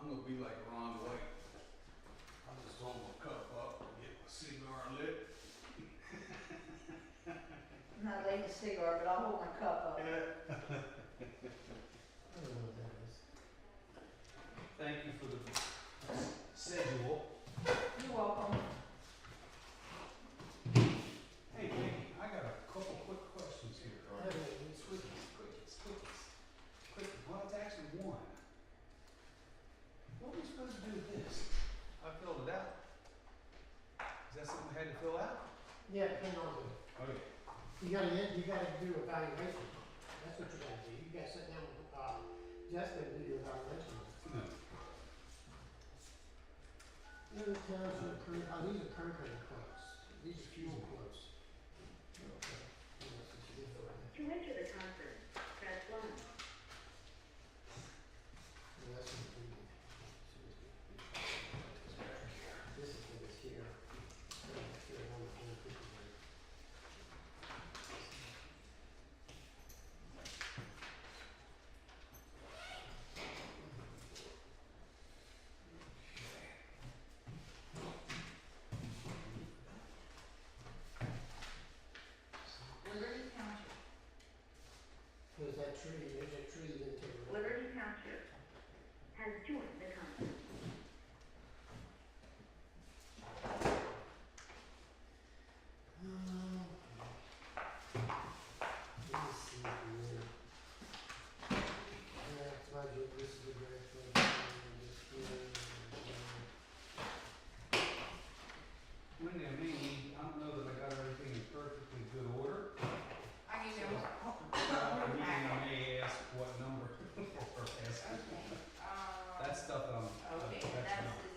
I'm gonna be like Ron White. I just hold my cup up and get my cigar lit. I'm not lighting a cigar, but I'll hold my cup up. I don't know what that is. Thank you for the schedule. You're welcome. Hey, Vicky, I got a couple quick questions here. It's Quick. Well, it's actually one. What are we supposed to do with this? I filled it out. Is that something I had to fill out? Yeah, depending on the, Okay. you gotta do evaluation. That's what you gotta do. You gotta sit down with, Jessica and do your evaluation. No. The township, these are concrete quotes. These are fuel quotes. Okay. Yeah, that's what you did for it. To enter the conference, press 1. Yeah, that's what we did. This is what is here. Here on the paper. Liberty Township. There's that tree you didn't take a look at. Liberty Township has joined the conference. Let me see here. Draft budget, this is the draft budget, this here. Wendy, I don't know that I got everything in perfectly good order. I need to. I may ask what number or ask. That's stuff that I'm. Okay, is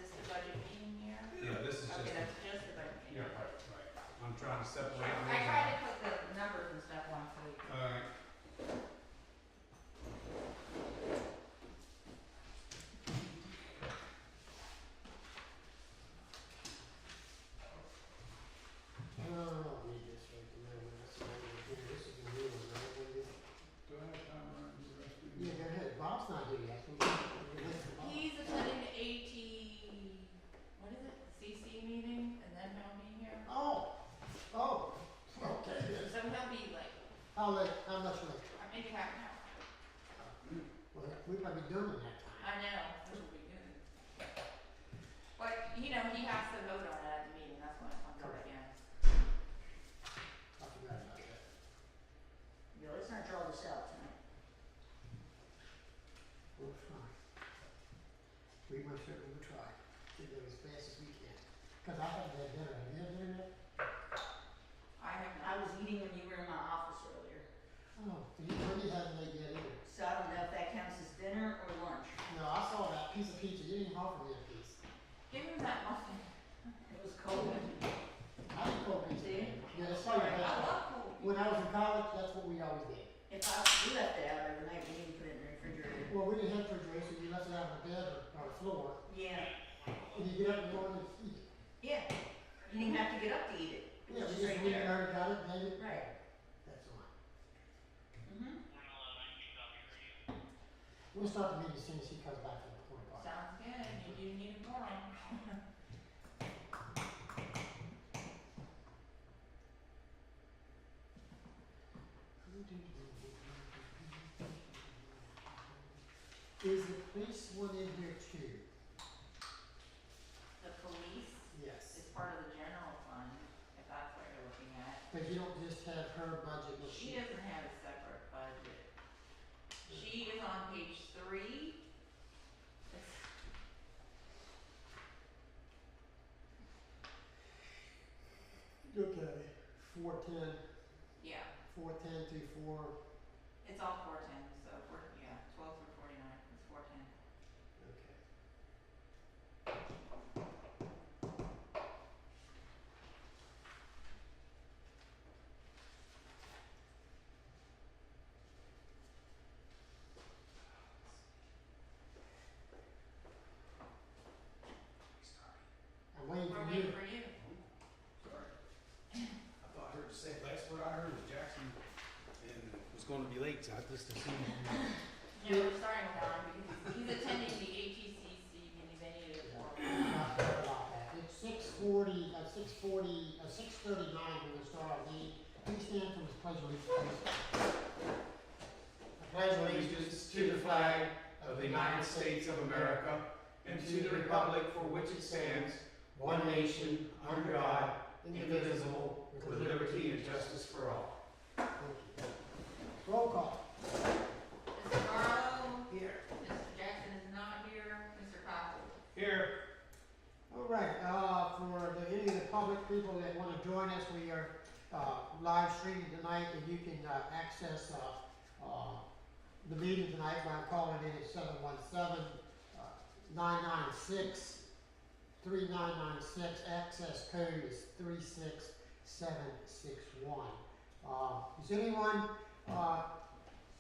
this the budget meeting here? Yeah, this is just. Okay, that's just the budget meeting. Yeah, right. I'm trying to separate them. I tried to put the numbers and stuff on for you. Alright. Oh, read this right there, this is the new one, right? Do I have time around the rest of Yeah, go ahead, Bob's not here yet. We listen to Bob. He's attending the what is it, CC meeting, and then he'll be here. Oh, okay. So he'll be late, How late, how much late? or maybe half an hour. Well, we might be done in that time. I know, this will be good. But, he has to vote on it at the meeting, that's when it comes up Correct. again. I forgot about that. Yeah, let's not draw this out tonight. We'll try. We most certainly will try to go as fast as we can. Cause I haven't had dinner, have you had dinner yet? I was eating when you were in my office earlier, Oh, Wendy hasn't ate yet either. so I don't know if that counts as dinner or lunch. No, I saw that piece of pizza, you didn't even offer me a piece. Give him that muffin. It was cold. I didn't cold pizza. See? Yeah, that's probably I best. love cold. When I was in college, that's what we always did. If we left it out overnight, we didn't put it in the refrigerator. Well, we didn't have refrigerators, so you left it out on the bed or the floor, Yeah, and you get up in the morning and eat it. yeah. You didn't have to get up to eat it. It Yeah, was we just just right went in there. there, got it, made it. Right. That's all. Mhm. We'll start the meeting as soon as he comes back from the point park. Sounds good. You do need a quorum. Is the police one in here too? The police Yes. is part of the general fund, if that's what you're looking at. But you don't just have her budget, but She doesn't have a separate budget. She is on page 3. Okay. 410, Yeah, 410 through 4. it's all 410, so 12 through 49, it's 410. Okay. I'm waiting We're for waiting you. for you. Sorry. I thought I heard you say, last word I heard was Jackson and was gonna be late, so I just assumed 6:39, we're gonna start our meeting. Please stand for the pledge of allegiance. I pledge Allegiance to the flag of the United States of America and to the republic for which it stands, one nation, under God, indivisible, with liberty and justice for all. Thank you. Roll call. Mr. Barlow, Here. Mr. Jackson is not here, Mr. Cockle. Here. All right, for any of the public people that want to join us, we are live streaming tonight, and you can access the meeting tonight by calling in at 717-996-3996. Access code is 36761. Is anyone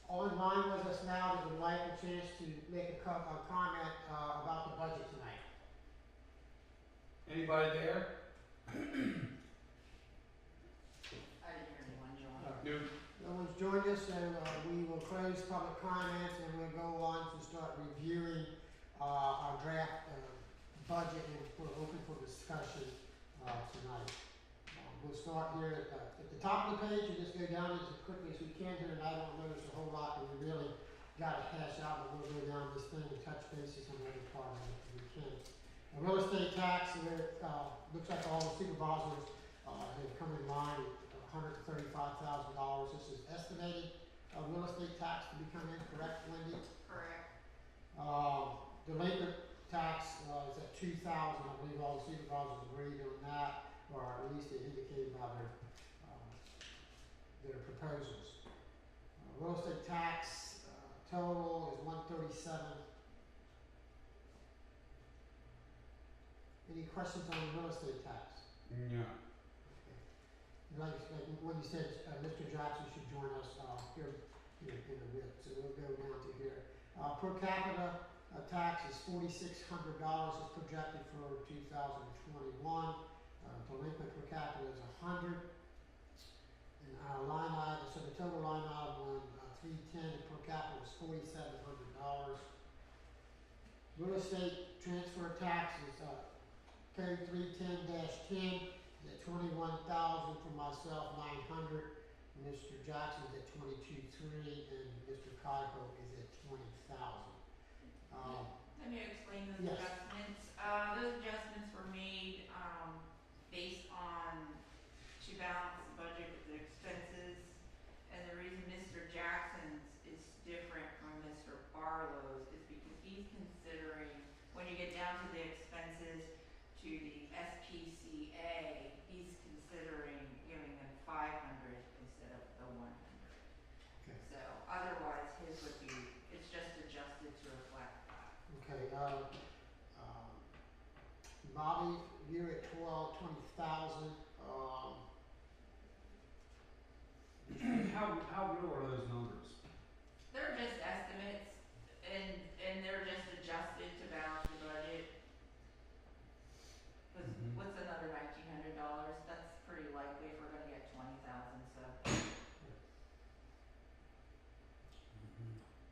online with us now that would like a chance to make a comment about the budget tonight? Anybody there? I didn't hear anyone join. No. No one's joined us, so we will close public comments and we'll go on to start reviewing our draft budget, and we're open for discussion tonight. We'll start here at the top of the page and just go down as quickly as we can here, and I don't notice a whole lot, but we really got to hash out, but we'll go down this thing and touch bases on every part of it if we can. Real estate tax, looks like all the supervisors have come in line at $135,000. This is estimated real estate tax to be coming in, correct, Wendy? Correct. Delinquent tax is at $2,000. I believe all the supervisors agreed on that, or at least they indicated by their proposals. Real estate tax total is $137. Any questions on the real estate tax? No. Like when you said Mr. Jackson should join us here in a bit, so we'll go down to here. Per capita tax is $4,600 is projected for 2021. Delinquent per capita is 100. And our line item, so the total line item on 310 per capita is $4,700. Real estate transfer tax is code 310-10 is at $21,000 for myself, $900. Mr. Jackson's at $22,300, and Mr. Kaiho is at $20,000. Let me explain those Yes. adjustments. Those adjustments were made, based on to balance the budget with the expenses. And the reason Mr. Jackson's is different from Mr. Barlow's is because he's considering, when you get down to the expenses to the SPCA, he's considering giving them 500 instead of the 100. Okay. So otherwise his would be, it's just adjusted to reflect that. Okay, Bobby, you're at $20,000. How real are those numbers? They're just estimates, and they're just adjusted to balance the budget. Cause Mhm. what's another $1,900? That's pretty likely if we're gonna get 20,000, so.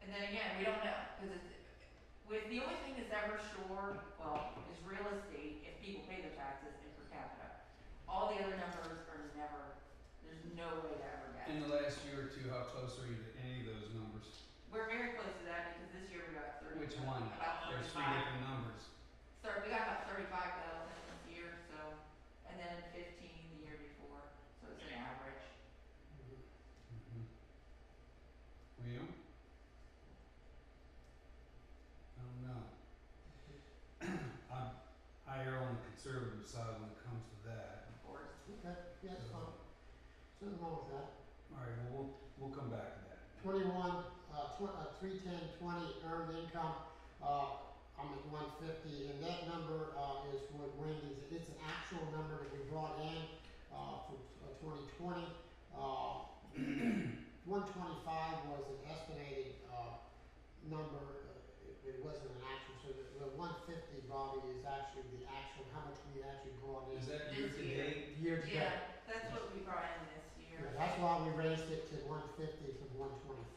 And then again, we don't know, cause it's, with, the only thing that's ever sure, well, is real estate, if people pay their taxes and per capita. All the other numbers are never, there's no way to ever guess. In the last year or two, how close are you to any of those numbers? We're very close to that because this year we got 30. Which one? About There's 3 35. different numbers. We got about 35,000 this year, so, and then 15 the year before, so it's an average. Mm-hmm. William? I don't know. I err on the conservative side when it comes to that. Of course. Okay, yeah, that's fine. Nothing wrong with that. Alright, well, we'll come back to that. 310-20 earned income, I'm at 150, and that number is what Wendy's, it's an actual number that we brought in for 2020. 125 was an estimated number, it wasn't an actual, so the 150, Bobby, is actually the actual, how much we actually brought in. Is that This year to year. date? Year to date? Yeah, that's what we brought in this year. Yeah, that's why we raised it to 150 from 125.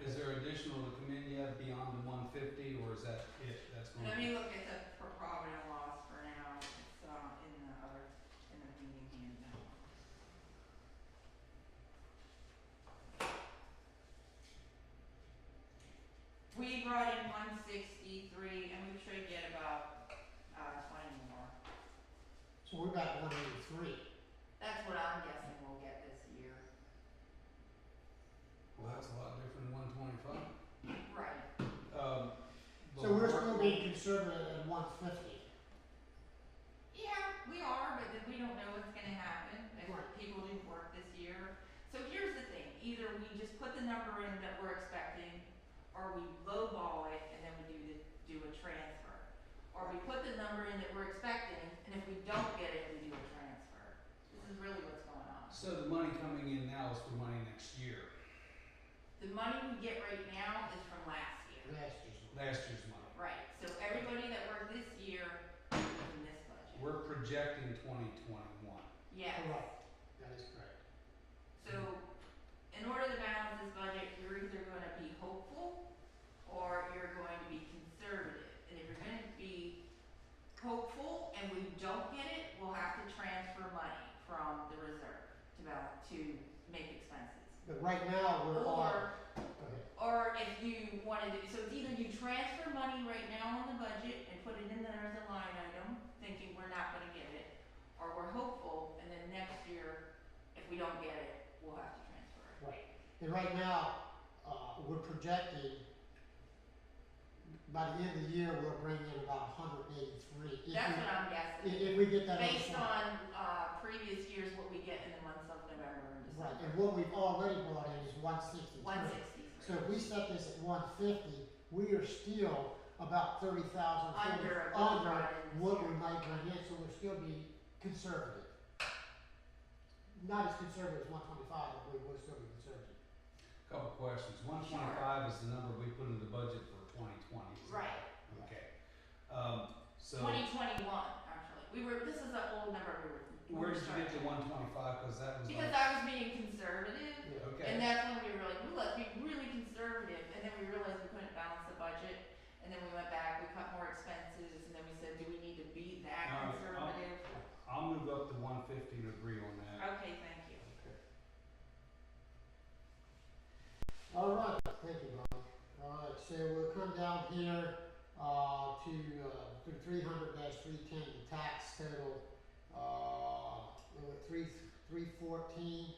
Is there additional to come in yet beyond the 150, or is that it? That's going Let to me look at the for profit and loss for now, it's in the meeting handout. We brought in 163, and we should get about 20 more. So we're about 183. That's what I'm guessing we'll get this year. Well, that's a lot different than 125. Right. So we're still being conservative at 150. Yeah, we are, but then we don't know what's gonna happen if Right. people didn't work this year. So here's the thing, either we just put the number in that we're expecting, or we lowball it and then we do a transfer. Or we put the number in that we're expecting, and if we don't get it, we do a transfer. This is really what's going on. So the money coming in now is for money next year, The money we get right now is from last year. last year's money. Right, so everybody that worked this year is in this budget. We're projecting 2021. Yes. Correct. That is correct. So, in order to balance this budget, you're either gonna be hopeful or you're going to be conservative. And if you're gonna be hopeful and we don't get it, we'll have to transfer money from the reserve to make expenses. But right now, we're on. Or, Go ahead. or if you wanted to, so it's either you transfer money right now in the budget and put it in there as a line item, thinking we're not gonna get it, or we're hopeful, and then next year, if we don't get it, we'll have to transfer it. Right. And right now, we're projecting, by the end of the year, we'll bring in about 183. That's what I'm guessing, If we get that. based front. on, previous years, what we get in the months of November and Right, December. and what we've already brought in is 163. 163. So if we set this at 150, we are still about 30,000 Under under this what year. we might bring in, so we'll still be conservative. Not as conservative as 125, but we will still be conservative. Couple questions. 125 is the number we put in the budget for 2020. is that Right. Okay. So 2021, actually, this is an old number where did you get to 125? Because that was Because like, I was being conservative. Yeah. okay. And that's when we were like, ooh, let's be really conservative, and then we realized we couldn't balance the budget, and then we went back, we cut more expenses, and then we said, do we need to be that All right, conservative? I'll move up to 150 to agree on that. Okay, thank you. All right, thank you, Bob. All right, so we'll come down here, to 300-310, the tax total, we're at 314.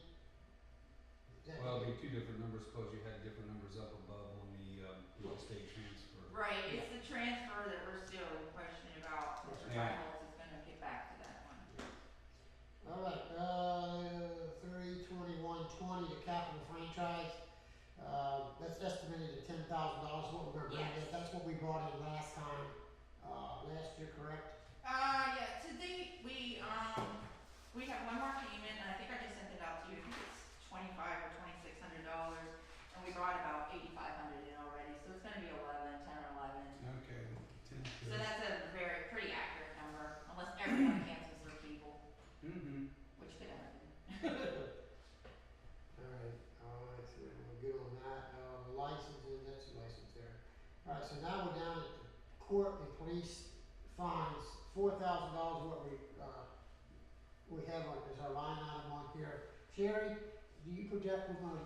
Well, it'll be two different numbers because you had different numbers up above on the real estate transfer. Right, it's the transfer that we're still questioning about, Mr. Yeah. Reynolds is gonna get back to that one. All right, 32120, the capital franchise, that's estimated at $10,000, what we're gonna bring in, Yes. that's what we brought in last time, last year, correct? Yeah, to date, we have one more payment, and I think I just sent it out to you, I think it's $2,500 or $2,600, and we brought about $8,500 in already, so it's gonna be 10 or 11. Okay. 10 So that's a pretty accurate number, unless everyone cancels their cable, Mm-hmm. which could happen. All right, so we're good on that, licensing, that's a license there. All right, so now we're down at the court and police fines, $4,000, what we have on, is our line item on here. Sherry, do you project we're gonna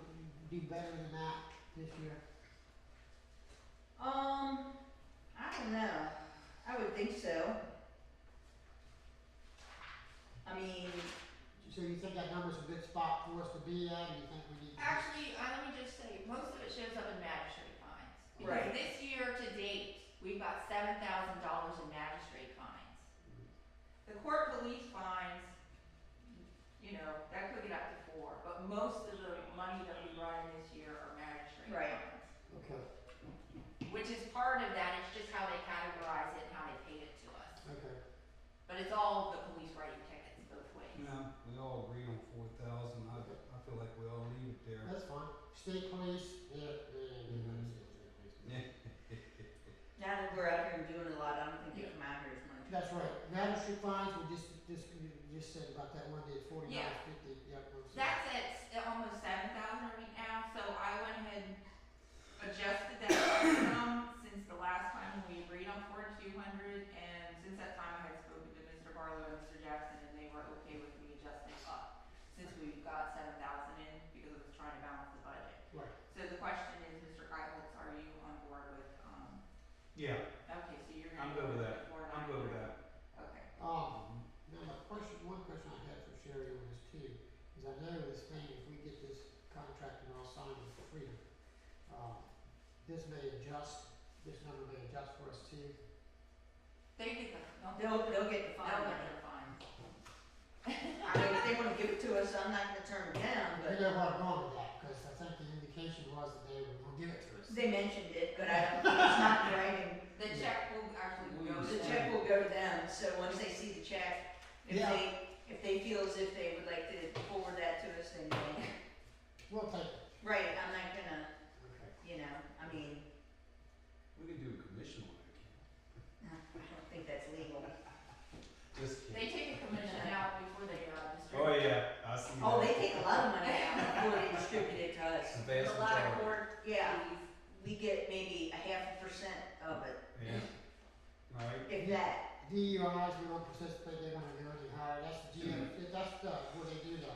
do better than that this year? I don't know. I would think so. I mean, So you think that number's a good spot for us to be at, or you think we need to? Actually, let me just say, most of it shows up in magistrate fines. Because Right. this year to date, we've got $7,000 in magistrate fines. The court police fines, that could get up to 4, but most of the money that we brought in this year are magistrate Right. fines. Okay, Which is part of that, it's just how they categorize it and how they paid it to us. okay. But it's all the police writing tickets both ways. Yeah, we all agree on 4,000. I feel like we all leave it there. That's fine. State police, yeah. Mhm. Yeah. now that we're out here and doing a lot, I don't think they come out here as much. That's right. Magistrate fines, we just said about that one day, $49.50, Yeah. yep. That's at almost 7,000 right now, so I went ahead and adjusted that some since the last time we agreed on 4,200, and since that time I had spoken to Mr. Barlow and Mr. Jackson, and they were okay with me adjusting up, since we got 7,000 in, because I was trying to balance the budget. Right. So the question is, Mr. Geitholz, are you on board with Yeah, Okay, so you're I'm gonna good go with with that. the 499. I'm good with that. Okay. Now my question, one question I had for Sherry on this too, is I know this thing, if we get this contract and all signed with Freedom, this may adjust, this number may adjust for us too. They get the, don't they? They'll get the They'll fine get money. their fine. I mean, if they wanna give it to us, I'm not gonna turn it down, You but know where I'm going with that, because I think the indication was that they were gonna give it to us. they mentioned it, but I don't, it's not in writing. The check will actually go to The them. check will go to them, so once they see the check, Yeah. if they feel as if they would like to forward that to us, then they, We'll take it. right, I'm not gonna, Okay. you know, I mean, We could do a commission on it. I don't think that's legal. Just They take a commission out before they distribute. Oh, yeah, I see that. Oh, they take a lot of money out before they distribute it to us. The There's vast a lot of majority. court Yeah, fees. we get maybe a 0.5% of it, Yeah, right, if that. DUIs, we don't participate, they're gonna go any higher, that's the GM, that's the, where they do the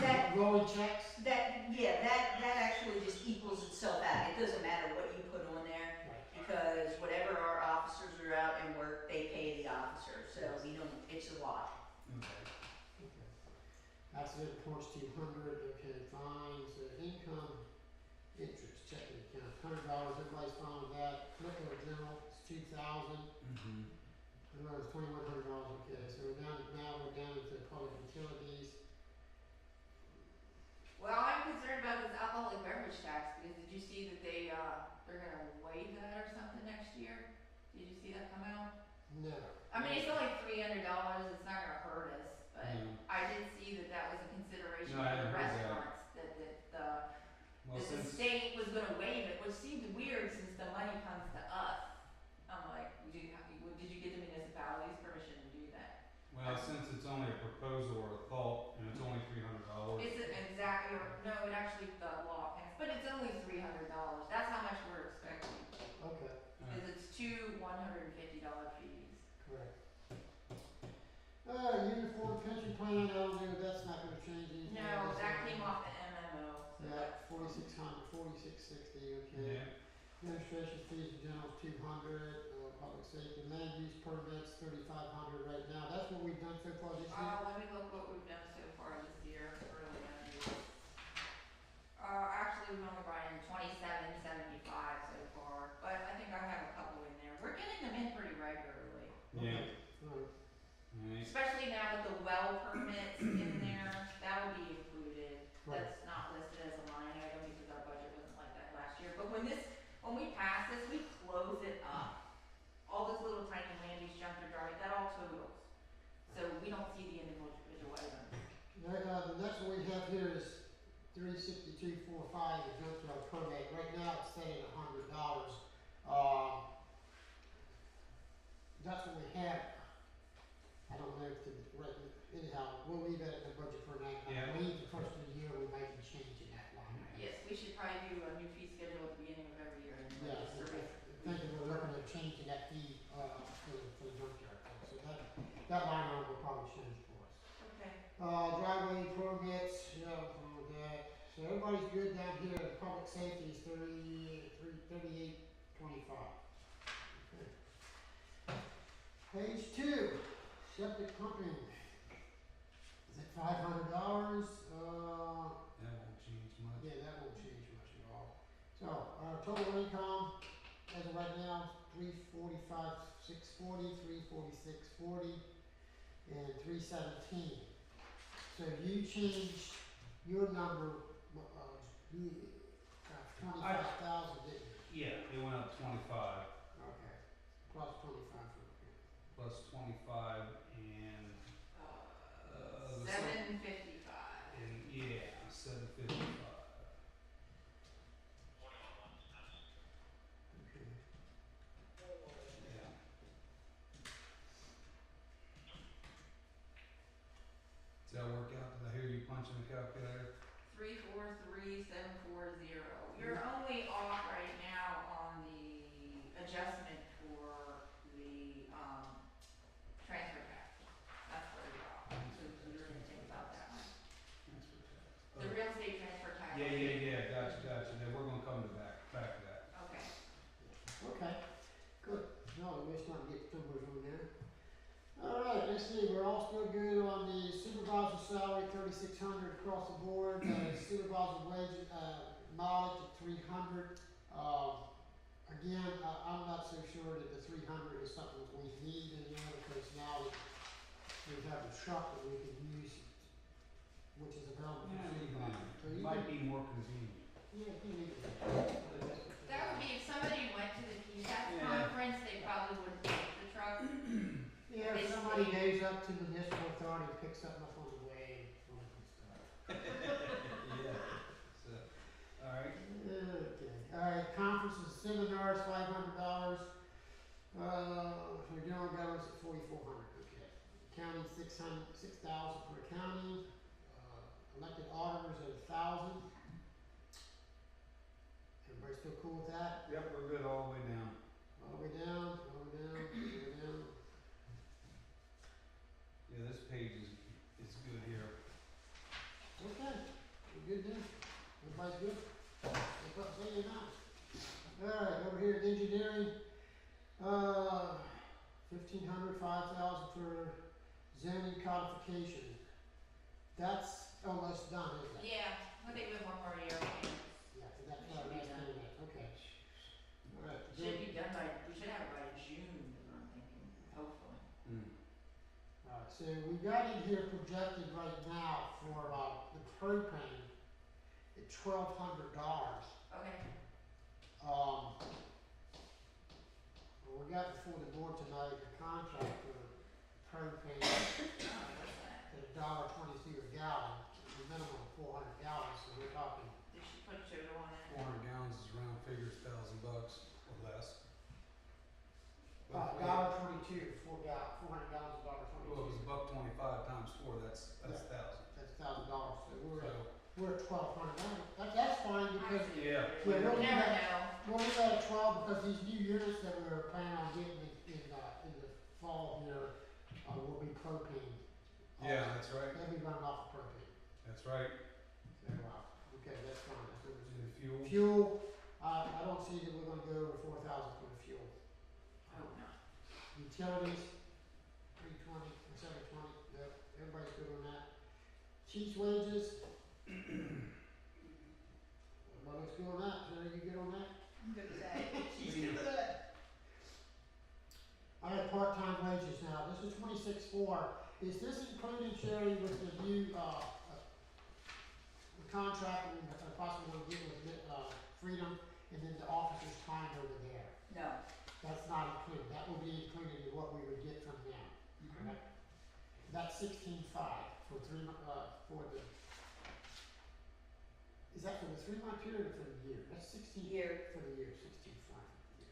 That, rolling checks. that actually just equals itself out. It doesn't matter what you put on there, Right. because whatever our officers are out and work, they pay the officer, so we don't, it's a lot. okay. Okay. Accident reports 200, okay, fines, income, interest, checking account, $100, everybody's fine with that. Liquor general, it's 2,000, Mm-hmm. I know it's $2,100, okay, so we're down to public utilities. Well, I'm concerned about this alcoholic beverage tax, because did you see that they're gonna waive that or something next year? Did you see that come out? No. I mean, it's only $300, it's not gonna hurt us, but Yeah. I did see that that was a consideration No, I for hadn't the heard that. restaurants, that Well, the since, state was gonna waive it, which seemed weird since the money comes to us. I'm like, did you get the municipality's permission to do that? since it's only a proposal or a thought, and it's only $300. It's an exact, or, no, it actually, the law passed, but it's only $300, that's how much we're expecting, Okay, because it's two $150 fees. correct. Uniform pension plan, I don't know, that's not gonna change anything. No, That's that not- came off the MMO, so Yeah, that's. 4,600, 4,660, okay. Yeah, Administration fees in general is 200, public safety, land use permits, 3,500 right now, that's what we've done so far this year. Let me look what we've done so far this year, early on this. Actually, we've only brought in 2775 so far, but I think I have a couple in there, we're getting them in pretty regularly. yeah, Right. right. Especially now with the well permits in there, that would be included. Right. That's not listed as a line item because our budget wasn't like that last year. But when we pass this, we close it up. All this little tiny land use junkyard driving, that all totals. So we don't see the individual items. The next one we have here is 36245, the junkyard permit, right now it's set at $100. That's what we have. I don't know if the, right, anyhow, we'll leave that in the budget for now. Yeah. Maybe the first of the year, we might be changing that line. Yes, we should probably do a new fee schedule at the beginning of every year. And Yeah, survey. thinking we're looking at changing that fee, for the junkyard thing, so that line item will probably change for us. Okay. Driveway permits, yeah, what's wrong with that? So everybody's good down here, the public safety is 3825. Okay. Page 2, septic pumping. Is it $500? That won't change much. Yeah, that won't change much at all. So, our total income, as of right now, 345,640, 346,40, and 317. So you changed your number, 25,000, didn't you? Yeah, it went up 25, Okay, plus 25 for the plus 25, and, the 755. and, yeah, 755. Okay. Yeah. Does that work out? Did I hear you punching the calculator? 343740. You're only off right now on the adjustment for the transfer tax. That's where you're off. So you really think about that much. trying to get numbers on there. Alright, let's see, we're all still good on the supervisor salary, 3,600 across the board, supervisor wages, mileage at 300. Again, I'm not so sure that the 300 is something that we need anymore, because now that we have a truck that we can use, which is available for supervisor. So you Might can, be more convenient. yeah, you need to. That would be if somebody went to the PSAT Yeah. conference, they probably wouldn't take the truck. Yeah, if somebody goes up to the municipal authority, picks something up on the way, all that good stuff. Yeah. So, all right. Okay, alright, conferences, seminars, $500. For general governments at 4,400, okay. County, 6,000 for a county, elected auditors at 1,000. Everybody still cool with that? Yep, we're good all the way down. All the way down, all the way down, all the way down. Yeah, this page is good here. Okay, we're good then. Everybody's good? What's up, say it now. Alright, over here at engineering, 1,500, 5,000 for zoning codification. That's almost done, isn't it? Yeah, I think we have one more year. Yeah, so that's what I'm asking, okay. Alright, Should be done by, we should have it by June, is what I'm thinking, hopefully. alright, so we got in here projected right now for, the propane at $1,200. Okay, Well, we got before the board tonight, the contract for propane what's that? at $1.22 a gallon, the minimum of 400 gallons, so we're talking, Did she put sugar on it? 400 gallons is round figures, $1,000 or less. $1.22, 400 gallons, Well, it was $1.22. $1.25 times 4, that's Yeah. 1,000. That's $1,000, so we're So, at 1,200, that's fine, because yeah. You Yeah, we'll never do know. we'll leave that at 12, because these new units that we're planning on getting in the fall here, will be propane. Yeah, that's right. They'll be running off of propane. That's right. So, okay, that's fine, that's what we're And the fuel. Fuel, I don't see that we're gonna go over 4,000 for the fuel. Hope not. Utilities, 320, 720, no, everybody's good on that. Chief's wages. Everybody looks good on that, Jerry, you good on that? I'm good with that. She's good with that. Alright, part-time wages now, this is 26.4, is this including, Sherry, with the new, the contract that we possibly want to get with, Freedom, and then the officer's time over there? No. That's not included, that will be included in what we would get from them, correct? That's 16.5 for for the, is that for the 3-month period or for the year? That's 16. Year. For the year, 16.5 for the year.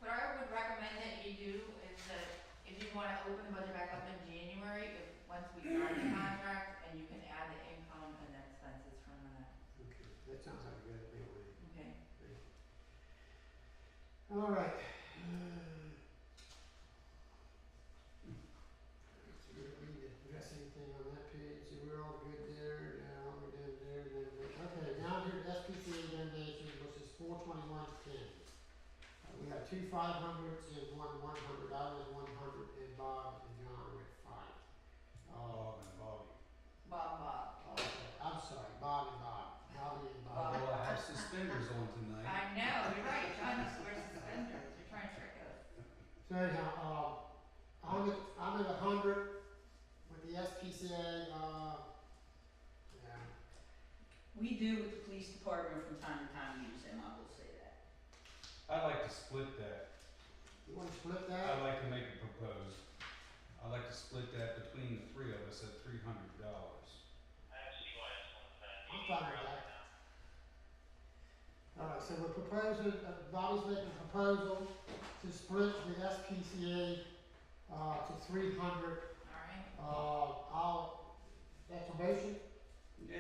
What I would recommend that you do is that if you wanna open the budget back up in January, once we start the contract, and you can add the income and the expenses from that. Okay, that sounds like a good idea, Wayne. Okay. All right. So we don't need to address anything on that page, so we're all good there, now we're down there, then, okay, now here at SPCA donation, which is 421.10. We have 2 500s and one 100, I was 100, and Bob and John were at 5. Bob and Bobby. Bob. Okay, I'm sorry, Bob and Bob, Bobby and Bob. Well, I have suspenders on tonight. I know, you're right, John just wears suspenders, you're trying to trick us. So anyhow, I'm at 100 with the SPCA, yeah. We do with the police department from time to time use them, I will say that. I'd like to split that. You wanna split I'd that? like to make it proposed. I'd like to split that between the three of us at $300. I'm fine with that. Alright, so we're proposing, Bobby's making a proposal to split the SPCA, to 300. Alright? That's a motion? Yeah,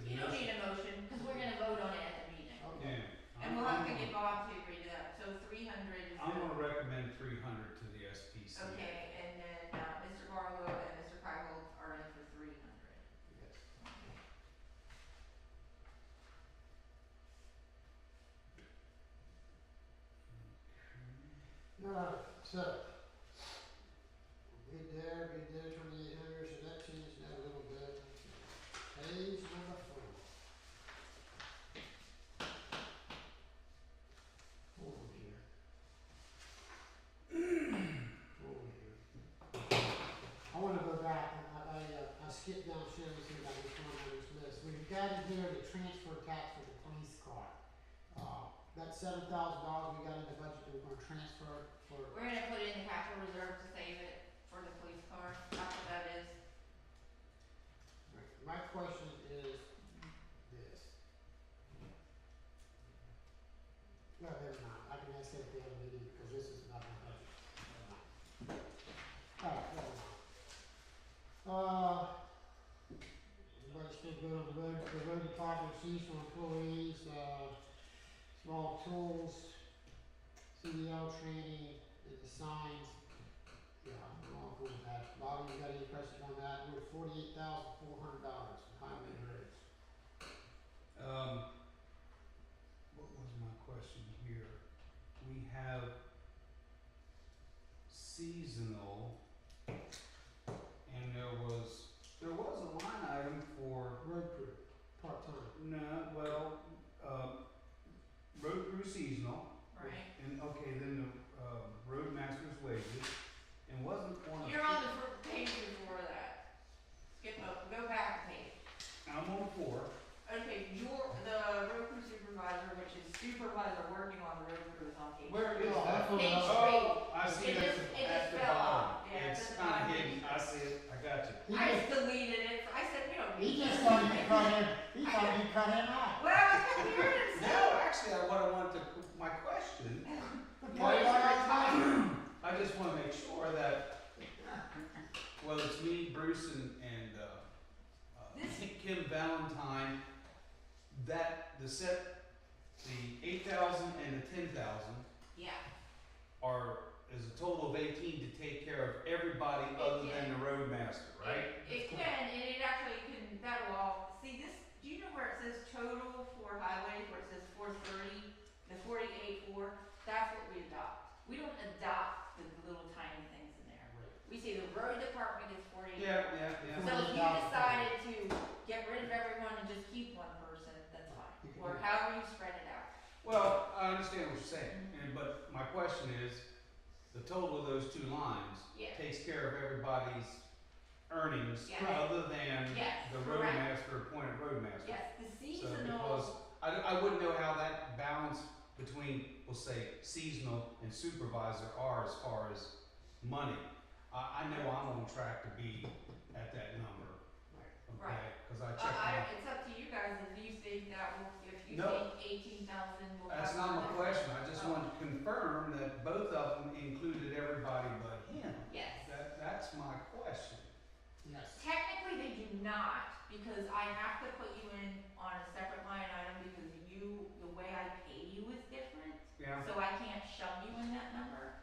You don't need a motion, cause we're gonna vote on it at the meeting. Okay. Yeah. And we'll have to get Bob to agree to that, so 300 is. I'm gonna recommend 300 to the SPC. Okay, and then, Mr. Barlow and Mr. Keitel are in for 300. Yes. so. Good there, 2,800, so that changed that a little bit. Page number 4. Over here. Over here. I wanna go back, and I skipped down showing you about which one on this list. We've got in here the transfer tax for the police car. That $7,000 we got in the budget that we're gonna transfer for. We're gonna put it in the capital reserve to save it for the police car, that's what that is. My question is this. No, never mind, I can ask that at the other meeting because this is not my budget. Never mind. Alright, never mind. Everybody still good on the road department, seasonal employees, small tools, CDL training, and the signs. Yeah, I'm all good with that. Bobby, you got any questions on that? We're at $48,400 in highway and roads. What was my question here? We have seasonal, and there was a line item for, Road crew, part-time. no, well, road crew seasonal, Right. and okay, then the, roadmaster's wages, and wasn't one of. You're on the first page before that. Skip up, go back a page. I'm on 4. Okay, the road crew supervisor, which is supervisor working on the road crew, is on page. Where is Yeah, that? that's what Page I- Oh, I see It it just- it at just the fell bottom. off. Yeah, It's it's at the kinda bottom. hidden, I see it, I got you. He I just, just deleted it, I said, we don't he need just this. thought you cut him, he thought you cut him out. Well, I was comparing it, No, actually, what I wanted to, my question, Why you want our time? I just wanna make sure that, well, it's me, Bruce, and This- Kim Valentine, that, the 8,000 and the 10,000 Yeah, is a total of 18 to take care of everybody other than the roadmaster, right? it can, and it actually can, that'll all, see this, do you know where it says total for highways, where it says 430, the 48.4, that's what we adopt. We don't adopt the little tiny things in there. We say the road department is 48. Yeah. So if you decided to get rid of everyone and just keep one person, that's fine, You can or do that. however you spread it out. Well, I understand what you're saying, but my question is, the total of those 2 lines Yeah. takes care of everybody's earnings Yes. other than Yes, the correct. roadmaster, appointed roadmaster. Yes, the So seasonal, because, I wouldn't know how that balance between, we'll say, seasonal and supervisor are as far as money. I know I'm on track to be at that number, okay? Right. Cause I checked it's up to you guys if you think that will, if you No. think 18,000 will. that's cover not my that. question, I just Oh. wanted to confirm that both of them included everybody but him. Yes. That's my question. Yes. Technically, they do not, because I have to put you in on a separate line item because the way I pay you is different. Yeah. So I can't shove you in that number.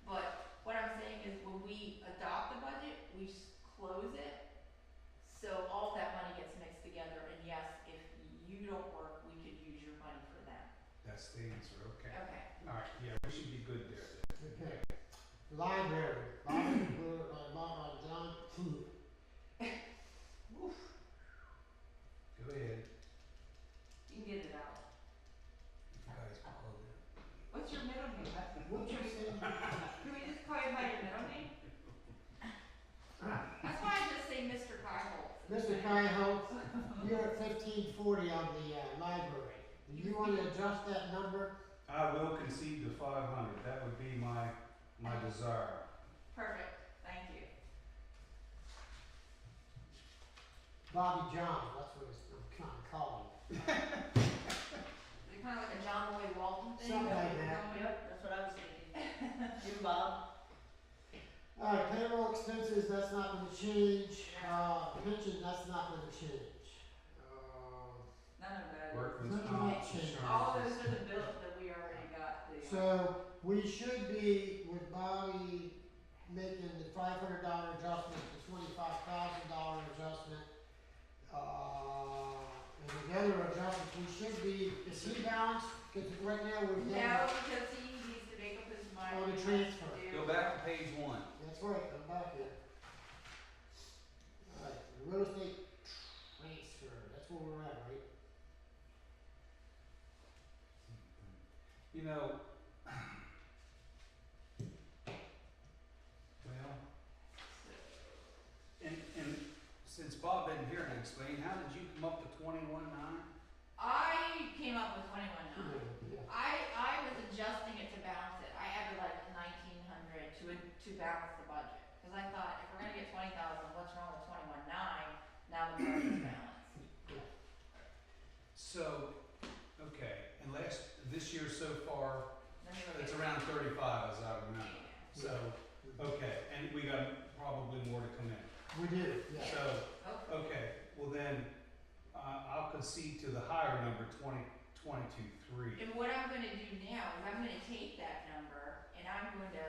But what I'm saying is when we adopt the budget, we close it. So all that money gets mixed together, and yes, if you don't work, we could use your money for them. That's the answer, okay. Okay. Alright, yeah, we should be good there then. Okay. Library, Bobby, John, Go ahead. You can get it out. You guys can call it. What's your middle name? what'd you say? Can we just call you by your middle name? That's why I just say Mr. Kyle. Mr. Kyle, you're at 1540 on the, library. Do you wanna adjust that number? I will concede the 500, that would be my desire. Perfect, thank you. Bobby John, that's what I'm kinda calling it. Is it kind of like a John Boy Walton thing? Something like that. Yep, that's what I was thinking. You, Bob? Alright, payroll expenses, that's not gonna change, pension, that's not gonna change. None of that. Workman's Nothing comp, much changed. All insurance. those are the bills that we already got. So, we should be, with Bobby making the $500 adjustment, the $25,000 adjustment, and the other adjustments, we should be, is he balanced? Cause right now we're No, down. because he needs to make up his guys Oh, the want us to transfer. do? Go back to page 1. That's right, I'm back here. Alright, real estate transfer, that's where we're at, right? You know, well, and since Bob isn't here to explain, how did you come up to 21.9? I came up with 21.9. Yeah. I was adjusting it to balance it. I added like 1,900 to balance the budget. Cause I thought, if we're gonna get 20,000, what's wrong with 21.9? Now the budget's balanced. So, okay, and this year so far, Let me look it's at around 35 as I remember. Yeah. So, okay, and we got probably more to come in. We do, yeah. So, Okay. okay, well then, I'll concede to the higher number, 22.3. And what I'm gonna do now is I'm gonna take that number and I'm going to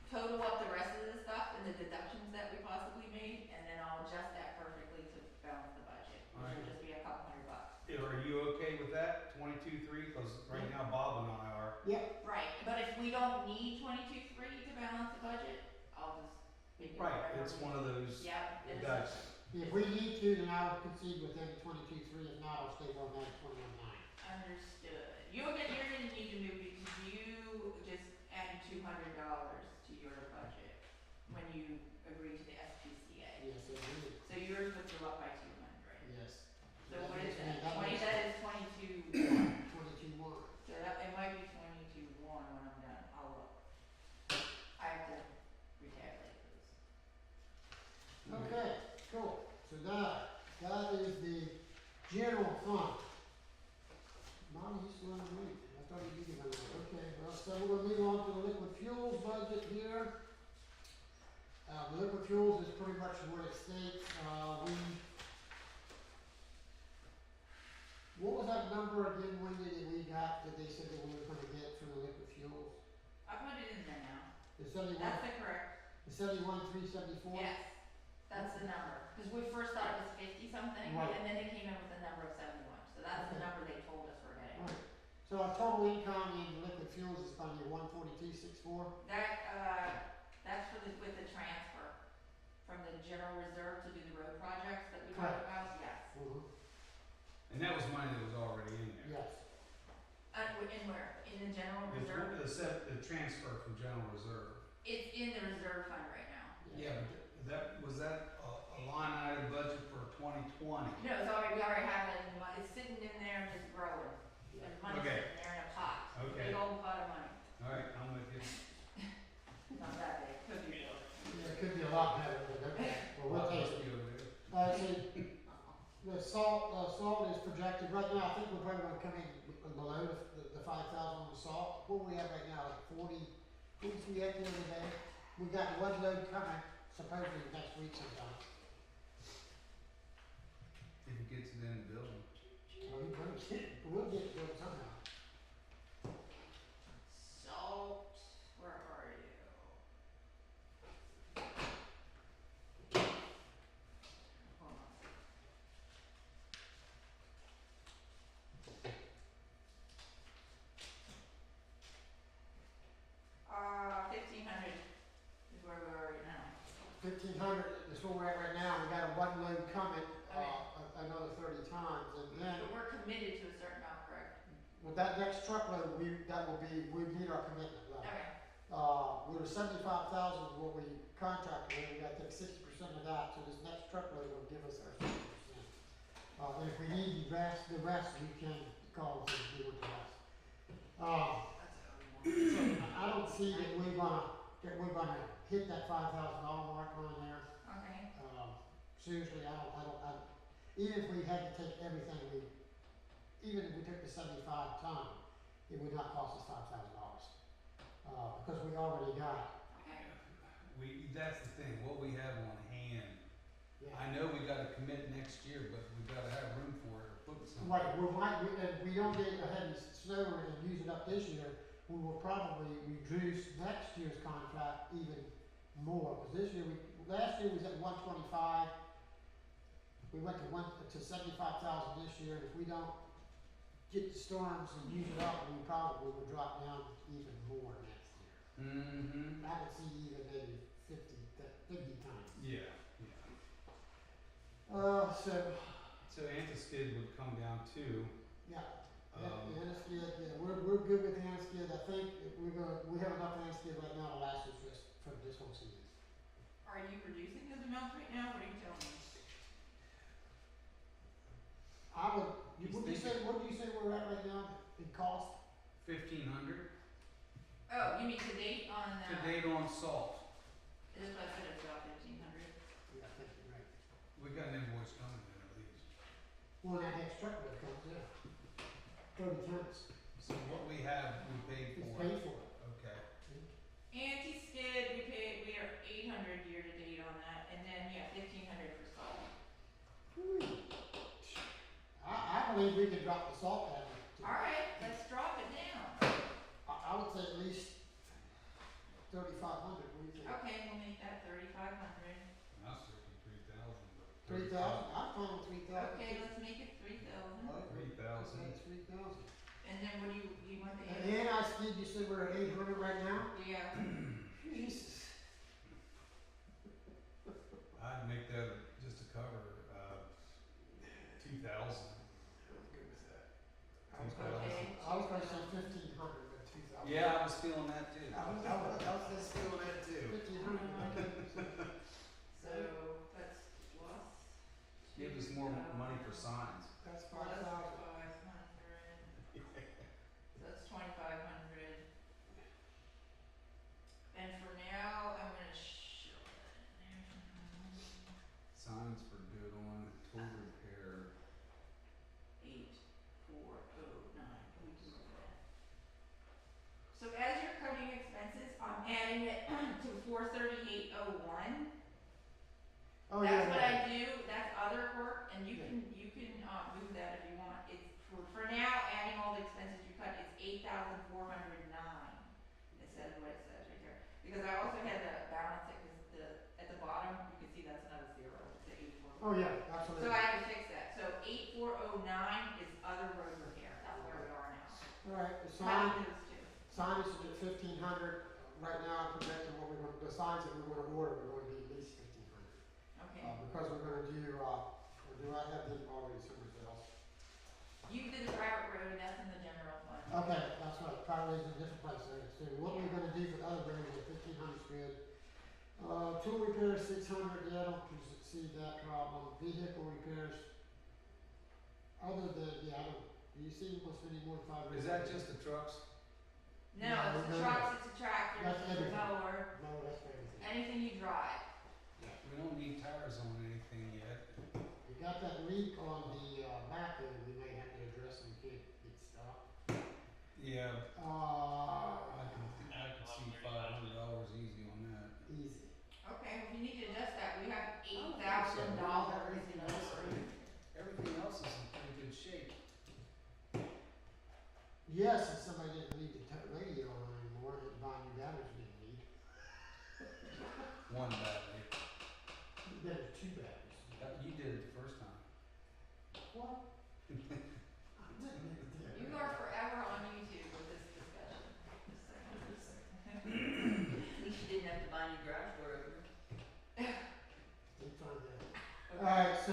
total up the rest of the stuff and the deductions that we possibly made, and then I'll adjust that perfectly to balance the budget, which Alright. will just be a couple $100. Are you okay with that, 22.3? Because right now Bob and I are. Right, but if we don't need 22.3 to balance the budget, I'll just make it Right, whatever. it's one of those. Yep, it's Gotcha. If we need to, then I'll concede within 22.3, if not, I'll stay where I'm at 21.9. understood. You're gonna need to move because you just added $200 to your budget when you agreed to the SPCA. Yes, it is, So yours would go up by 200. yes. So what is that? That makes That is 22.1. 22.1. So that, it might be 22.1 when I'm done. I'll look. I have to retabulate those. Okay, cool. So that is the general fund. Molly, you still on the meeting? I thought you did on that. Okay, well, so we're gonna move on to the liquid fuels budget here. The liquid fuels is pretty much what it states. What was that number again, Wendy, that we got, that they said that we were gonna get from the liquid fuels? I put it in there now. The 71, That's the correct. the 71,374? Yes, that's the number. Because we first thought it was 50 something, Right. and then they came in with a number of 71. So that's the Okay. number they told us we're getting. Right. So our total income in liquid fuels is gonna be 142,64? That's for with the transfer from the general reserve to do the road projects that we Correct. talked about. Yes. And that was money that was already in there. Yes. In where? In the general reserve? The transfer from general reserve. It's in the reserve fund right now. Yeah, but was that a line item budget for 2020? No, it's already, we already have it in the it's sitting in there and just growing. There's money Okay. sitting there in a pot. Okay. Big old pot of money. All right, I'm with you. Not that big, could be big. Yeah, it could be a lot better, but okay. Well, we'll take it. Must be over there. See, the salt is projected, right now, I think we're probably gonna come in below the 5,000 on the salt. What we have right now, like 43 at the end of the day. We got one load coming, supposedly next week sometime. If it gets it in the building. We'll get it built somehow. Salt, where are you? Hold on. 1,500 is where we are right now. 1,500 is where we're at right now. We got a one load coming, Okay. another 30 tons, and then But we're committed to a certain amount, correct? with that next truckload, we meet our commitment level. Okay. We were 75,000 is what we contracted with. We got to take 60% of that, so this next truckload will give us our 60%. And if we need the rest, we can call and do with the rest. So I don't see that we're gonna hit that $5,000 mark on there. Okay. Seriously, I don't, even if we had to take everything even if we took the 75 ton, it would not cost us $5,000. Because we already got, Okay. That's the thing, what we have on hand. yeah. I know we gotta commit next year, but we gotta have room for it or put something. Right, if we don't get a heavy snow and use it up this year, we will probably reduce next year's contract even more. Because last year was at 125. We went to 75,000 this year, and if we don't get the storms and use it up, we probably will drop down even more next year. Mm-hmm. I would see even maybe 50 times. Yeah, yeah. So, So anti-skid would come down to, yeah, um, Anskid, yeah, we're good with Anskid. I think if we have enough Anskid right now to last us for this whole season. Are you reducing those amounts right now? What are you telling me? He's what do you say we're at right now in cost? 1,500 Oh, you mean to date on, to date on salt. This is what I said, it's about 1,500. Yeah, I think you're right. We got an invoice coming in at least. Well, that next truck that comes, yeah. 30 tons. So what we have, we paid It's for. paid for. Okay. Anti-skid, we are 800 year to date on that, and then, yeah, 1,500 for salt. I believe we could drop the salt down to, Alright, let's drop it down. I would say at least 3,500, what do you think? Okay, we'll make that 3,500. I was thinking 3,000, but. 3,000, I'm fine with 3,000. Okay, let's make it 3,000. 3,000. That's 3,000. And then what do you want the? And I see you said we're at 800 right now? Yeah, Jesus. I'd make that just to cover, 2,000. I was gonna say 1,500, but 2,000. Yeah, I was feeling that too. I was just feeling that too. 1,500, okay. so that's plus. Give us more money for signs. That's Plus 5,000. 500. So that's 2,500. And for now, I'm gonna show that in there. Signs for good on tool repair. 8,409. We can do that. So as you're cutting expenses, I'm adding it to 43801. Oh, That's yeah. what I do, that's other work, and you can move that if you want. It's, for now, adding all the expenses you cut, it's 8,409 instead of what it says right there. Because I also had to balance it, because at the bottom, you can see that's another zero, it's at 8,409. Oh, yeah, So absolutely. I had to fix that, so 8,409 is other road repair, that's where we are now. All right, the Cutting those two. sign is at 1,500. Right now, I'm projecting the signs that we're gonna order are going to be at least 1,500. Okay. Because we're gonna do, or do I have them already somewhere else? You did the private road, that's in the general fund. Okay, that's right, priorities in a different place there. So what we're gonna do for the other roads at 1,500 is good. Tool repairs, 600, yeah, I don't see that problem. Vehicle repairs, other than, yeah, I don't, do you see what's any more than 500? Is that just the trucks? No, No, it's no, a trucks, it's a tractor, That's it's a everything. mower, No, that's for everything. anything you drive. We don't need tires on anything yet. We got that leak on the, back end, we may have to address and can't get stopped. Yeah, Uh, I can see $500 easy on that. easy. Okay, if you need to adjust that, we have $8,000 Everything in else, over. Everything else is in pretty good shape. yes, if somebody didn't leave the radio on anymore, and buy new batteries we didn't need. One battery. There's 2 batteries. You did it the first time. What? I didn't need the You are forever on YouTube with this discussion. Just saying. At least you didn't have to buy any garage door opener. Keep trying that. Alright, so,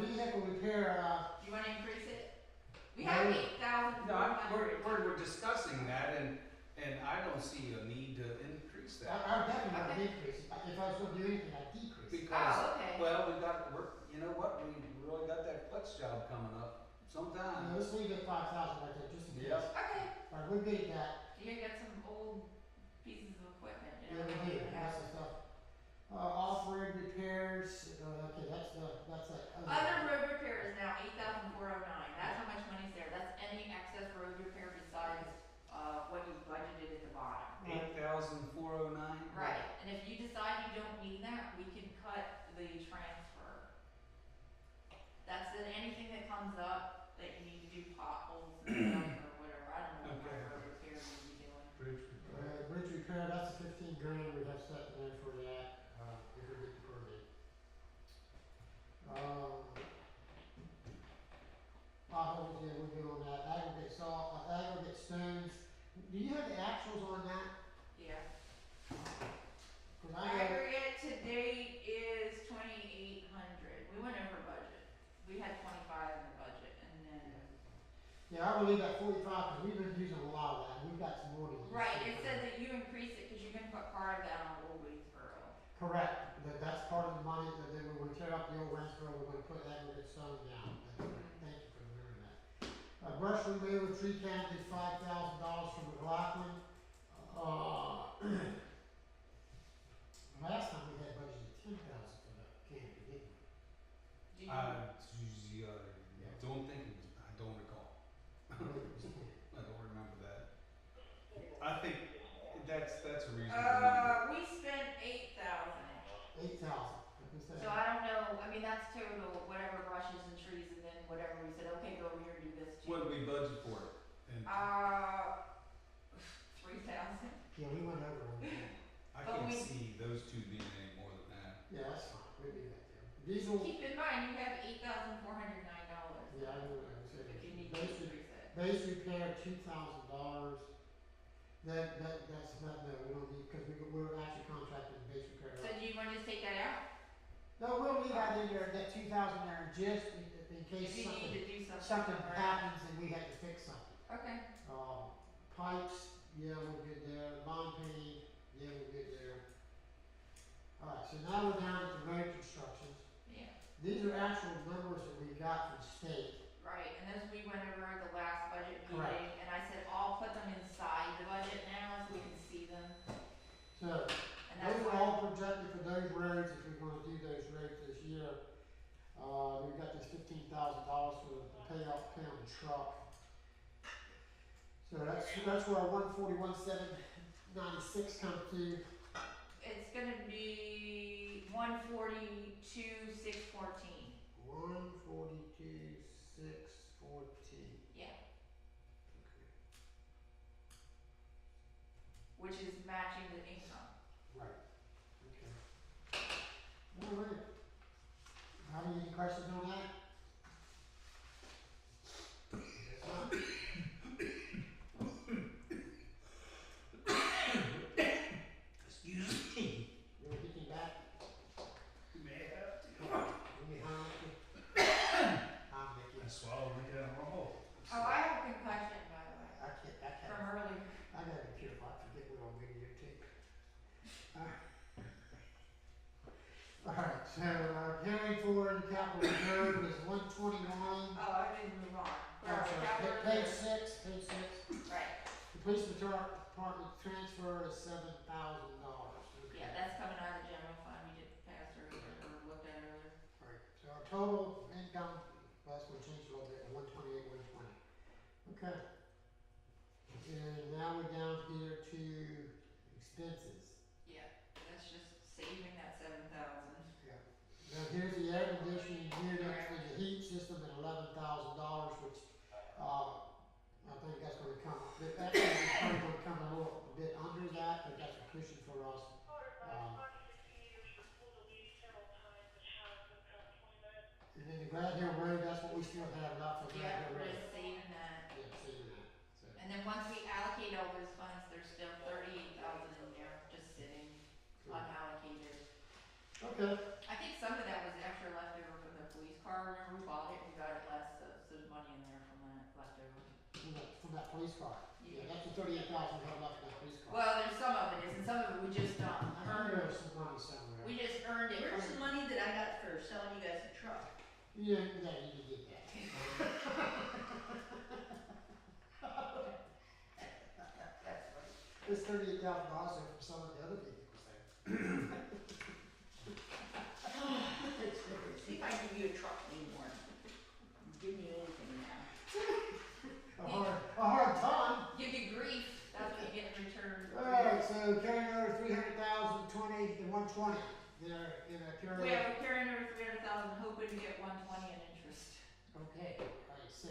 the vehicle repair, Do you wanna increase it? We have No. 8,400. We're discussing that and I don't see a need to increase that. I would definitely want to Okay. decrease it. If I was gonna do anything, I'd decrease it. Because, Oh, okay. well, you know what, we really got that clutch job coming up sometime. Let's leave it 5,000 right there, just in case. Yep. Okay, Alright, we're good at that. you got some old pieces of equipment, you Yeah, know. we do, you have. that's the stuff. Off-road repairs, okay, that's Other road repair is now 8,409, that's how much money's there, that's any excess road repair besides, what you budgeted at the bottom. 8,409? Right, and if you decide you don't need that, we can cut the transfer. That's anything that comes up that you need to do potholes and stuff or whatever, I don't know what Okay. road repair you'd be doing. Bridge repair. Bridge repair, that's 15 grand, we have set there for that, if we get the permit. Potholes, yeah, we're good on that. Aggregate salt, aggregate stones. Do you have the actuals on that? Yeah, 'Cause I know, Aggregate to date is 2,800. We went over budget. We had 25 in the budget, and then, yeah, I believe that 45, because we've been using a lot of that, we've got some more to use. right, it said that you increased it because you're gonna put cars down on Old Waitsboro. Correct, that's part of the money, that then when we tear up the old Waynesboro, we're gonna put aggregate stone down. That's right. Thank you for remembering that. Brush removal, tree canopy, $5,000 from McLaughlin. Last time we had budgeted 10,000 for the canopy, didn't we? Do you, Don't think it was, I don't recall. I believe it was 10. I don't remember that. I think that's a reasonable number. we spent 8,000. 8,000, like we said. So I don't know, I mean, that's total, whatever brushes and trees, and then whatever we said, okay, go over here and do this too. What did we budget for it? And 3,000. Yeah, we went over on that. I but can't we- see those two being any more than that. Yeah, that's fine, we'll do that there. Diesel, Keep in mind, you have $8,409. yeah, I know what I was saying. If you need to Base, increase it. base repair, $2,000. That's not, no, we don't need, because we're actually contracted base repair. So do you want to just take that out? No, we'll leave that in there, that 2,000 there, just in case If you need something, to do something. something somewhere. happens and we have to fix something. Okay. Pipes, yeah, we're good there. Lawn painting, yeah, we're good there. Alright, so now we're down to road constructions. Yeah. These are actual numbers that we got from state. Right, and those we went over at the last budget Correct. meeting, and I said, I'll put them inside the budget now so we can see them. So, And that's those are why, all projected for those roads, if we're gonna do those roads this year. We've got this $15,000 for the pay on the truck. So that's where our 141,796 comes to. it's gonna be 142,614. 142,614. Yeah. Which is matching the income. Right. Okay. All right. Have any questions on that? Yes, not. Excuse me. You want to get me back? You may have to. Give me how much? I'll make I it. swallowed like a rumble. Oh, I have a concussion, by the way, I can't. from earlier. I gotta be careful, I forget what I'm videotape. Alright, so, carrying forward the capital reserve is 121. Oh, I didn't move on. Oh, sorry, Capital page reserve. 6, page 6. Right, The police department transfer is $7,000. Okay. yeah, that's coming out of the general fund, we did pass earlier, or looked at earlier. Right, so our total income, well, that's gonna change a little bit, 128, 120. Okay. And now we're down here to expenses. Yeah, that's just saving that 7,000. Yeah. Now here's the air conditioning unit for the heat system at $11,000, which, I think that's gonna come, that's probably gonna come a little bit under that, but that's a cushion for us. And then the Glad Hill Road, that's what we still have left for Glad Yeah, Hill we're Road. just saving that. Yeah, saving that, so. And then once we allocate all those funds, there's still 38,000 in there, just sitting unallocated. Okay, I think some of that was extra leftover from the police car, remember we bought it, we got it less, so there's money in there from that leftover. from that police car. Yeah, that's the 38,000 we have left in that police car. Well, there's some of it is, and some of it we just I know earned, there's some money somewhere. we just earned it Where's the from, money that I got for selling you guys a truck? Yeah, you did that. that's right. There's $38,000 there from some of the other vehicles there. See if I can give you a truck anymore. I'm giving you anything now. A hard time. Give you grief, that's what you get in return. Alright, so carrying over 300,000, 20, and 120. They're in a carry. We have a carrying over 300,000, hoping to get 120 in interest. Okay, alright, so,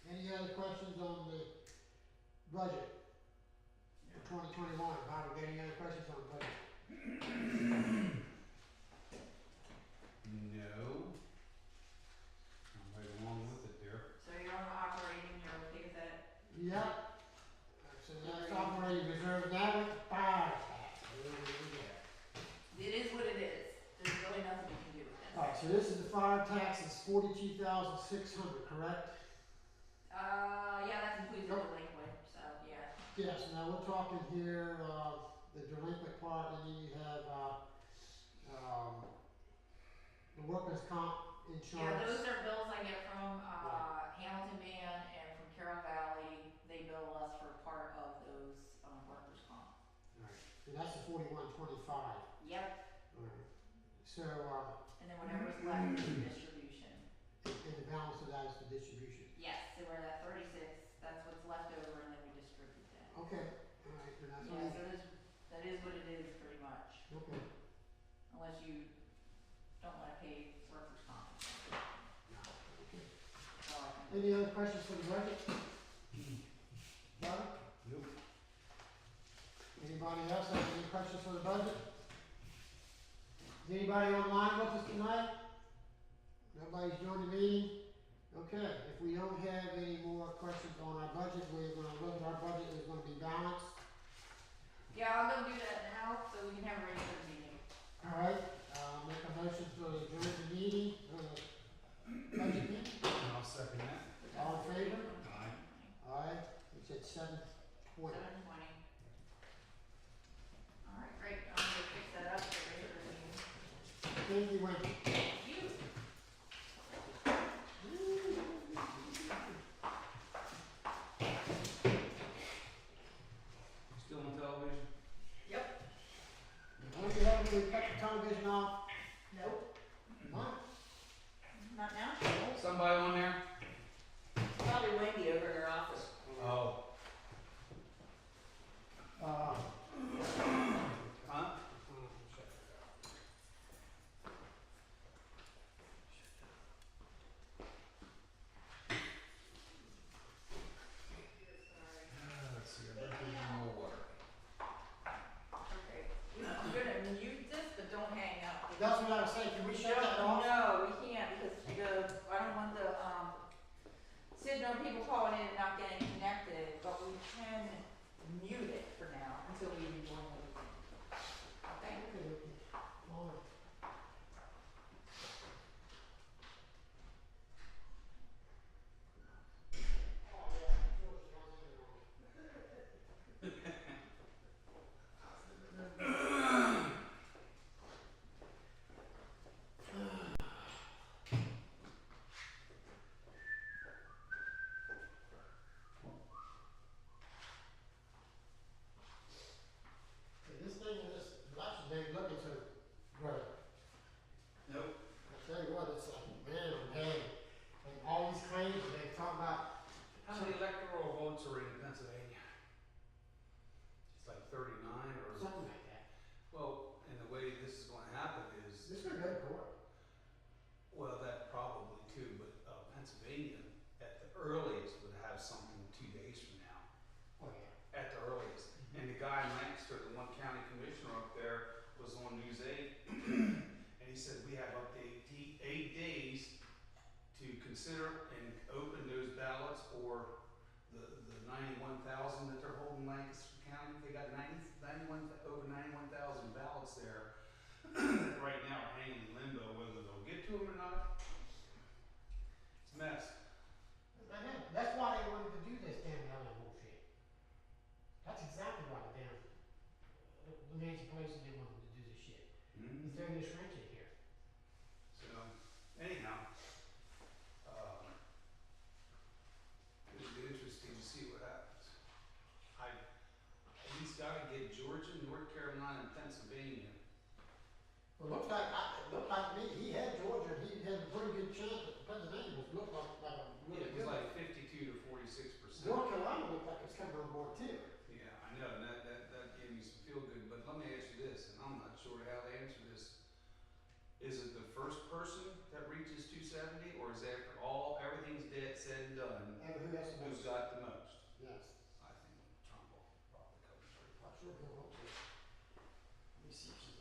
any other questions on the budget for 2021? Bobby, got any other questions on the budget? No. I'm right along with it there. So you're on the operating, you're okay with that? Yep. So that's operating reserve, now it's fire tax. There we go. so this is the fire tax, it's 42,600, correct? Yeah, that includes the Nope. delinquent, so, yeah. Yes, now we're talking here, the delinquent part, and then you have, the workers' comp Yeah, insurance. those are bills I get from, Hamilton Van and from Carroll Valley. They bill us for part of those, workers' comp. Right, and that's the 4125. Yep, Alright, so, and then whatever's left is the distribution. and the balance of that is the distribution. Yes, so we're at 36, that's what's left over, and then we distribute that. Okay, alright, and that's Yeah, only, so that is what it is, pretty much, okay. unless you don't wanna pay workers' comp. Okay. That's all I can do. Any other questions for the budget? Bobby? Nope. Anybody else have any questions for the budget? Is anybody online with us tonight? Nobody's joined the meeting? Okay, if we don't have any more questions on our budget, we're gonna look at our budget, it's gonna be balanced. Yeah, I'll go do that now, so we can have a regular meeting. Alright, make a motion to adjourn the meeting, budget meeting, I'll second that. all in favor? Aye. Alright, it's at 7:20. 7:20. Alright, great, I'm gonna fix that up for regular meeting. Thank you, Wendy. You. Still on television? Yep. When you have to cut the television off? Nope. What? Not now? Somebody on there? Probably Wendy over in her office. Oh. Uh, Huh? Let's see, I better drink more water. Okay. I'm gonna mute this, but don't hang up. That's what I was saying, can we shut that off? No, we can't, because I don't want the, signal people calling in and not getting connected, but we can mute it for now until we rejoin the meeting. Okay? Okay, all right. This thing in this election day looking so great. Nope. I tell you what, it's like, man, oh man, like all these claims that they talk about, How many electoral votes are in Pennsylvania? It's like 39 or, something like that. well, and the way this is gonna happen is, This could go to court. well, that probably too, but Pennsylvania at the earliest would have something 2 days from now, Oh, yeah. at the earliest. And the guy in Lancaster, the one county commissioner up there, was on News 8, and he said, we have up to 8 days to consider and open those ballots for the 91,000 that they're holding in Lancaster County. They got 91, over 91,000 ballots there that right now are hanging in limbo, whether they'll get to them or not. It's a mess. I know, that's why they wanted to do this damn Ellen bullshit. That's exactly why the damn, the Nancy Pelosi, they wanted to do this shit. Mm-hmm. They're throwing this wrench in here. So, anyhow, it'll be interesting to see what happens. He's gotta get Georgia, North Carolina, and Pennsylvania. Well, it looked like me, he had Georgia, he had a pretty good chance, but Pennsylvania was, looked like a really It was good. like 52 to 46%. North Carolina looked like it's coming on board too. Yeah, I know, and that gave me some feel good, but let me ask you this, and I'm not sure how to answer this. Is it the first person that reaches 270, or is it after everything's dead, said and done, And who has the who's most? got the most? Yes, I think Trump will probably cover through. I sure do hope so. Let me see if she's,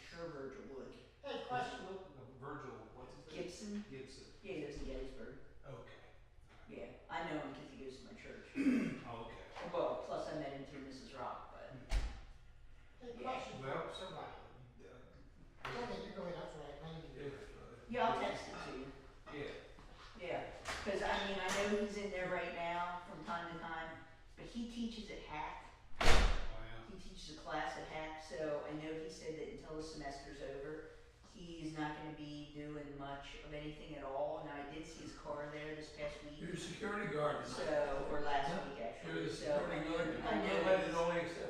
sure Virgil would. Hey, question, Virgil, what's his name? Gibson? Gibson. Yeah, he lives in Gettysburg. Okay. Yeah, I know him because he goes to my church. Oh, okay. Well, plus I met him through Mrs. Rock, but hey, Yeah. question, Well, somebody. Go ahead, you go ahead, that's right, I need to do it. yeah, I'll text it to you. Yeah. Yeah, because I mean, I know he's in there right now from time to time, but he teaches at Hack. Oh, yeah. He teaches a class at Hack, so I know he said that until the semester's over, he's not gonna be doing much of anything at all. Now, I did see his car there this past You're week, a security guard. so, or last week You're actually, the so security guard. I know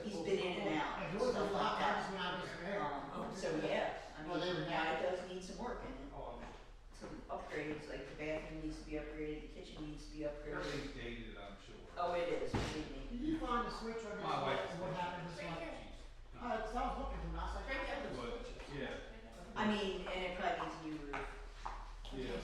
he's been in and out, I and do it a stuff lot, like times that. when I was there. So yeah, I Well, they mean, were yeah, it does need some work in it. Oh, Some upgrades, like the bathroom needs to be upgraded, the kitchen needs to be upgraded. everything's dated, I'm sure. Oh, it is, believe me. Did you find the switch on this My light wife. and what happened this Right light? here. Cause I was looking for it, I was like, I had the What? switches. Yeah. I mean, and it probably needs a new roof, Yeah.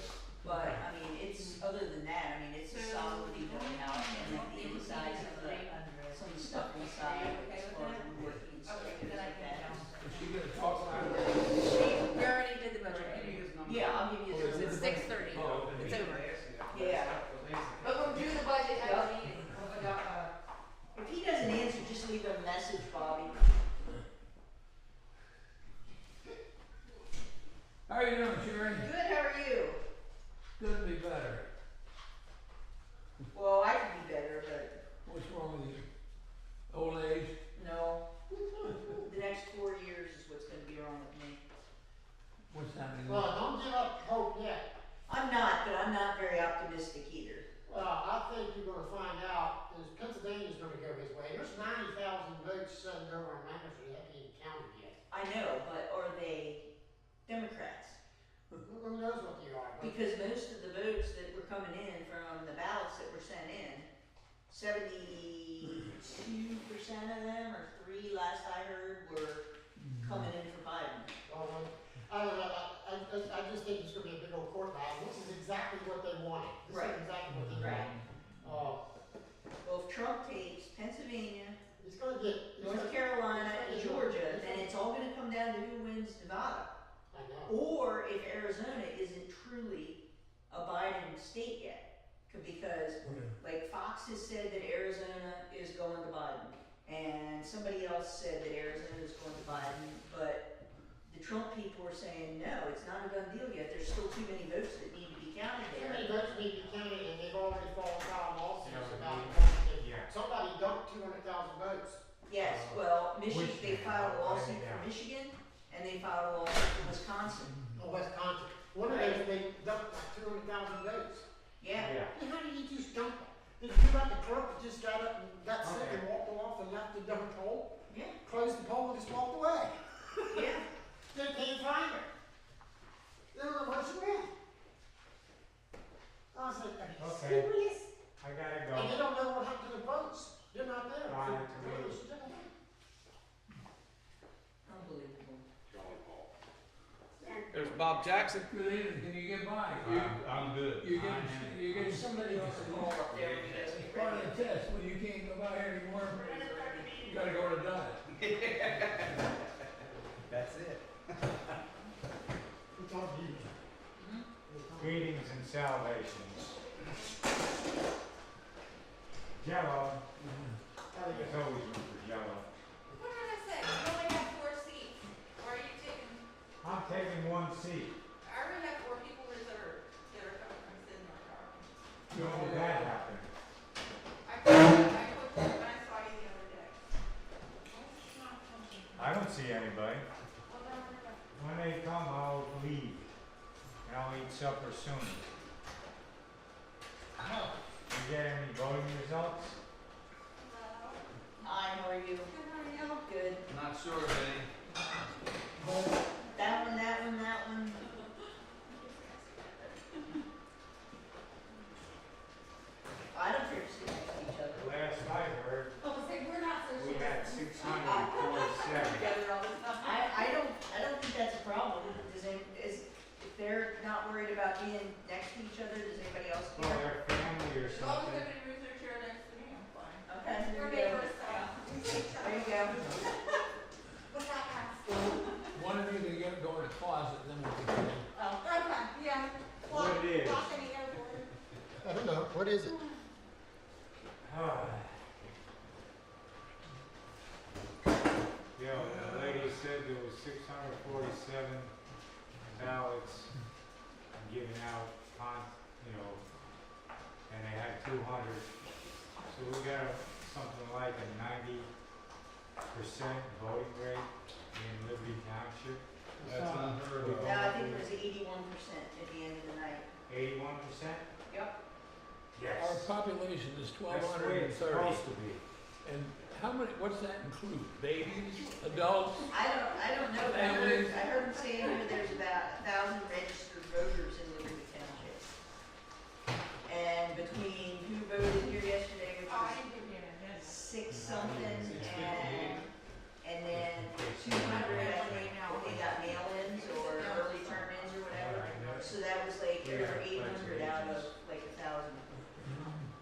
but I mean, it's, other than that, I mean, it's a solid detailed house, and like the inside, some of the stuff inside, as far as woodworking and stuff, Okay, then I like can that. Is she gonna talk about it? We already did the budget Give me meeting. his number. Yeah, I'll give you Oh, this. is it It's 6:30. Oh, It's He over. asked me that. Yeah. But we'll do the budget at the meeting. If he doesn't answer, just leave a message, Bobby. How are you doing, Sharon? Good, how are you? Couldn't be better. Well, I could be better, but What's wrong with you? Old age? no. The next 4 years is what's gonna be wrong with me. What's happening? Well, don't give up hope yet. I'm not, but I'm not very optimistic either. Well, I think you're gonna find out is Pennsylvania's gonna go his way. There's 90,000 votes sitting over in Manchester that haven't even counted yet. I know, but are they Democrats? Who knows what they are? But Because most of the votes that were coming in from the ballots that were sent in, 72% of them, or 3 last I heard, were coming in for Biden. well, I don't know, I just think it's gonna be a big old court battle. This is exactly what they wanted. This Right. is exactly what they Right. wanted. Well, if Trump takes Pennsylvania, It's gonna get. North Carolina, and Georgia, then it's all gonna come down to who wins Nevada. I know. Or if Arizona isn't truly a Biden state yet. Because like Fox has said that Arizona is going to Biden, and somebody else said that Arizona is going to Biden, but the Trump people are saying, no, it's not a done deal yet, there's still too many votes that need to be counted Too many there. votes need to be counted and they've already filed lawsuits Yeah, about yeah. somebody dumped 200,000 votes. Yes, well, Michigan, Which- they filed a lawsuit Yeah. for Michigan, and they filed a lawsuit for Wisconsin. Oh, Wisconsin. One of those, they dumped like 200,000 votes. Yeah, And how did you just dump it? Did you let the clerk just got up and got sick and walked off and left the dump poll? yeah, Closed the poll and just walked away? yeah. They can't find her. They don't know where she went. I was like, are you Okay. serious? I gotta And they go. don't know what happened to the votes. They're not there. Right, So, to me. she took them. Unbelievable. There's Bob Jackson. Good evening, can you get by? I'm good. You're getting somebody else to All up there, we just get part ready. of the test, well, you can't go by here anymore, you gotta go to diet. That's it. It's on you. Mhm. It's on you. Greetings and salvations. Jello, there's always room for Jello. What did I say? You only have 4 seats. Why are you taking, I'm taking one seat. I already have 4 people reserved that are coming from Sidmar. When did that happen? I put you when I saw you the other day. I don't see anybody. Well, then we're gonna- When they come, I'll leave. And I'll eat supper soon. You get any voting results? Hi, how are you? Good, how are you? Good. Not sure, Benny. That one, that one, that one. I don't care if you sit next to each other. Last I heard, Oh, say, we're not so we had 647. Together all the time. I don't think that's a problem. If they're not worried about being next to each other, does anybody else Well, care? their family or As long as something. nobody moves their chair next to me, I'm fine. Okay, We're there you go. neighbors, so. There you go. What's that, Max? One of you can better go in the closet, then we'll be done. Oh, okay, yeah. What it is. Lock in the airport. I don't know, what is it? Yeah, the lady said there was 647 ballots given out, and they had 200. So we got something like a 90% voting rate in Liberty Township. That's unheard of. No, I think it was 81% at the end of the night. 81%? Yep. Yes. Our population is That's the way it's 1,230. supposed to be. And how many, what's that include? Babies, adults? I don't know, but I heard him saying here there's about 1,000 registered voters in Liberty Township. And between who voted here yesterday, which Oh, I was didn't give you an agenda. 6 something, 658. and then 200, I think, they got mail-ins or early turn-ins or whatever. So that was like over 800 out of like 1,000.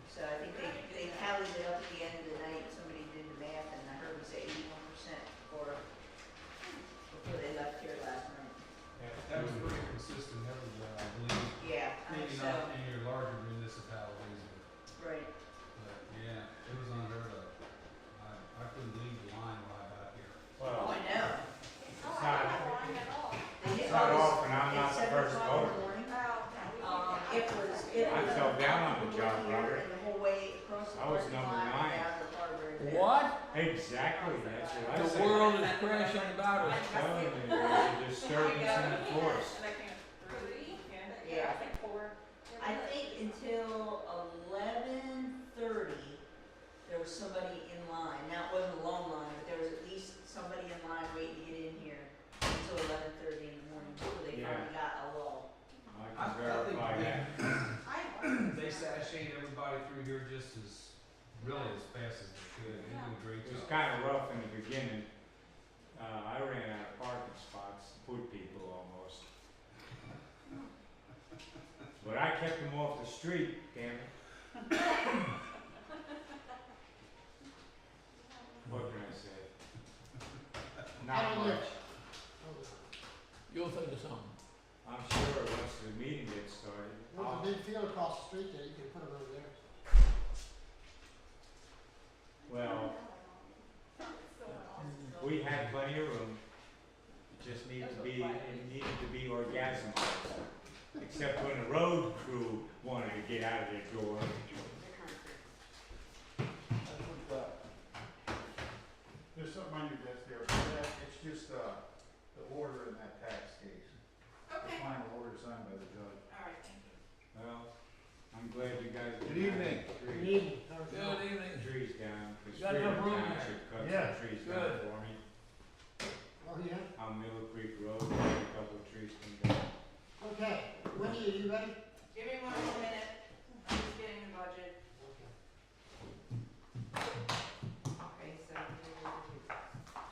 So I think they tallied it up at the end of the night, somebody did the math, and I heard him say 81% before they left here last night. That was pretty consistent everywhere, I believe. Yeah, I think Maybe so. not in your larger municipalities, Right. but yeah, it was unheard of. I couldn't believe the line when I got here. Oh, Well, I know. Oh, I don't have one at all. They it's did not always- often I'm not at the 7 first o'clock in voter. the morning. Oh, It was. I fell down on the job, here Robert. and the whole way across the I was parking number lot and 9. down to Harvard. What? Exactly, that's what I The said. world is crashing about us. I'm telling you, there's a disturbance in the force. Yeah. I think until 11:30, there was somebody in line. Now, it wasn't a long line, but there was at least somebody in line waiting to get in here until 11:30 in the morning before they Yeah. finally got a lull. I can verify that. They sashayed everybody through here just really as fast as they could. They did a great It was job. kind of rough in the beginning. I ran out of parking spots, foot people almost. But I kept them off the street, damn it. What can I say? Not much. You'll think of something. I'm sure once the meeting gets started. There's a big field across the street there, you can put them over there. Well, we had plenty of room. It just needed to be orgasmized. Except when the road crew wanted to get out of their door. There's something on your desk there, for that, it's just, the order in that tax case. The Okay. final order signed by the judge. All right, thank you. Well, I'm glad you guys. Good evening. Good evening. How's it going? Good evening. Trees down, because You got enough room there? Township cut Yeah. some trees Good. down for me. Oh, yeah? On Middle Creek Road, a couple of trees come down. Okay, Wendy, are you ready? Give me 1 more minute. I'm just getting the budget. Okay. Okay, so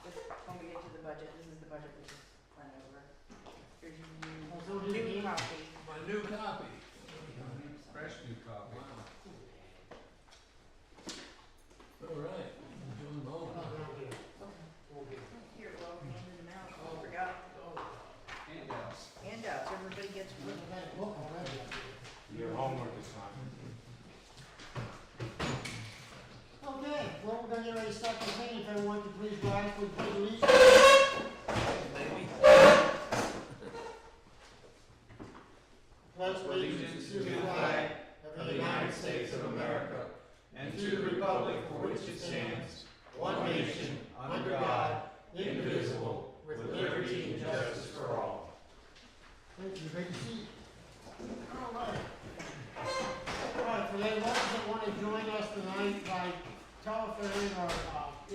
this, when we get to the budget, this is the budget we just went over. Here's your Oh, so did new you- copy. My new copy. Fresh new copy. Wow. All right. I'm doing Oh, all down here. Okay. Over here. Here, well, handed them out. I forgot. Handouts. Handouts, everybody gets Look one. at that book already up there. Your homework is on. Okay, well, we're gonna get ready to start the meeting. If everyone could please rise for the pledge of allegiance. Pledge Allegiance to the flag of the United States of America and to the republic for which it stands, one nation, under God, indivisible, with liberty and justice for all. Thank you, take a seat. All right. All right, for those that want to join us tonight by telephone or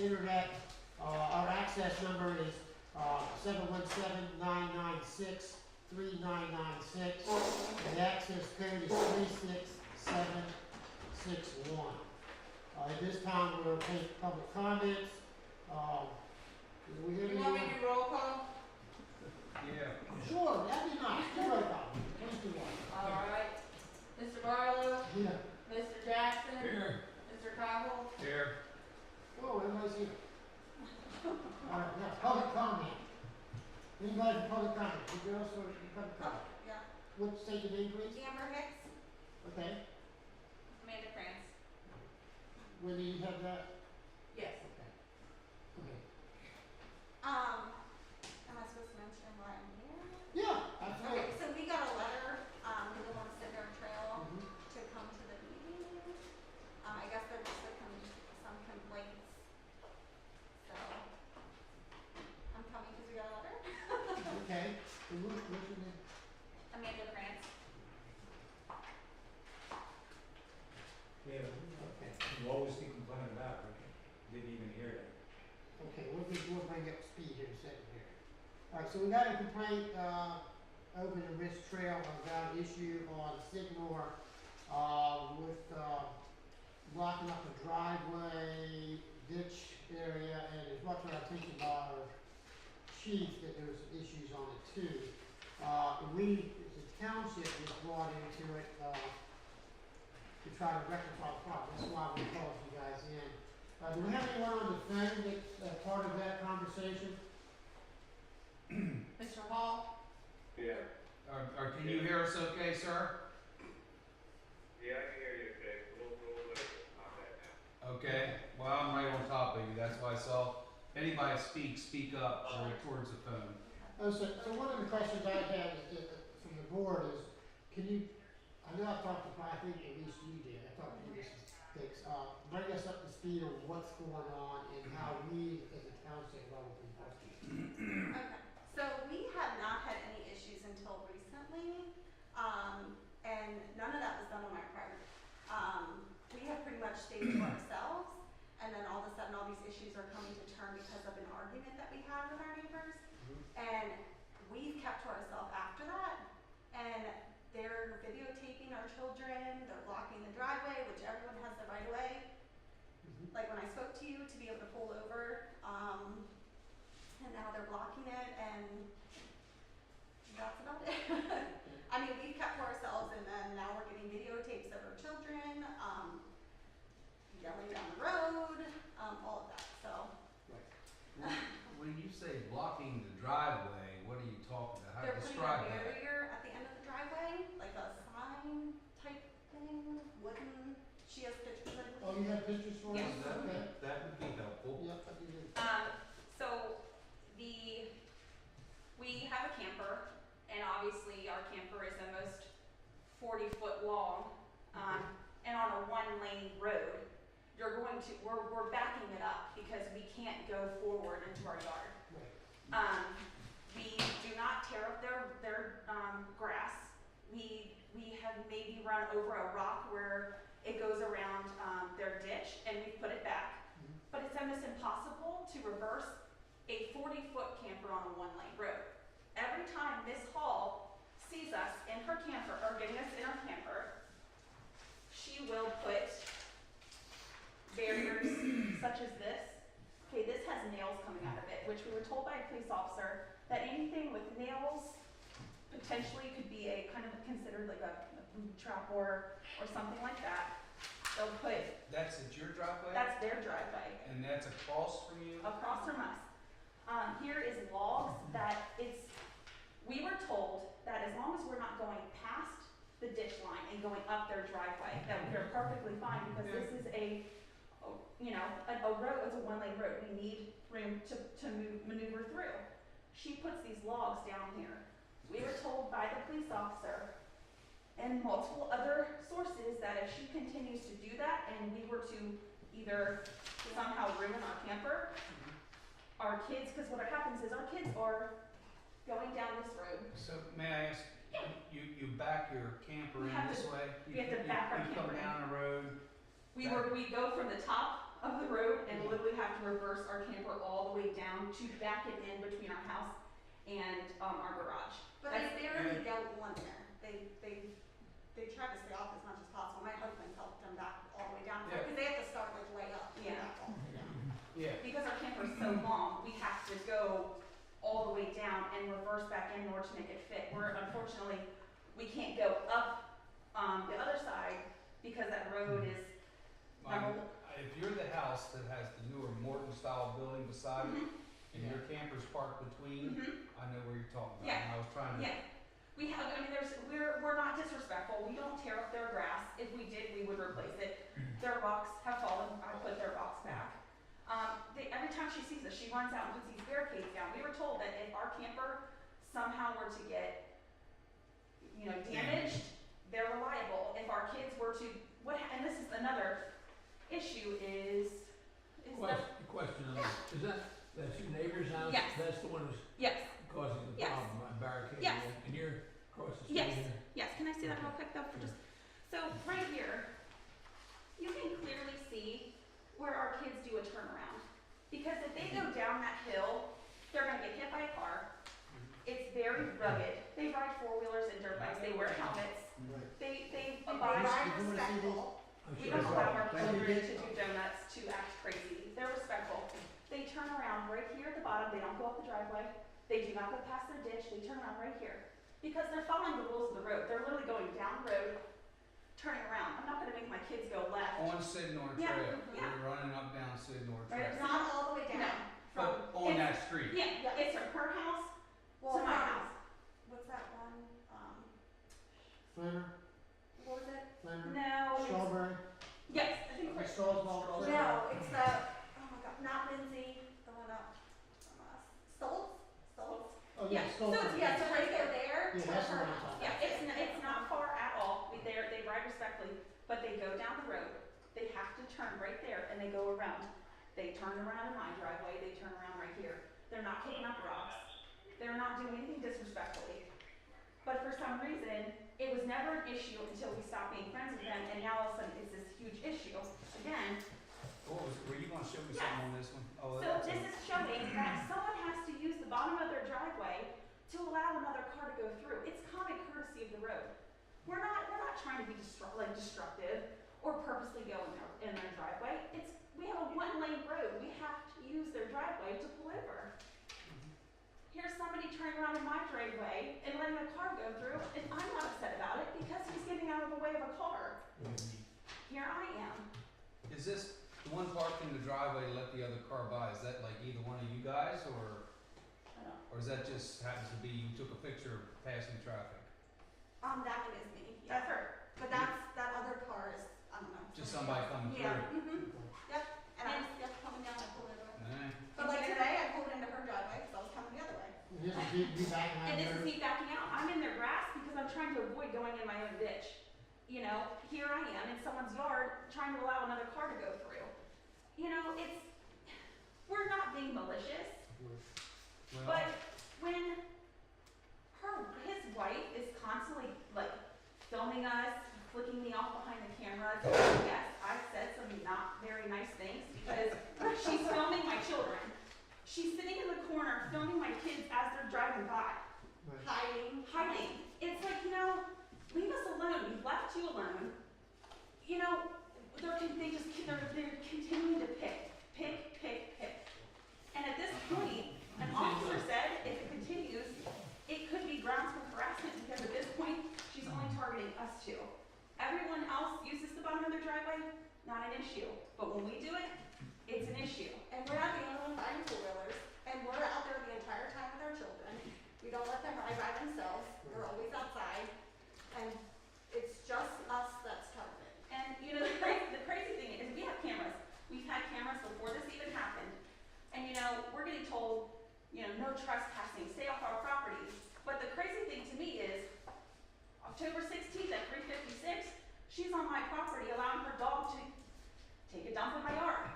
internet, our access number is 717-996-3996. The access code is 36761. At this time, we're going to take public comments. Do we have You want me any? to do roll call? Yeah. Sure, that'd be nice. Do roll call. Please do one. All right. Mr. Barlow, Yeah. Mr. Jackson, Here. Mr. Cobble, Here. Whoa, everybody's here. All right, yeah, public comment. Anybody from public the company? You girls or you cover the company? Yeah. What, state your name, please? Amber Hicks, Okay, Amanda France. Wendy, you have that? Yes. Okay. Okay. Am I supposed to mention why I'm here? Yeah, Okay, absolutely. so we got a letter, from the Lone Cinder Trail Mhm. to come to the meeting. I guess they're just some complaints. So, I'm coming because we got a letter. Okay, and what's your name? Amanda France. Yeah, Okay. what was the complaint about? Didn't even hear that. Okay, we'll bring up speed here in a second here. Alright, so we got a complaint, over the Ridge Trail about an issue on Signor, with, blocking up a driveway, ditch area, and it's brought to our attention by our chief that there was some issues on it too. And we, the township was brought into it, to try to rectify the problem. That's why we called you guys in. Do we have anyone on the phone that's part of that conversation? Mr. Hall? Yeah, Can you hear us okay, sir? yeah, I can hear you okay. A little later, but not bad now. Okay, well, I'm right on top of you, that's why I saw, anybody speak up or towards the phone. Oh, so one of the questions I had is, from the board is, can you, I know I've talked to, I think at least you did, I talked to you, Mrs. Hicks, bring us up to speed on what's going on and how we as a township level can help you. Okay, so we have not had any issues until recently, and none of that was done on my part. We have pretty much stayed to ourselves, and then all of a sudden, all these issues are coming to term because of an argument that we had with our neighbors. And we've kept to ourselves after that, and they're videotaping our children, they're blocking the driveway, which everyone has the right of way. Like when I spoke to you, to be able to pull over, and now they're blocking it, and that's about it. I mean, we've kept to ourselves, and then now we're getting videotapes of our children, yelling down the road, all of that, so. When you say blocking the driveway, what are you talking about? How They're to putting a describe that? barrier at the end of the driveway, like a sign type thing, wooden, she has pictures of it. Oh, you have pictures for us? Yes. Okay. That would be helpful. Yep, I do. So we have a camper, and obviously our camper is almost 40 foot long, and on a one-lane road, we're backing it up because we can't go forward into our yard. Right. We do not tear up their grass. We have maybe run over a rock where it goes around their ditch, and we put it back. But it's almost impossible to reverse a 40-foot camper on a one-lane road. Every time Miss Hall sees us in her camper, or getting us in our camper, she will put barriers such as this. Okay, this has nails coming out of it, which we were told by a police officer that anything with nails potentially could be a kind of considered like a food trap or something like that. They'll put, That's at your driveway? that's their driveway, And that's across from you? across from us. Here is logs that we were told that as long as we're not going past the ditch line and going up their driveway, that we're perfectly fine, because this is a road, it's a one-lane road. We need room to maneuver through. She puts these logs down here. We were told by the police officer and multiple other sources that if she continues to do that and we were to either somehow ruin our camper, our kids, because what happens is our kids are going down this road. So may I ask, you back your camper We in have this to- way? we have to back our You come camper in. down the road, We go from the top of the road and literally have to reverse our camper all the way down to back it in between our house and our garage. But they barely don't want there. They try to stay off as much as possible. My husband helped them back all the way down, Yeah. because they have to start like way up and Yeah. back all the way down. yeah. Because our camper is so long, we have to go all the way down and reverse back in order to make it fit. Unfortunately, we can't go up the other side because that road is If you're the house that has the newer Morton style building beside it, and your camper's parked between, Mm-hmm. I know where you're talking about, Yeah. and I was trying to. Yeah. We have, I mean, we're not disrespectful, we don't tear up their grass, if we did, we would replace it. Their rocks have fallen, I put their rocks back. Every time she sees us, she runs out and puts these barricades down. We were told that if our camper somehow were to get, damaged, they're reliable. If our kids were to, and this is another issue is Question on that, is that's your neighbor's house? Yes. That's the one who's yes, causing the Yes. problem, by barricading Yes. it, and you're across the street yes, here? yes. Can I see that real quick though for just, so right here, you can clearly see where our kids do a turnaround. Because if they go down that hill, they're gonna get hit by a car. It's very rugged. They ride four-wheelers and dirt bikes, they wear helmets. They abide. You wanna see these? We don't allow our Thank you, children to Dick. do donuts, to act crazy. They're respectful. They turn around right here at the bottom. They don't go up the driveway. They do not go past their ditch. They turn around right here. Because they're following the rules of the road. They're literally going down the road, turning around. I'm not gonna make my kids go left. On Sidnor Yeah, Trail, yeah. you're running up down Sidnor Right, Trail. Not all the way No. down. But on It's- that street. Yeah, it's from her house Well, to my house. what's that one, Flanner, what was it? Flanner, No, it's, Strawberry, yes, I think it's, Salisbury. No, it's the, oh my god, not Lindsay, the one up from us. Stoltz? Oh, Yeah, yeah, so Stolz. it's- Yeah, so right there, Yeah, to that's the her one I'm house. talking yeah, it's not far at all. They ride respectfully, but they go down the road. They have to turn right there and they go around. They turn around in my driveway, they turn around right here. They're not kicking up rocks. They're not doing anything disrespectfully. But for some reason, it was never an issue until we stopped being friends with them, and now all of a sudden it's this huge issue. Again, Were you gonna show me Yes. something on this one? Oh, so that's this is showing that someone has to use the bottom of their driveway to allow another car to go through. It's common courtesy of the road. We're not trying to be destructive or purposely go in their driveway. We have a one-lane road. We have to use their driveway to pull over. Here's somebody turning around in my driveway and letting a car go through, and I'm not upset about it because he's getting out of the way of a car. Here I am. Is this the one parked in the driveway to let the other car by? Is that like either one of you guys, or is that just happens to be you took a picture of passing traffic? That one is me, yeah. That's her. But that other car is, I don't know. Just somebody coming through? Yeah, yep, and I was just coming down, I pulled over. Nah. But like today, I pulled into her driveway, because I was coming the other way. This is you backing out And this is there. me backing out. I'm in their grass because I'm trying to avoid going in my own ditch. Here I am in someone's yard trying to allow another car to go through. We're not being malicious, Well, but when his wife is constantly like filming us, flicking me off behind the cameras, yes, I've said some not very nice things because she's filming my children. She's sitting in the corner filming my kids as they're driving by. Hiding. It's like, leave us alone. We've left you alone. They're continuing to pick. And at this point, an officer said if it continues, it could be grounds for harassment because at this point, she's only targeting us two. Everyone else uses the bottom of their driveway, not an issue. But when we do it, it's an issue. And we're not the only one buying two-wheelers, and we're out there the entire time with our children. We don't let them ride by themselves, they're always outside, and it's just us that's covered it. And the crazy thing is we have cameras. We've had cameras before this even happened. And we're getting told, no trespassing, stay off our property. But the crazy thing to me is October 16th at 3:56, she's on my property allowing her dog to take a dump in my yard.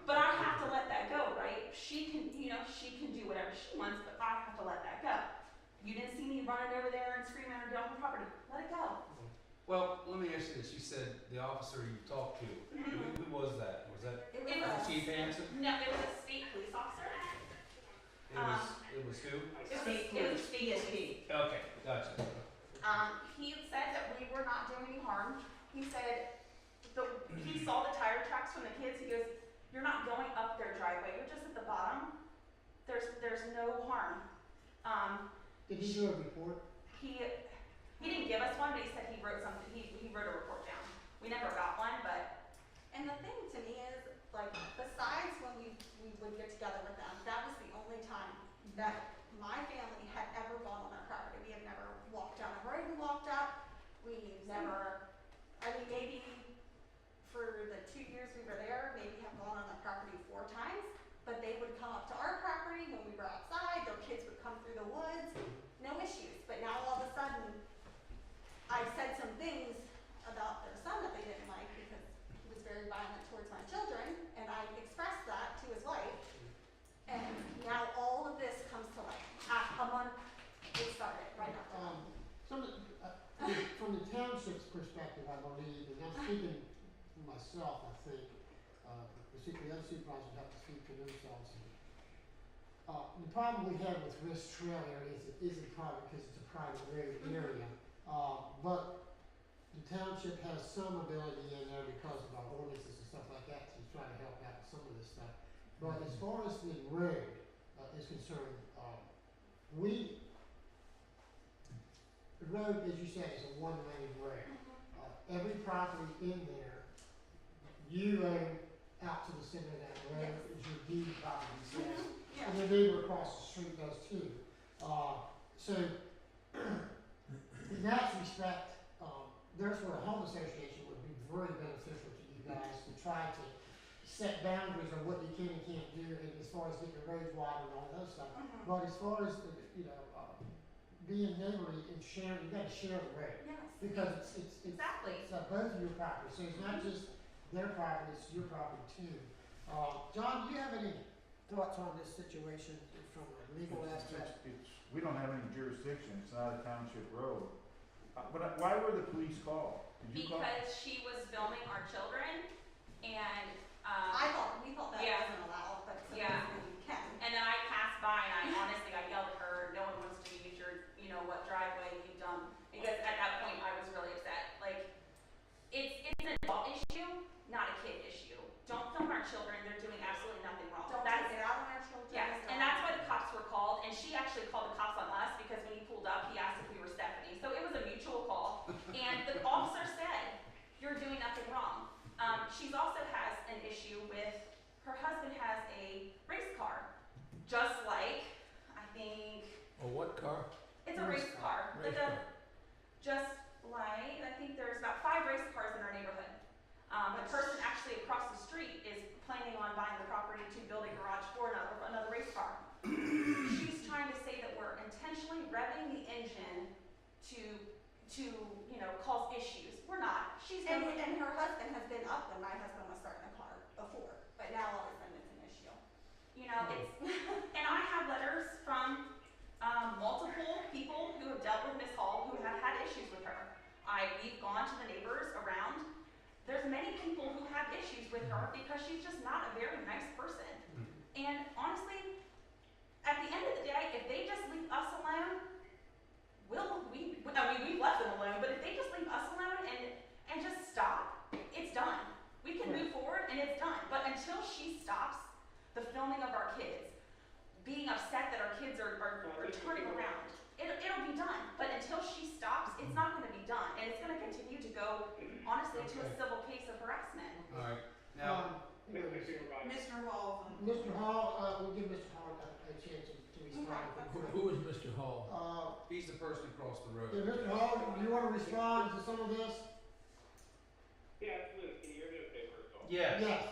But I have to let that go, right? She can do whatever she wants, but I have to let that go. You didn't see me running over there and screaming at her dog on property. Let it go. Well, let me ask you this. You said the officer you talked to. Who was that? Was that It It was was- Chief Hanson? No, it was a state police officer. It was who? It was DSP. Okay, gotcha. He said that we were not doing any harm. He said, he saw the tire tracks from the kids. He goes, you're not going up their driveway. You're just at the bottom. There's no harm. Did he do a report? He didn't give us one, but he said he wrote something. He wrote a report down. We never got one, but And the thing to me is, like, besides when we we would get together with them. That was the only time that my family had ever gone on their property. We have never walked down a road and walked up. We've never, I mean, maybe for the 2 years we were there, maybe have gone on the property 4 times, but they would come up to our property when we were outside, their kids would come through the woods, no issues. But now all of a sudden, I said some things about their son that they didn't like because he was very violent towards my children, and I expressed that to his wife. And now all of this comes to light. A month it started, right after. From the township's perspective, I believe, and I'm speaking for myself, I think, particularly other supervisors have to speak for themselves. The problem we have with Risk Trail area is it isn't private because it's a private road area. But the township has some ability in there because of our ordinances and stuff like that to try to help out with some of this stuff. But as far as the road is concerned, the road, as you said, is a one-lane road. Every property in there, you own out to the center of that road, is your deed property says. Yeah. And the neighbor across the street does too. So, in that respect, there's where a home association would be very beneficial to you guys to try to set boundaries on what you can and can't do, and as far as getting the roads wide and all that stuff. But as far as being neighborly and sharing, you gotta share the road. Yes. Because it's Exactly. both of your property, so it's not just their property, it's your property too. John, do you have any thoughts on this situation from a legal aspect? We don't have any jurisdiction, it's not a township road. But why were the police called? Did you call? Because she was filming our children, and, We thought that Yeah. wasn't allowed, but Yeah. supposedly you can. and then I passed by, and I honestly, I yelled at her, no one wants to use your, what driveway you've done, because at that point, I was really upset. Like, it's an adult issue, not a kid issue. Don't film our children, they're doing absolutely nothing wrong. Don't That's, take it out on our children. yes, and that's why the cops were called, and she actually called the cops on us, because when he pulled up, he asked if we were Stephanie. So it was a mutual call, and the officer said, you're doing nothing wrong. She's also has an issue with, her husband has a race car, just like, I think, A what car? it's a race car, Race like a, car. just like, I think there's about 5 race cars in our neighborhood. The person actually across the street is planning on buying the property to build a garage for another race car. She's trying to say that we're intentionally revving the engine to cause issues. We're not. She's And doing, her husband has been up when my husband was starting a car before, but now all of a sudden it's an issue. it's, and I have letters from multiple people who have dealt with Miss Hall who have had issues with her. We've gone to the neighbors around. There's many people who have issues with her because she's just not a very nice person. And honestly, at the end of the day, if they just leave us alone, we've left them alone, but if they just leave us alone and just stop, it's done. We can move forward and it's done. But until she stops the filming of our kids, being upset that our kids are turning around, it'll be done. But until she stops, it's not gonna be done. And it's gonna continue to go, honestly, to a civil case of harassment. All right, now, Mr. Supervisor. Mr. Hall. Mr. Hall, we'll give Mr. Hall a chance to respond. Who is Mr. Hall? he's the person across the road. Yeah, Mr. Hall, do you wanna respond to some of this? Yeah, absolutely. Can you hear me okay, first off? Yes. Yes.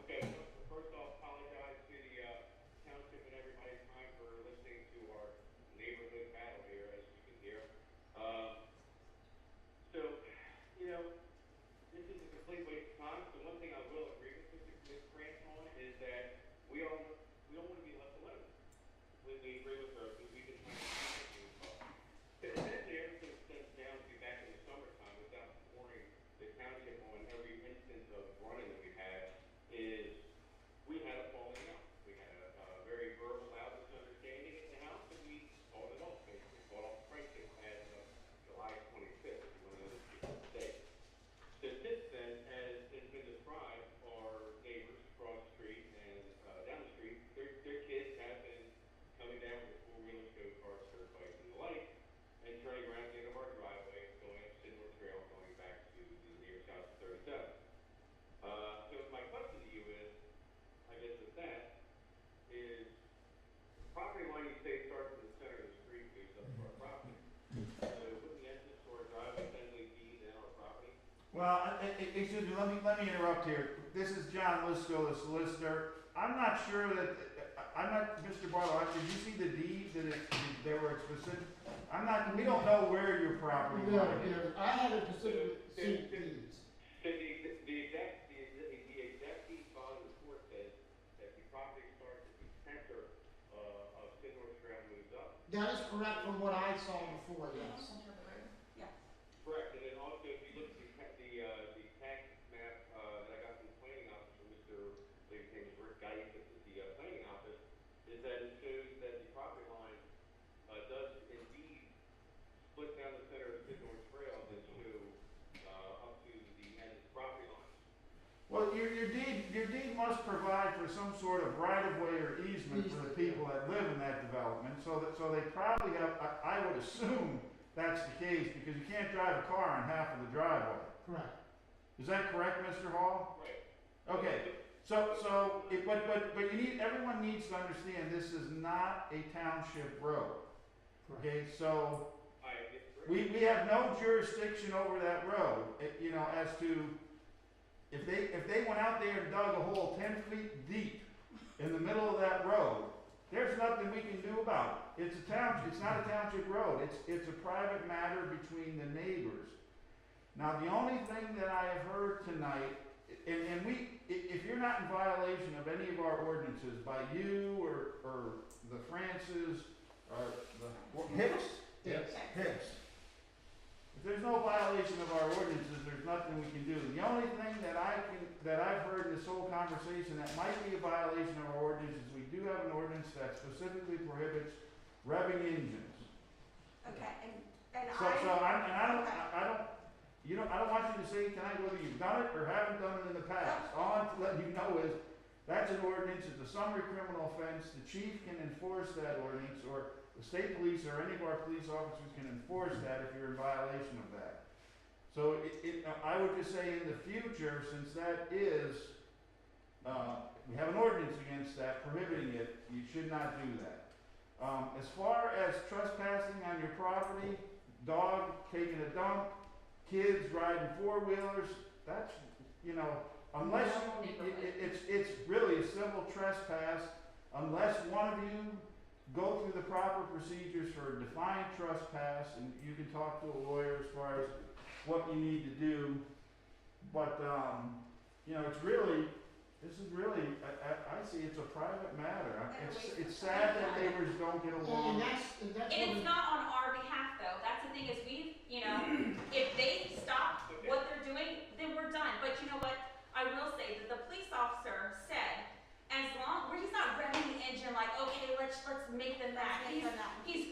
Okay, first off, apologize to the township and everybody's time for listening to our neighborhood battle here, as you can hear. So, this is a complete waste of time. So one thing I will agree with Ms. Grant on is that we don't want to be left alone. Completely agree with her, because we've been trying to do things. Essentially, everything stems down to back in the summertime without warning the township on every instance of Well, excuse me, let me interrupt here. This is John Lisco, the solicitor. I'm not sure that, I'm not, Mr. Barlow, did you see the deed that there were specific? We don't know where your property No, line is. no, I haven't considered seen these. So the exact deed bond report says that the property starts at the center of Sidnorth Trail moves up. That is correct from what I saw before, yes. Center of the road. Yeah. Correct, and then also if you look at the tax map, that I got from the planning office from Mr., I believe his name is Rick Geis at the planning office, is that it shows that the property line, does indeed split down the center of Sidnorth Trail and show, up to the end of the property line. Well, your deed must provide for some sort of right-of-way or easement for the people that live in that development, so they probably have, I would assume that's the case, because you can't drive a car on half of the driveway. Correct. Is that correct, Mr. Hall? Right. Okay, but everyone needs to understand, this is not a township road. Correct. Okay, so I agree. we have no jurisdiction over that road, as to, if they went out there and dug a hole 10 feet deep in the middle of that road, there's nothing we can do about it. It's not a township road, it's a private matter between the neighbors. Now, the only thing that I have heard tonight, and if you're not in violation of any of our ordinances, by you or the Francis, or the Hicks? Yes. Hicks. If there's no violation of our ordinances, there's nothing we can do. The only thing that I've heard in this whole conversation that might be a violation of our ordinances, we do have an ordinance that specifically prohibits revving engines. Okay, and So I don't want you to say tonight whether you've done it or haven't done it in the past. All I'm letting you know is, that's an ordinance, it's a summary criminal offense, the chief can enforce that ordinance, or the state police or any of our police officers can enforce that if you're in violation of that. So I would just say in the future, since that is, we have an ordinance against that, prohibiting it, you should not do that. As far as trespassing on your property, dog taking a dump, kids riding four-wheelers, that's, unless, it's really a civil trespass, unless one of you go through the proper procedures for a defined trespass, and you can talk to a lawyer as far as what you need to do. But, this is really, I see it's a private matter. It's sad that neighbors don't get along. And that's And what it's not on our behalf though, that's the thing is if they stop what they're doing, then we're done. But you know what, I will say that the police officer said, he's not revving the engine like, okay, let's make them mad. He's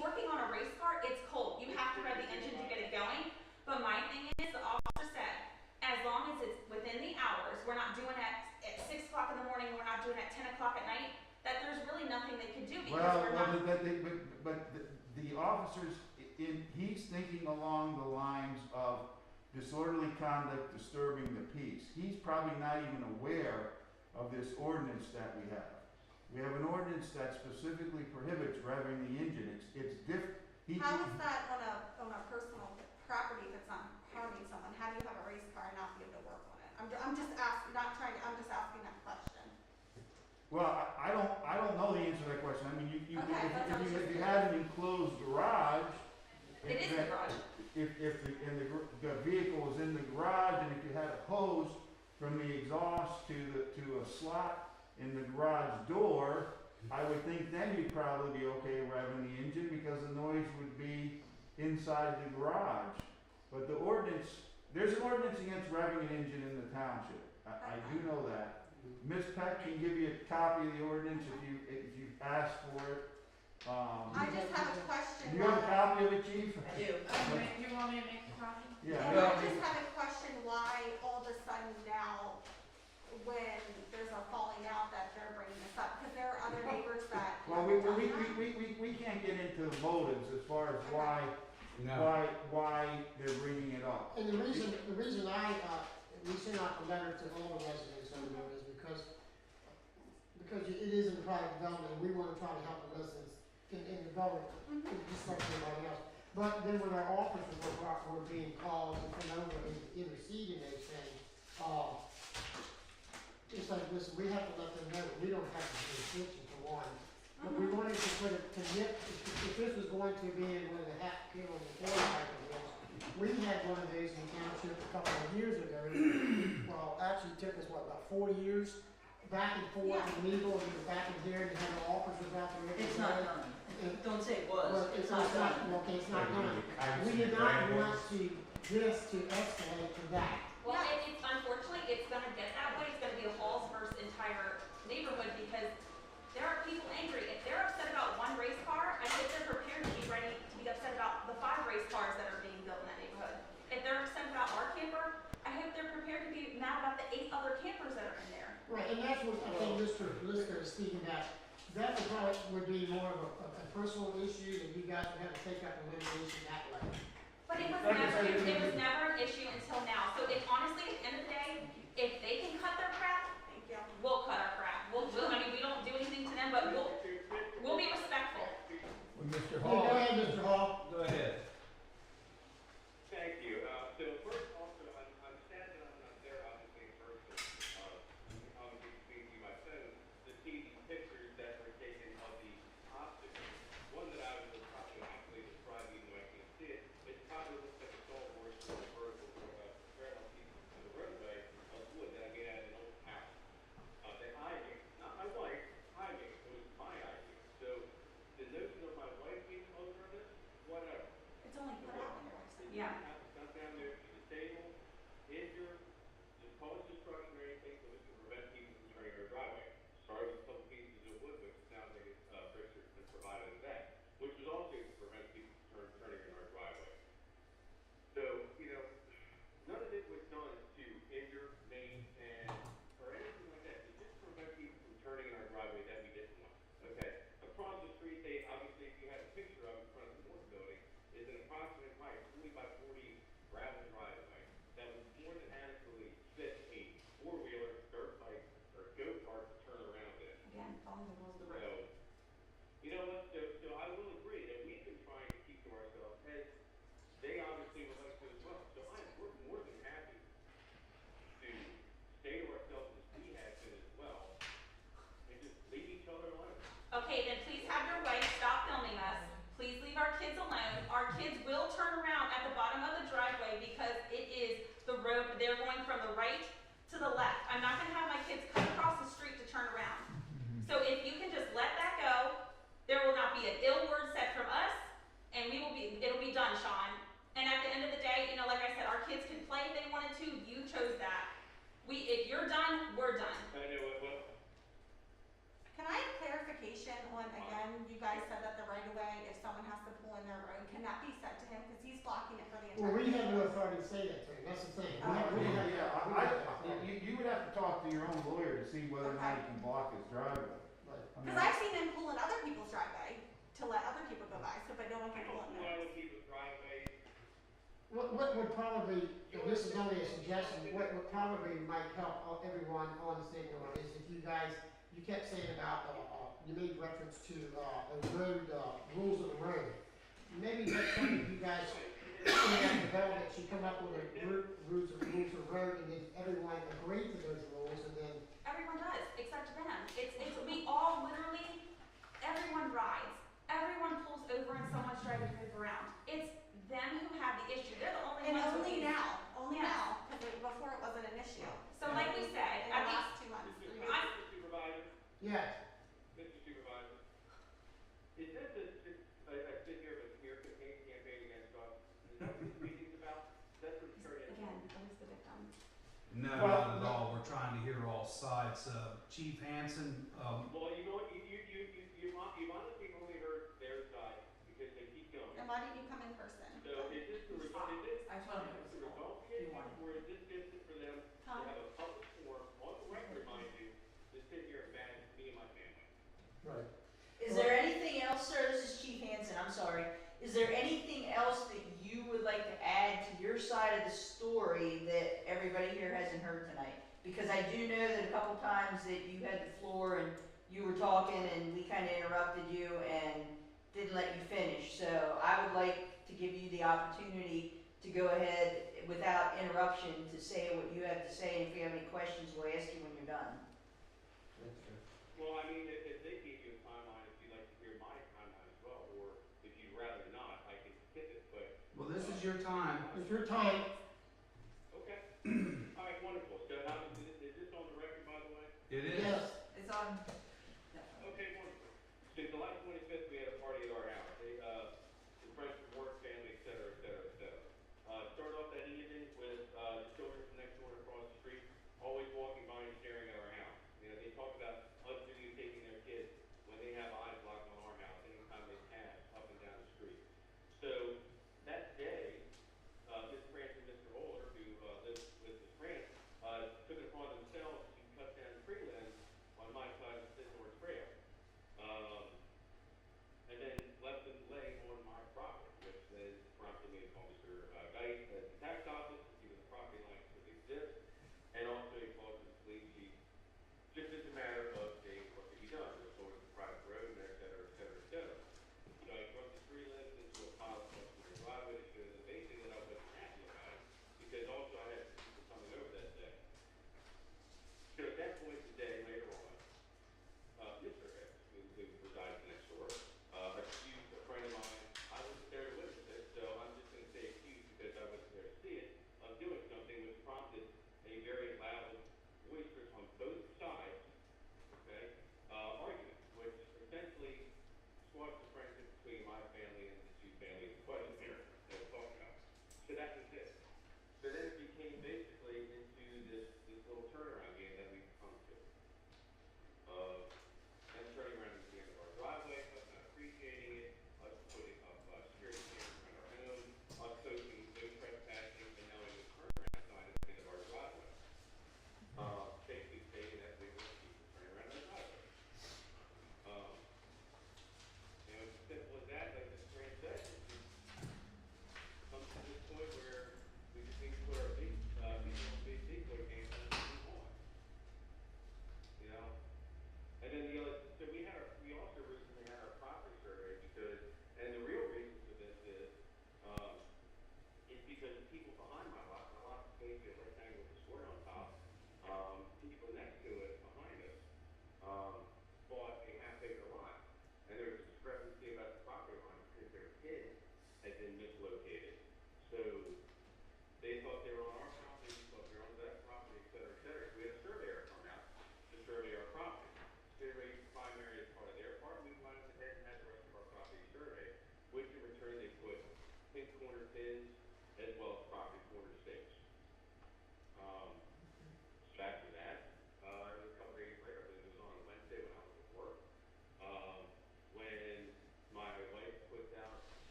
working on a race car, it's cold, you have to rev the engine to get it going. But my thing is, the officer said, as long as it's within the hours, we're not doing it at 6 o'clock in the morning, we're not doing it at 10 o'clock at night, that there's really nothing they can do because we're not. But the officers, he's thinking along the lines of disorderly conduct disturbing the peace. He's probably not even aware of this ordinance that we have. We have an ordinance that specifically prohibits revving the engine. It's different. how is that on a personal property if it's not harming someone? How do you have a race car and not be able to work on it? I'm just asking, I'm just asking that question. Well, I don't know the answer to that question. I mean, Okay, if you had an enclosed garage. It is a garage. If the vehicle was in the garage, and if you had a hose from the exhaust to a slot in the garage door, I would think then you'd probably be okay revving the engine because the noise would be inside the garage. But there's an ordinance against revving an engine in the township. I do know that. Ms. Peck can give you a copy of the ordinance if you ask for it. I just have a question. Do you have a copy of it, Chief? I do. You want me to make a copy? Yeah. And I just have a question, why all of a sudden now, when there's a falling out, that they're bringing this up? Because there are other neighbors that. Well, we can't get into the motives as far as why they're bringing it up. And the reason I, we sent out a letter to all the residents over there is because it is in private development, and we want to try to help the residents in development, just like everybody else. But then when our officers were being called to come over and intercede in those things, it's like, listen, we have to let them know that we don't have the jurisdiction for one. But we wanted to put a commit, if this was going to be in one of the half kill before type of deals, we had one of those in the township a couple of years ago. Well, actually it took us, what, about 4 years? Back and forth, and legal, and back and here, and had the officers out there. It's not done. Don't say it was, Well, it's not done. okay, it's not done. We did not want this to escalate to that. Well, it's unfortunately, it's gonna get that way, it's gonna be a Halls versus entire neighborhood, because there are people angry. If they're upset about one race car, I think they're prepared to be ready to be upset about the 5 race cars that are being built in that neighborhood. If they're upset about our camper, I hope they're prepared to be mad about the 8 other campers that are in there. Right, and that's what I think Mr. Lister is speaking about. That would be more of a personal issue that you guys would have to take up and litigation that way. But it was Like I never, said, it was never an issue until now. So if honestly, at the end of the day, if they can cut their crap, Thank you. we'll cut our crap. I mean, we don't do anything to them, but we'll be respectful. Well, Mr. Hey, Hall. go ahead, Mr. Hall. Go ahead. Thank you. So first, also, I'm sad that I'm not there, obviously, in person. Obviously, speaking to my phone, to see these pictures that were taken of the obstacle. One that I was probably actually describe even though I can't see it. It probably looks like a sawhorse or a vertical parallel piece to the roadway of wood that I made out of an old house. That I made, not my wife, I made. It was my idea. So the notion of my wife being closer on this, whatever. It's only put out when you're upset. You Yeah. have to come down there, be disabled, injured, just cause destruction or anything so we can prevent people from turning our driveway. Started with a couple pieces of wood, which sounds like it's, Richard has provided us that, which was also to prevent people from turning in our driveway. So, you know, none of it was done to injure, maim, and, or anything like that. It's just to prevent people from turning in our driveway that we didn't want. Okay? Across the street, they, obviously, if you had a picture of in front of the North Building, is an approximate height, 40 by 40 gravel driveway that would more than adequately fit a 4-wheeler, dirt bike, or go-kart to turn around in. Again, following the rules of the So, road. you know what, so I will agree that we've been trying to keep to ourselves, as they obviously would like to as well. So we're more than happy to stay to ourselves as we have been as well, and just leave each other alone. Okay, then please have your wife stop filming us. Please leave our kids alone. Our kids will turn around at the bottom of the driveway because it is the road, they're going from the right to the left. I'm not gonna have my kids cut across the street to turn around. So if you can just let that go, there will not be an ill word said from us, and it'll be done, Sean. And at the end of the day, you know, like I said, our kids can play if they wanted to, you chose that. If you're done, we're done. I know what, Can I have clarification on, again, you guys said that the right of way, if someone has to pull in their road, can that be said to him? Because he's blocking it for the Well, entire. we have no neighborhood. authority to say that to him, that's the thing. Oh, You would have to talk to your own lawyer to see whether or not he can block his driveway. I mean, Because I've seen him pull in other people's driveway to let other people go by, so, but no one I can pull don't in know theirs. other people's driveways. What would probably, and this is only a suggestion, what probably might help everyone on the same one is if you guys, you kept saying about, you made reference to, the road, rules of the road. Maybe next time you guys, in that development, should come up with a rules of the road, and then everyone agree to those rules, and then, Everyone does, except them. We all literally, everyone rides. Everyone pulls over and someone's trying to move around. It's them who have the issue. They're the only And ones. only who- now, only Yes. now, because before it wasn't an issue. So like we said, In at the the, last 2 months, 3 months. Mr. Supervisor, yes. Mr. Supervisor, is this a sit here but smear campaign against us? Is that what this meeting's about? That's what it's turned into. again, always the victim. No, Well, not at all. We're trying to hear all sides. Chief Hansen, Well, you know, you've honestly only heard their side because they keep going. And why didn't you come in person? So is this to resolve the issue, I told him it was or is this just for them to Tom? have a public forum, on the record, mind you, to sit here and bash me and my family? Right. Is there anything else, sir, this is Chief Hansen, I'm sorry, is there anything else that you would like to add to your side of the story that everybody here hasn't heard tonight? Because I do know that a couple times that you had the floor and you were talking and we kinda interrupted you and didn't let you finish, so I would like to give you the opportunity to go ahead without interruption to say what you have to say, and if we have any questions, we'll ask you when you're done. Well, I mean, if they gave you a timeline, if you'd like to hear my timeline as well, or if you'd rather not, I can skip it, but. Well, this is your time. It's your time. Okay. All right, wonderful. So how, is this on the record, by the way? It is. Yes. It's on, Okay, wonderful. So July 25th, we had a party at our house. They, the friends from work, family, et cetera, et cetera, et cetera. Started off that evening with, the children from next door and across the street, always walking by and staring at our house. You know, they talk about us videotaping their kids when they have eyes locked on our house anytime they pass up and down the street. So that day, Ms. France and Mr. Oler, who, lives with Ms. France, took it upon themselves to cut down tree limbs on my side of the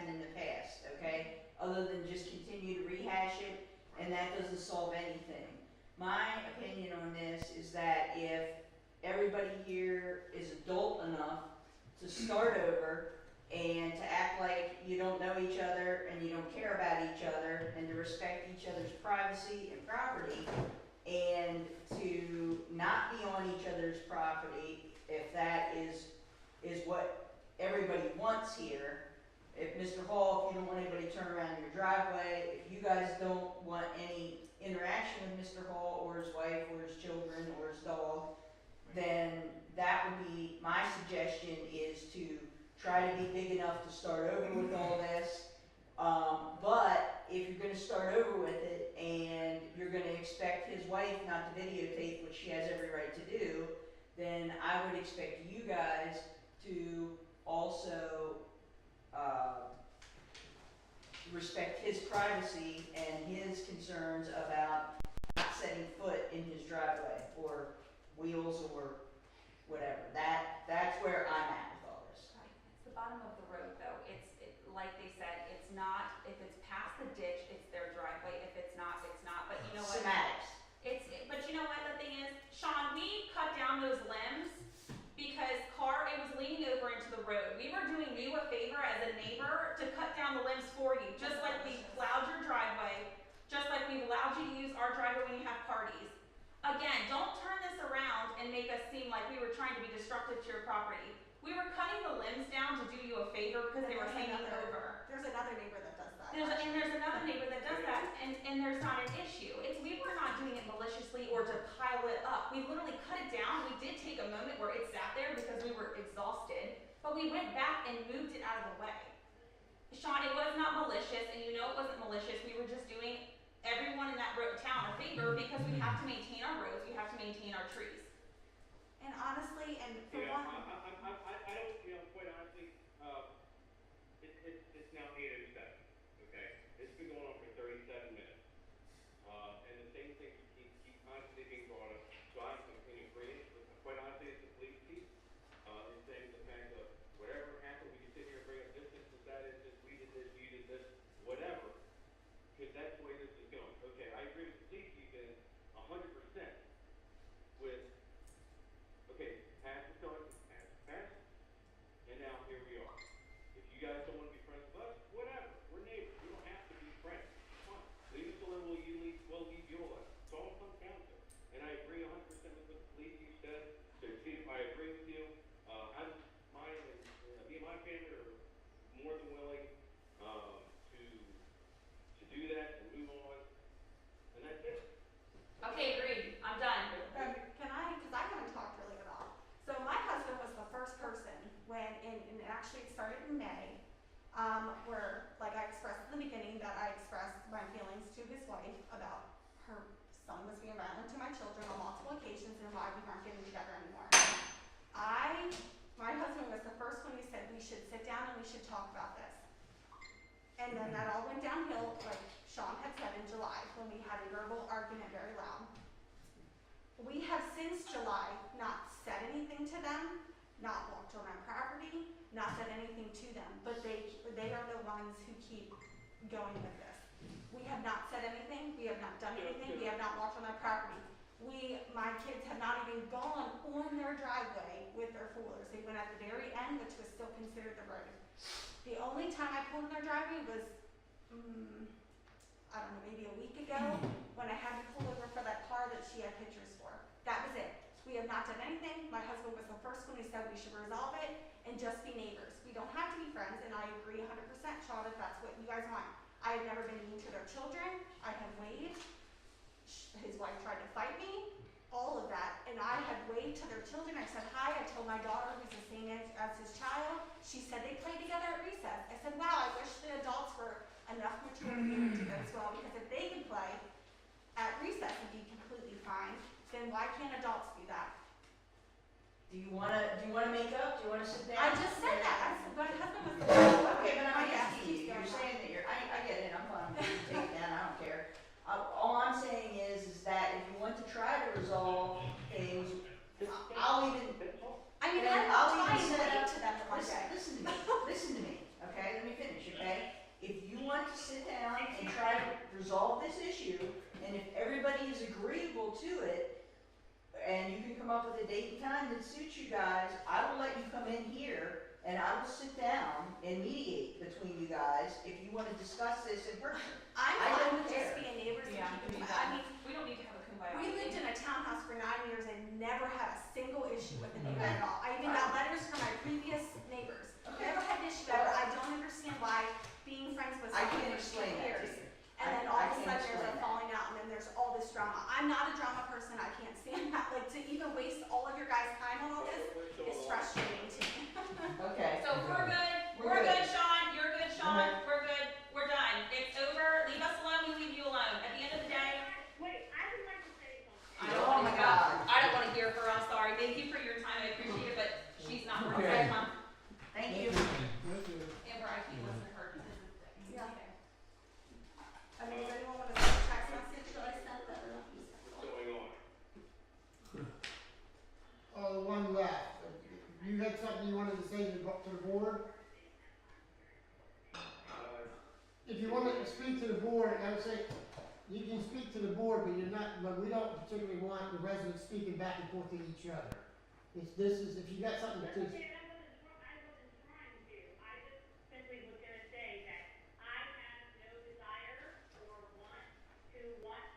happened in the past, okay? Other than just continue to rehash it, and that doesn't solve anything. My opinion on this is that if everybody here is adult enough to start over and to act like you don't know each other and you don't care about each other and to respect each other's privacy and property and to not be on each other's property, if that is what everybody wants here. If Mr. Hall, if you don't want anybody to turn around in your driveway, if you guys don't want any interaction with Mr. Hall or his wife or his children or his dog, then that would be my suggestion, is to try to be big enough to start over with all this. But if you're gonna start over with it and you're gonna expect his wife not to videotape, which she has every right to do, then I would expect you guys to also respect his privacy and his concerns about not setting foot in his driveway or wheels or whatever. That's where I'm at with all this. Right. It's the bottom of the road though. Like they said, it's not, if it's past the ditch, it's their driveway. If it's not, it's not. But you know what? Semantics. But you know what the thing is? Sean, we cut down those limbs because it was leaning over into the road. We were doing you a favor as a neighbor to cut down the limbs for you, just like we plowed your driveway, just like we've allowed you to use our driveway when you have parties. Again, don't turn this around and make us seem like we were trying to be destructive to your property. We were cutting the limbs down to do you a favor because they were hanging over. There's another neighbor that does that. There's another neighbor that does that, and there's not an issue. We were not doing it maliciously or to pile it up. We literally cut it down. We did take a moment where it sat there because we were exhausted, but we went back and moved it out of the way. Sean, it was not malicious, and you know it wasn't malicious. We were just doing everyone in that town a favor because we have to maintain our roads, we have to maintain our trees. And honestly, and for Yeah, one, I don't, quite honestly, it's now 8:07, okay? It's been going on for 37 minutes. And the same things keep constantly being brought up. So I'm in agreement with, quite honestly, it's the police chief. In saying the fact of whatever happened, we can sit here and bring up this, that, is this, we did this, you did this, whatever. Because that's the way this is going. Okay, I agree with the police chief in 100% with, okay, past the time, past, and now here we are. If you guys don't want to be friends with us, whatever, we're neighbors, we don't have to be friends. Fine, leave us alone, we'll leave you alone. It's all it comes down to. And I agree 100% with what the police chief said. So chief, I agree with you. Me and my family are more than willing to do that and move on, and that's it. Okay, agreed. I'm done. can I, because I haven't talked really at all. So my husband was the first person when, and actually it started in May, where, like I expressed at the beginning, that I expressed my feelings to his wife about her son was being violent to my children on multiple occasions and why we weren't getting together anymore. My husband was the first one who said we should sit down and we should talk about this. And then that all went downhill, like Sean had said, in July, when we had a verbal argument very loud. We have since July not said anything to them, not walked on our property, not said anything to them, but they are the ones who keep going with this. We have not said anything, we have not done anything, we have not walked on our property. My kids have not even gone on their driveway with their four-wheelers. They went at the very end, which was still considered the road. The only time I pulled in their driveway was, I don't know, maybe a week ago, when I had to pull over for that car that she had pictures for. That was it. We have not done anything. My husband was the first one who said we should resolve it and just be neighbors. We don't have to be friends, and I agree 100%, Sean, if that's what you guys want. I have never been mean to their children. I have waved. His wife tried to fight me. All of that. And I had waved to their children. I said hi. I told my daughter, who's the same age as his child. She said they played together at recess. I said, wow, I wish the adults were enough mature to be able to do that as well, because if they can play at recess and be completely fine, then why can't adults do that? Do you wanna make up? Do you wanna sit down? I just said that. I said, my husband was the first one. Okay, but I'm Yes, asking you, keep you're going. saying that I get it, I'm fine, take it down, I don't care. All I'm saying is that if you want to try to resolve things, I'll even, I mean, then I'll I'll try even and set wave up, to them one day. listen to me, okay, let me finish, okay? resolve this issue, and if everybody is agreeable to it, and you can come up with a date and time that suits you guys, I will let you come in here, and I will sit down and mediate between you guys if you wanna discuss this in person. I'm I fine don't with care. just being neighbors and Yeah, keeping, we I mean, we don't need to have a kumbaya. we lived in a townhouse for 9 years and never had a single issue with a neighbor Okay. at all. I even got letters from my previous neighbors. Okay. Never had an issue ever. I don't understand why being friends with I someone can't for 2 explain that to years. you. And then I all of a can't sudden there's explain a that. falling out and then there's all this drama. I'm not a drama person. I can't stand that. Like to even waste all of your guys' time on all this is frustrating to me. Okay. So we're good, We're we're good. good, Sean, you're good, Sean, Alright. we're good, we're done. It's over, leave us alone, we leave you alone. At the end of the day, Wait, I would like to say something. I don't Oh wanna my hear, God. I don't wanna hear her, I'm sorry. Thank you for your time, I appreciate it, but she's not, Okay. okay, Mom. Thank you. Thank you. Amber, I can't listen to her because Yeah. I mean, does anyone want to send a text message that I sent that or not? What's going on? Oh, the one left. You had something you wanted to say to the board? If you want to speak to the board, I would say, you can speak to the board, but you're not, but we don't particularly want the residents speaking back and forth to each other. This is, if you got something That's to, okay, I wasn't trying to. I just simply was gonna say that I have no desire or want to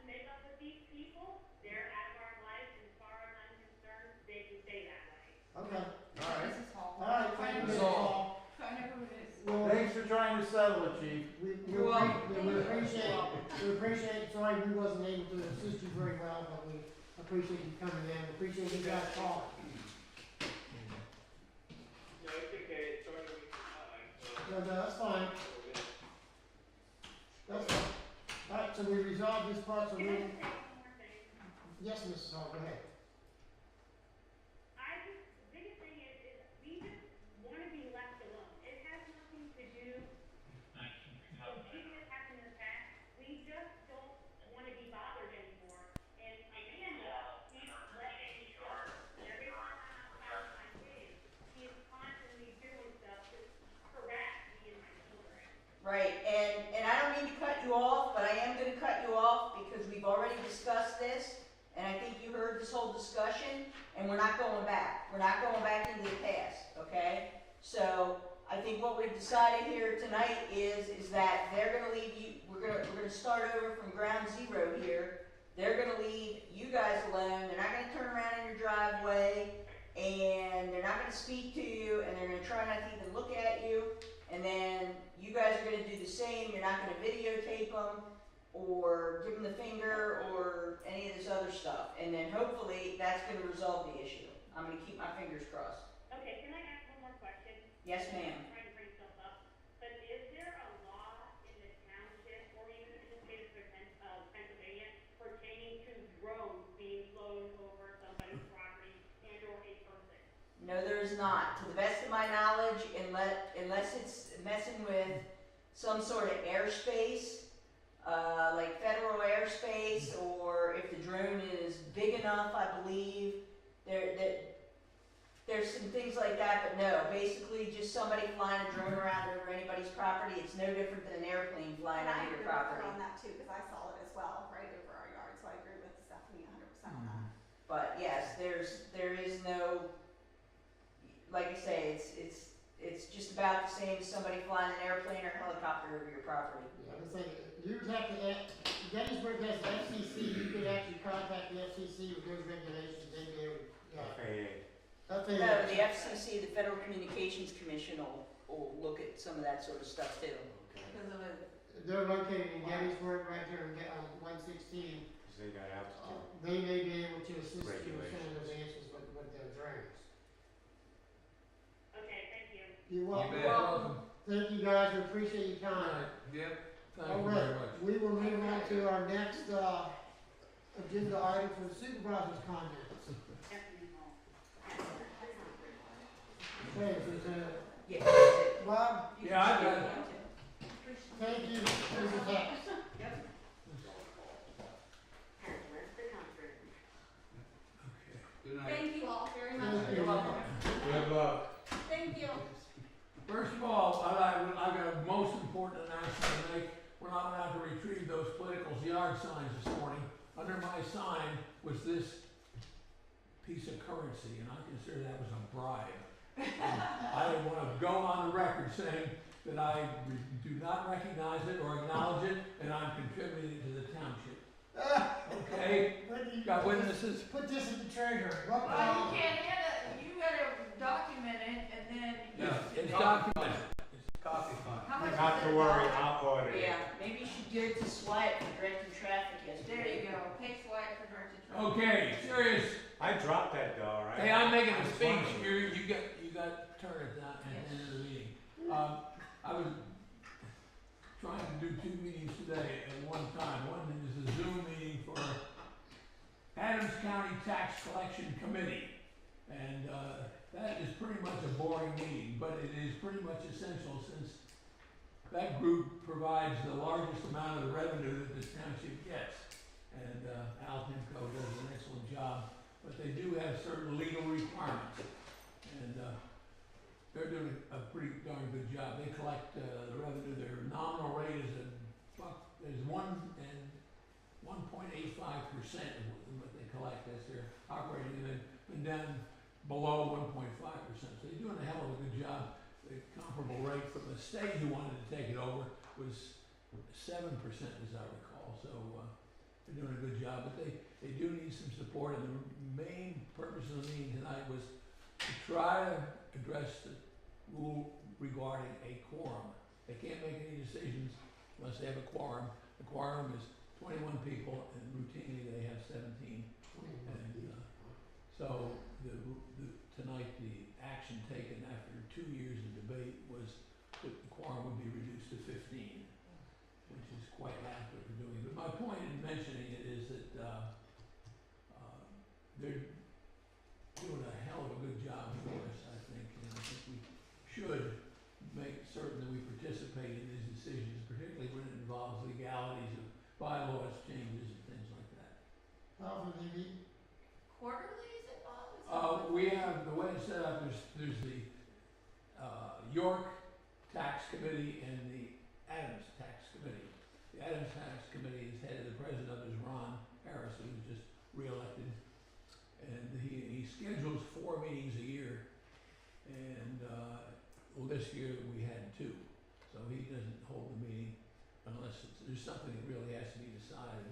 make up with these people. They're out of our life, and as far as I'm concerned, they can stay that way. okay. Alright, Mrs. Hall. All right, thank you, Mr. Resolve. Hall. So I know who it is. Well, thanks for trying to settle it, chief. we appreciate, sorry we wasn't able to assist you very well, but we appreciate you coming in, appreciate you guys calling. No, it's okay, it's starting to be time, No, that's fine, that's fine. All right, so we resolved this part, so Can I we, just say one more thing? yes, Mrs. Hall, go ahead. The biggest thing is we just wanna be left alone. It has nothing to do with anything that's happened in the past. We just don't wanna be bothered anymore. And Amanda keeps letting me go. And every time I'm outside with my kids, she is constantly doing stuff to harass me and my children. Right, and I don't mean to cut you off, but I am gonna cut you off because we've already discussed this, and I think you heard this whole discussion, and we're not going back. We're not going back into the past, okay? So, I think what we've decided here tonight is that they're gonna leave you, we're gonna start over from ground zero here. They're gonna leave you guys alone, they're not gonna turn around in your driveway, and they're not gonna speak to you, and they're gonna try not to even look at you. And then you guys are gonna do the same, you're not gonna videotape them, or give them the finger, or any of this other stuff. And then hopefully, that's gonna resolve the issue. I'm gonna keep my fingers crossed. Okay, can I ask one more question? Yes, ma'am. I'm trying to bring stuff up, but is there a law in the township or even in the state of Pennsylvania pertaining to drones being flown over somebody's property and or a person? No, there is not. To the best of my knowledge, unless it's messing with some sort of airspace, like federal airspace, or if the drone is big enough, I believe, there's some things like that, but no, basically just somebody flying a drone around over anybody's property, it's no different than an airplane flying And I over agree your with her property. on that too, because I saw it as well, right over our yard, so I agree with Stephanie 100% on that. But yes, there is no, like I say, it's just about the same as somebody flying an airplane or helicopter over your property. Yeah, I was saying, you'd have to, Gettysburg has the FCC, you could actually contact the FCC with those regulations, they'd be able, FAA. FAA. No, the FCC, the Federal Communications Commission will look at some of that sort of stuff too. Because of it. They're located in Gettysburg, right there on 116. Cause they got altitude. They may be able to assist you with some of Regulations. those answers with their drones. Okay, thank you. You're welcome. You bet. Welcome. Thank you guys, we appreciate your time. Yep, thank All you right, very much. we will move on to our next agenda item for the supervisor's comments. Okay, Yeah. Bob, Yeah, I got it. thank you, Mrs. Hicks. Has left the conference. Good night. Thank you all very much. Thank you. Good luck. Thank you. First of all, I got a most important announcement to make. when I went out to retrieve those political yard signs this morning, under my sign was this piece of currency, and I consider that was a bribe. And I want to go on the record saying that I do not recognize it or acknowledge it, and I'm contributing to the township. Okay? Got witnesses? Put this in the treasurer. Well, you can't hand it, you gotta document it, and then. It's documented. Coffee fund. How much Not is to it? worry, I'll order it. Yeah, maybe you should give it to Swipe for directing traffic yesterday. There you go, pay Swipe for directed traffic. Okay, serious. I dropped that though, right? Hey, I'm making I a was speech. wondering. You got turn at that at the end of the meeting. I was trying to do 2 meetings today at one time. One is a Zoom meeting for Adams County Tax Collection Committee. And that is pretty much a boring meeting, but it is pretty much essential since that group provides the largest amount of the revenue that this township gets. And Al Timko does an excellent job, but they do have certain legal requirements. And they're doing a pretty darn good job. They collect the revenue. Their nominal rate is is 1.85% of what they collect as their operating, and they've been down below 1.5%. So they're doing a hell of a good job. The comparable rate from the state who wanted to take it over was 7%, as I recall. So they're doing a good job, but they do need some support. And the main purpose of the meeting tonight was to try to address the rule regarding a quorum. They can't make any decisions unless they have a quorum. The quorum is 21 people, and routinely they have 17. And so tonight the action taken after 2 years of debate was that the quorum would be reduced to 15, which is quite adequate for doing it. But my point in mentioning it is that they're doing a hell of a good job for us, I think, and I think we should make certain that we participate in these decisions, particularly when it involves legalities of bylaws changes and things like that. How often do they meet? Quarterly is it, Bob? We have, the way it's set up, there's the York Tax Committee and the Adams Tax Committee. The Adams Tax Committee is headed, the president of it is Ron Harris, who was just reelected. And he schedules 4 meetings a year, and well, this year we had 2. So he doesn't hold the meeting unless there's something that really has to be decided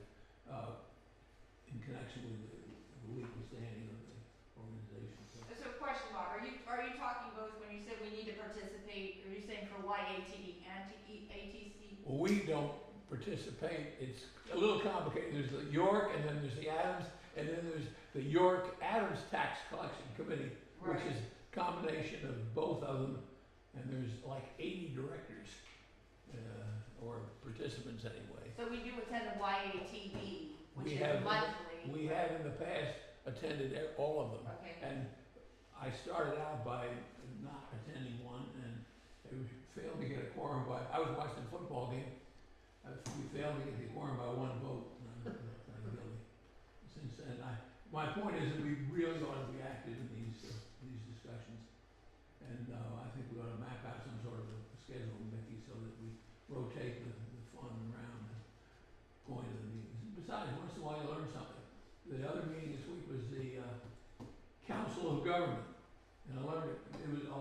in connection with the legal standing of the organization. So question, Bob, are you talking both when you said we need to participate, are you saying for YATE and ATC? Well, we don't participate. It's a little complicated. There's the York, and then there's the Adams, and then there's the York Adams Tax Collection Committee, which is a combination of both of them. And there's like 80 directors, or participants anyway. So we do attend the YATB, which We is have- monthly. We have in the past attended all of them. Okay. And I started out by not attending one, and we failed to get a quorum by, I was watching a football game. We failed to get the quorum by 1 vote, and I'm guilty. Since then, my point is that we really ought to be active in these discussions. And I think we ought to map out some sort of a schedule, Mickey, so that we rotate the fun around going to the meetings. Besides, once in a while you learn something. The other meeting this week was the Council of Government. And I learned it was a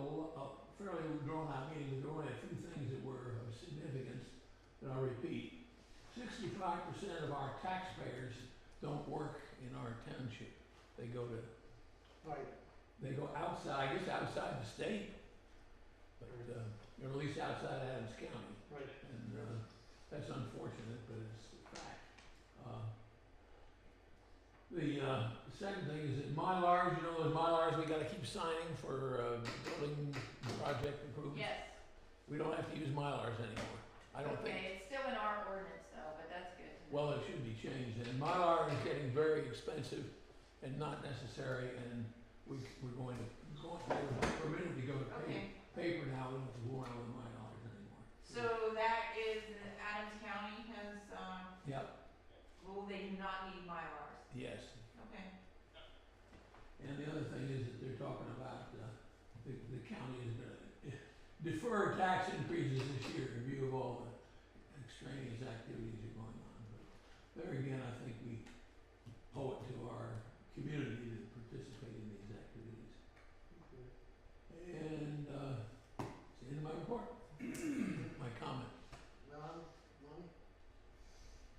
fairly drawn out meeting, but there were only a few things that were of significance that I'll repeat. 65% of our taxpayers don't work in our township. They go to, they go outside, I guess outside the state, but, or at least outside Adams County. Right. And that's unfortunate, but it's a fact. The second thing is that Mylars, you know those Mylars we gotta keep signing for building project improvements? Yes. We don't have to use Mylars anymore. I don't think. Okay, it's still in our ordinance though, but that's good to know. Well, it should be changed, and Mylar is getting very expensive and not necessary, and we're going to, we're permitted to go to Okay. paper now, we don't have to go around with Mylars anymore. So that is, Adams County has, Yep, ruled they do not need Mylars. yes. Okay. And the other thing is that they're talking about, the county is gonna defer tax increases this year in view of all the extraneous there again, I think we owe it to our community to participate in these activities. And, it's the end of my report, my comment. Money?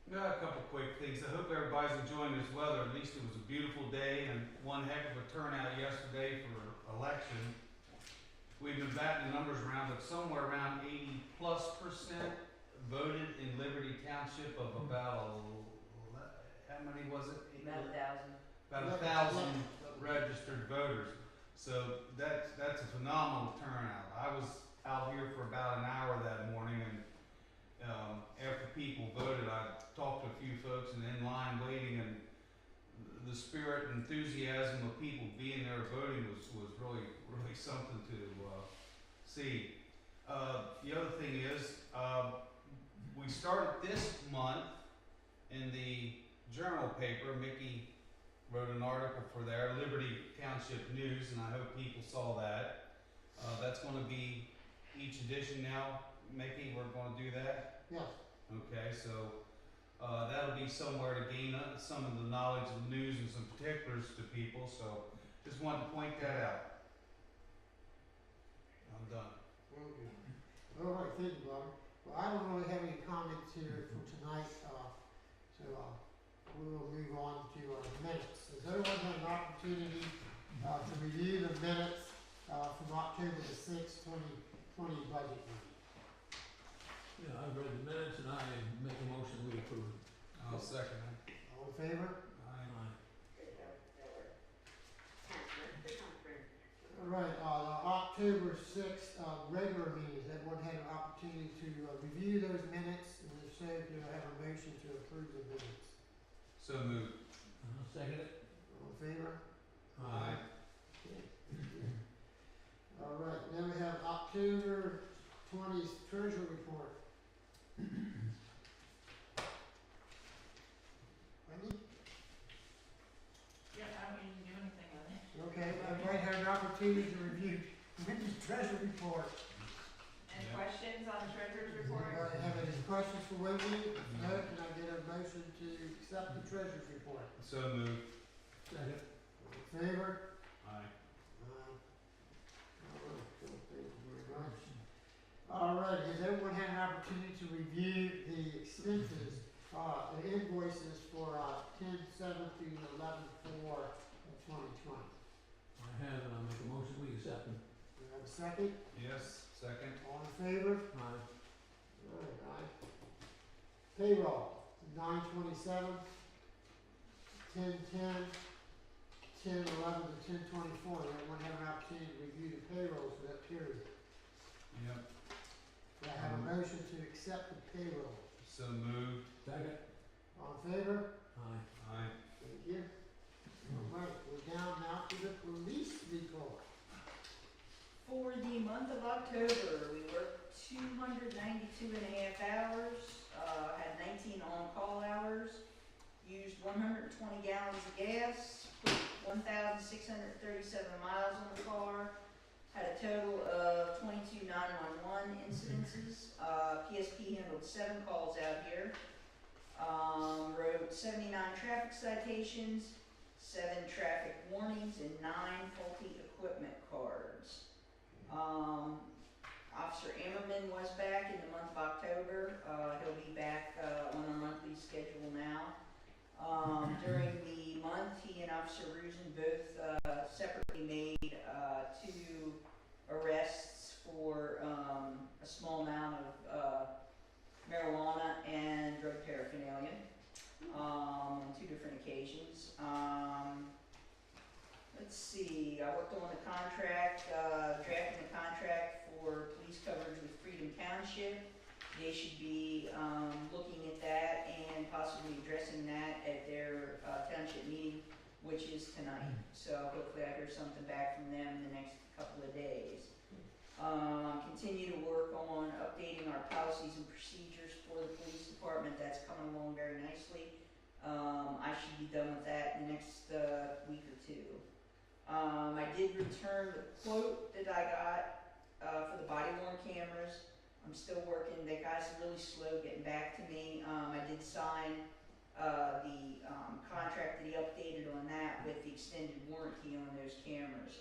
Yeah, a couple quick things. I hope everybody's enjoying this weather. At least it was a beautiful day and one heck of a turnout yesterday for election. We've been batting the numbers around, but somewhere around 80+% voted in Liberty Township of about, how many was it? About 1,000. About 1,000 registered voters. So that's a phenomenal turnout. I was out here for about an hour that morning, and after people voted, I talked to a few folks and in line waiting, and the spirit and enthusiasm of people being there voting was really something to see. The other thing is, we started this month in the Journal paper. Mickey wrote an article for their Liberty Township News, and I hope people saw that. That's going to be each edition now. Mickey, we're going to do that? Yes. Okay, so that'll be somewhere to gain some of the knowledge of the news and some particulars to people, so just wanted to point that out. I'm done. Okay. All right, thank you, Bobby. Well, I don't really have any comments here for tonight, so we will move on to minutes. Has everyone had an opportunity to review the minutes from October the 6th, 2020 budget meeting? Yeah, I've read the minutes and I make a motion we approve. I'll second that. All in favor? Aye. All right, the October 6th regular meetings, everyone had an opportunity to review those minutes, and if so, do I have a motion to approve the minutes? So moved. I'll second it. All in favor? Aye. Okay, thank you. All right, then we have October 20th treasury report. Wendy? Yeah, I don't need to do anything on it. Okay, everybody had an opportunity to review Wendy's treasury report. Any Yeah. questions on the treasurer's report? Anybody have any questions for Wendy? If no, can I get a motion to accept the treasurer's report? So moved. Second. All in favor? Aye. All right, cool, thank you very much. All right, has everyone had an opportunity to review the expenses, the invoices for 10/7 through 11/4 of 2020? I have and I'll make a motion we accept them. Do we have a second? Yes, second. All in favor? Aye. All right, aye. Payroll, 9/27, 10/10, 10/11 to 10/24. Everyone have an opportunity to review the payrolls for that period. Yep. Do I have a motion to accept the payroll? So moved. Second. All in favor? Aye. Aye. Thank you. All right, we're down now to the police report. For the month of October, we worked 292.5 hours, had 19 on-call hours, used 120 gallons of gas, put 1,637 miles on the car, had a total of 22 911 incidences. PSP handled 7 calls out here, wrote 79 traffic citations, 7 traffic warnings, and 9 faulty equipment cards. Officer Ammerman was back in the month of October. He'll be back on our monthly schedule now. During the month, he and Officer Rusin both separately made 2 arrests for a small amount of marijuana and drug paraphernalia on 2 different occasions. Let's see, I worked on the contract, drafting the contract for police coverage with Freedom Township. They should be looking at that and possibly addressing that at their township meeting, which is tonight. So hopefully I hear something back from them in the next couple of days. Continue to work on updating our policies and procedures for the police department. That's coming along very nicely. I should be done with that in the next week or 2. I did return the quote that I got for the body-worn cameras. I'm still working. That guy's really slow getting back to me. I did sign contract that he updated on that with the extended warranty on those cameras.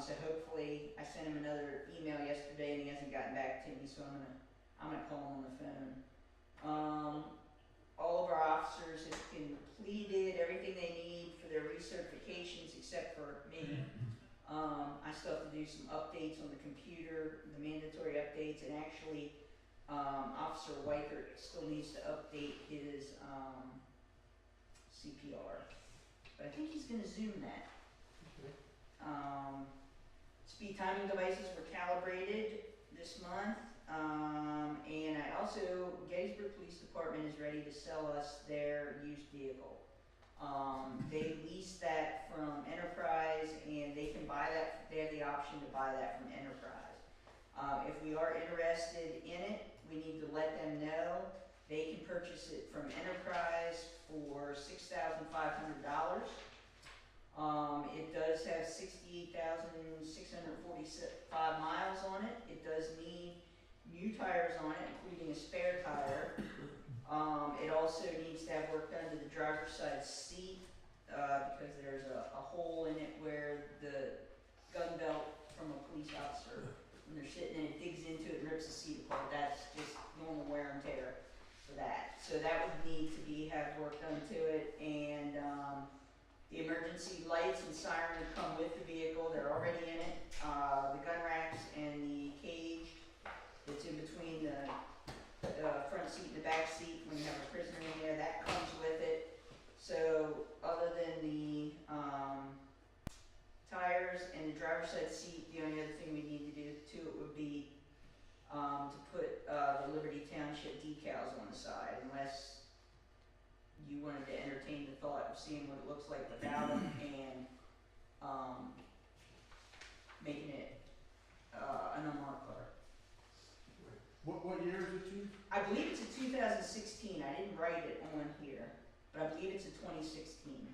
So hopefully, I sent him another email yesterday and he hasn't gotten back to me, so I'm gonna call him on the phone. All of our officers have completed everything they need for their recertifications except for me. I still have to do some updates on the computer, the mandatory updates, and actually, Officer Weichert still needs to update his, CPR. But I think he's gonna Zoom that. Speed timing devices were calibrated this month, and I also, Gettysburg Police Department is ready to sell us their used vehicle. They lease that from Enterprise, and they can buy that, they have the option to buy that from Enterprise. If we are interested in it, we need to let them know. They can purchase it from Enterprise for $6,500. It does have 68,645 miles on it. It does need new tires on it, including a spare tire. It also needs to have work done to the driver's side seat, because there's a hole in it where the gun belt from a police officer, when they're sitting and it digs into it and rips the seat apart. That's just normal wear and tear for that. So that would need to have work done to it, and the emergency lights and siren come with the vehicle. They're already in it. The gun racks and the cage that's in between the front seat and the back seat when you have a prisoner in there, that comes with it. So other than the tires and the driver's side seat, the only other thing we need to do to it would be to put the Liberty Township decals on the side, unless you wanted to entertain the thought of seeing what it looks like without them and making it an unmarked car. What year is it, Chief? I believe it's a 2016. I didn't write it on here, but I believe it's a 2016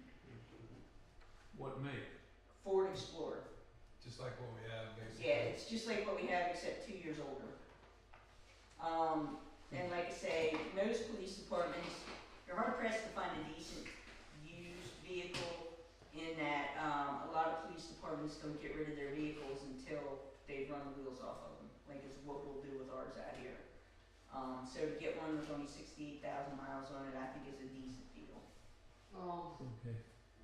What make? Ford Explorer. Just like what we have, basically. Yeah, it's just like what we have, except 2 years older. And like I say, most police departments, you're hard pressed to find a decent used vehicle in that a lot of police departments don't get rid of their vehicles until they've run the wheels off of them, like is what we'll do with ours out here. So to get one with only 68,000 miles on it, I think is a decent deal. Okay.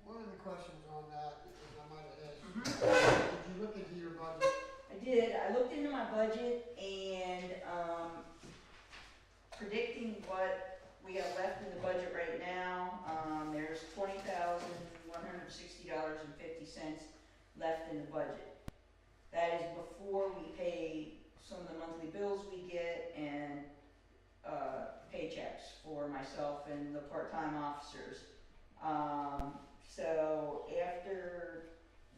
One of the questions on that, if I might have asked, did you look into your budget? I did. I looked into my budget and predicting what we have left in the budget right now. There's $20,160.50 left in the budget. That is before we pay some of the monthly bills we get and paychecks for myself and the part-time officers. So after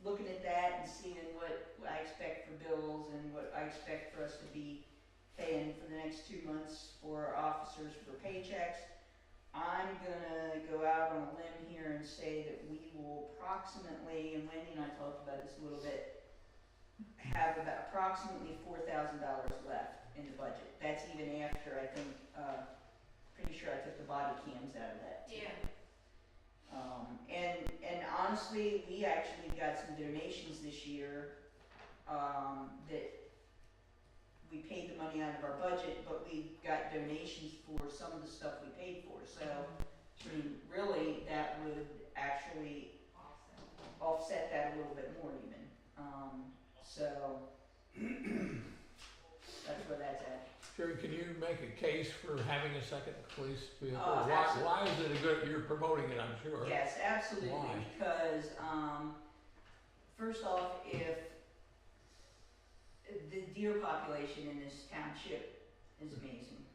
looking at that and seeing what I expect for bills and what I expect for us to be paying for the next 2 months for officers for paychecks, I'm gonna go out on a limb here and say that we will approximately, and Wendy and I talked about this a little bit, have about approximately $4,000 left in the budget. That's even after, I think, pretty sure I took the body cams out of that too. Yeah. And honestly, we actually got some donations this year, that we paid the money out of our budget, but we got donations for some of the stuff we paid for. So, I mean, really, that would actually offset that a little bit more even. So, that's where that's at. Sherry, can you make a case for having a second police vehicle? Absolutely. Why is it a good, you're promoting it, I'm sure. Yes, absolutely, Why? because, first off, if the deer population in this township is amazing.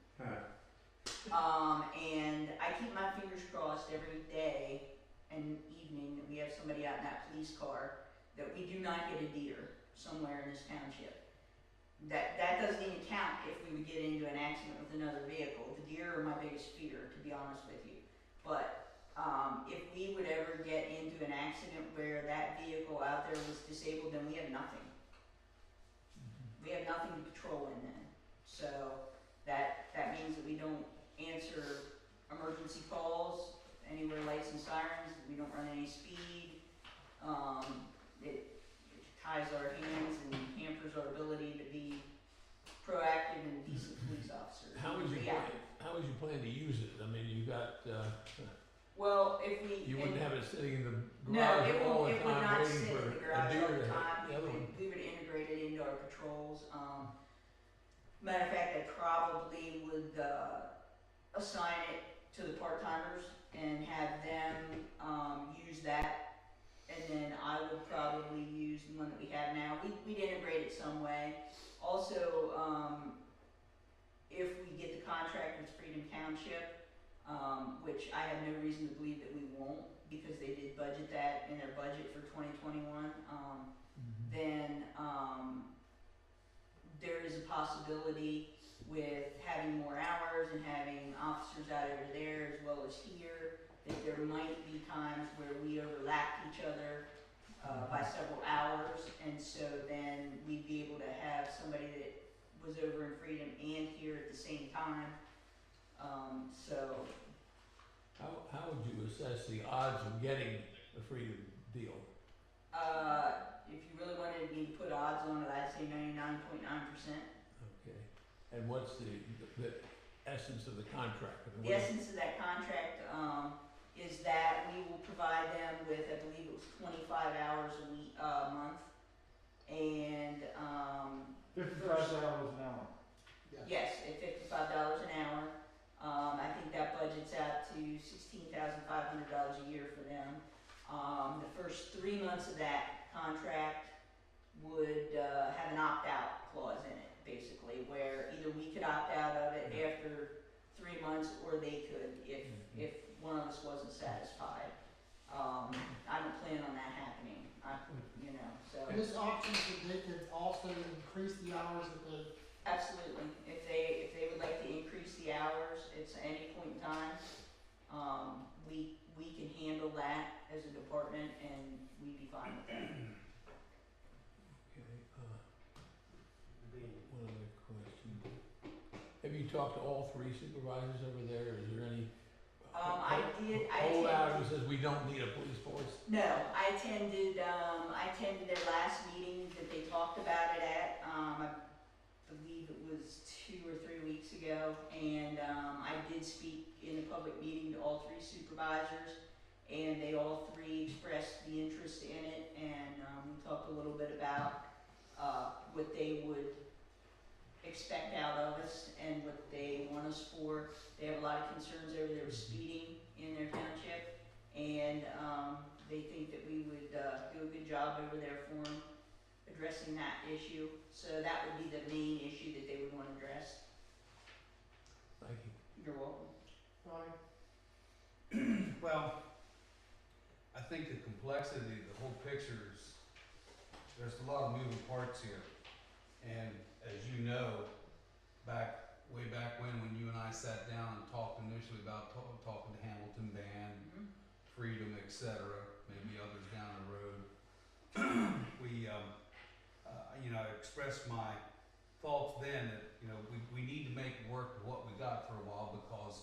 And I keep my fingers crossed every day and evening that we have somebody out in that police car, that we do not get a deer somewhere in this township. That doesn't even count if we would get into an accident with another vehicle. The deer are my biggest fear, to be honest with you. But if we would ever get into an accident where that vehicle out there was disabled, then we have nothing. We have nothing to patrol in then. So that means that we don't answer emergency calls anywhere lights and sirens, we don't run any speed. It ties our hands and hampers our ability to be proactive and decent police officers. How would you Yeah. plan to use it? I mean, you got, Well, if we. you wouldn't have it sitting in the No, garage it all would, the it would time not waiting sit for in the a garage deer all to the hit time. the other one. We would integrate it into our patrols. Matter of fact, I probably would, assign it to the part-timers and have them, use that. And then I would probably use the one that we have now. We'd integrate it some way. Also, if we get the contract with Freedom Township, which I have no reason to believe that we won't, because they did budget that in their budget for 2021, then there is a possibility with having more hours and having officers out over there as well as here, that there might be times where we overlap each other by several hours, and so then we'd be able to have somebody that was over in Freedom and here at the same time. So How would you assess the odds of getting a Freedom deal? if you really wanted me to put odds on it, I'd say 99.9%. Okay. And what's the essence of the contract? The essence of that contract, is that we will provide them with, I believe it was 25 hours a month, and, $55 an hour. yes, at $55 an hour. I think that budgets out to $16,500 a year for them. The first 3 months of that contract would, have an opt-out clause in it, basically, where either we could opt out of it after 3 months, or they could, if one of us wasn't satisfied. I don't plan on that happening, so. And this option, they could also increase the hours that they, Absolutely, if they would like to increase the hours, it's any point in time, we can handle that as a department, and we'd be fine with that. Okay, one other question. Have you talked to all three supervisors over there? Is there any? I Hold out attended, who says we don't need a police force? no, I attended their last meeting that they talked about it at, I believe it was 2 or 3 weeks ago, and, I did speak in a public meeting to all three supervisors, and they all three expressed the interest in it, and, we talked a little bit about, what they would expect out of us and what they want us for. They have a lot of concerns over there with speeding in their township, and, they think that we would, do a good job over there for them, addressing that issue. So that would be the main issue that they would want addressed. Thank you. You're welcome. Well, I think the complexity, the whole picture is, there's a lot of moving parts here. And as you know, way back when you and I sat down and talked initially about talking to Hamilton Band, Freedom, etc., maybe others down the road, I expressed my thoughts then that, we need to make it work with what we got for a while, because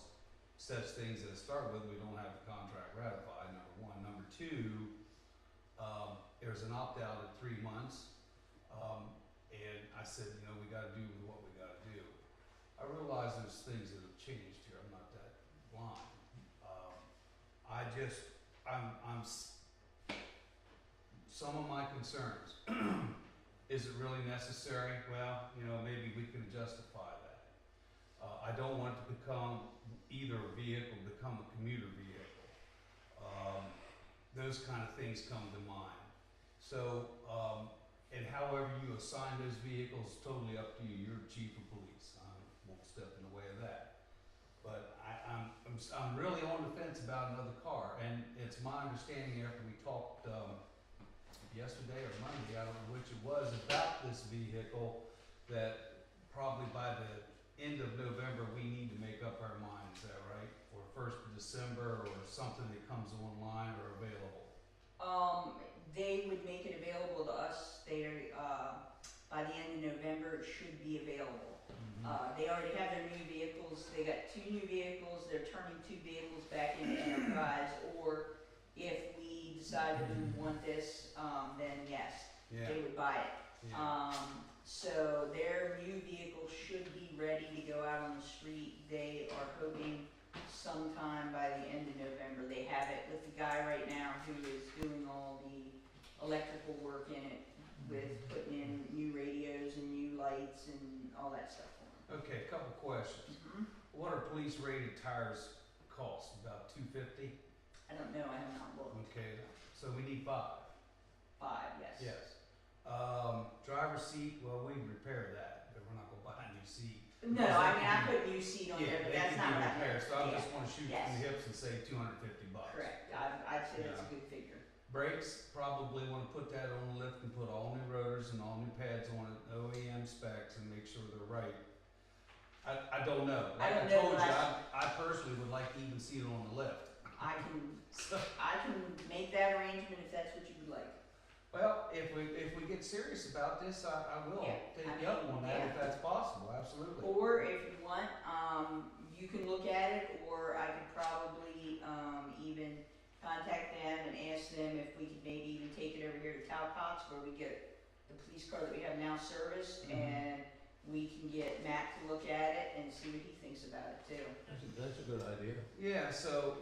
such things that start with, we don't have the contract ratified, number one. Number two, there's an opt-out at 3 months, and I said, we gotta do with what we gotta do. I realize there's things that have changed here, I'm not that blind. Some of my concerns, is it really necessary? Well, maybe we can justify that. I don't want it to become either a vehicle, become a commuter vehicle. Those kind of things come to mind. So, and however you assign those vehicles, totally up to you. You're the chief of police. I won't step in the way of that. But I'm really on the fence about another car, and it's my understanding after we talked yesterday or Monday, I don't know which it was, about this vehicle, that probably by the end of November we need to make up our minds. Is that right? Or 1st of December, or something that comes online or available. They would make it available to us. By the end of November, it should be available. They already have their new vehicles. They got 2 new vehicles. They're turning 2 vehicles back into enterprise. if we decided we want this, then yes, Yeah, they would buy it. yeah. So their new vehicle should be ready to go out on the street. They are hoping sometime by the end of November. They have it with the guy right now who is doing all the electrical work in it, with putting in new radios and new lights and all that stuff for them. Okay, a couple questions. What are police rated tires cost? About $250? I don't know, I have not looked. Okay, so we need 5. 5, yes. Yes. Driver's seat, well, we can repair that, but we're not gonna buy a new seat. No, I mean, I put new seat on there, Yeah, but they that's can not be what I repaired, meant. so I Yeah. just wanna shoot Yes. from the hips and say $250. Correct, I'd say that's a good figure. Brakes, probably wanna put that on the lift and put all new rotors and all new pads on it, OEM specs, and make sure they're right. I don't know. I Like don't I know, told but you, I personally would like to even see it on the lift. I can, So, I can make that arrangement if that's what you would like. well, if we get serious about this, I will Yeah, take I you up mean, on that if yeah. that's possible, absolutely. Or if you want, you can look at it, or I could probably, even contact them and ask them if we could maybe even take it over here to Talcott's, where we get the police car that we have now serviced, Mhm. and we can get Matt to look at it and see what he thinks about it too. That's a good idea. Yeah, so,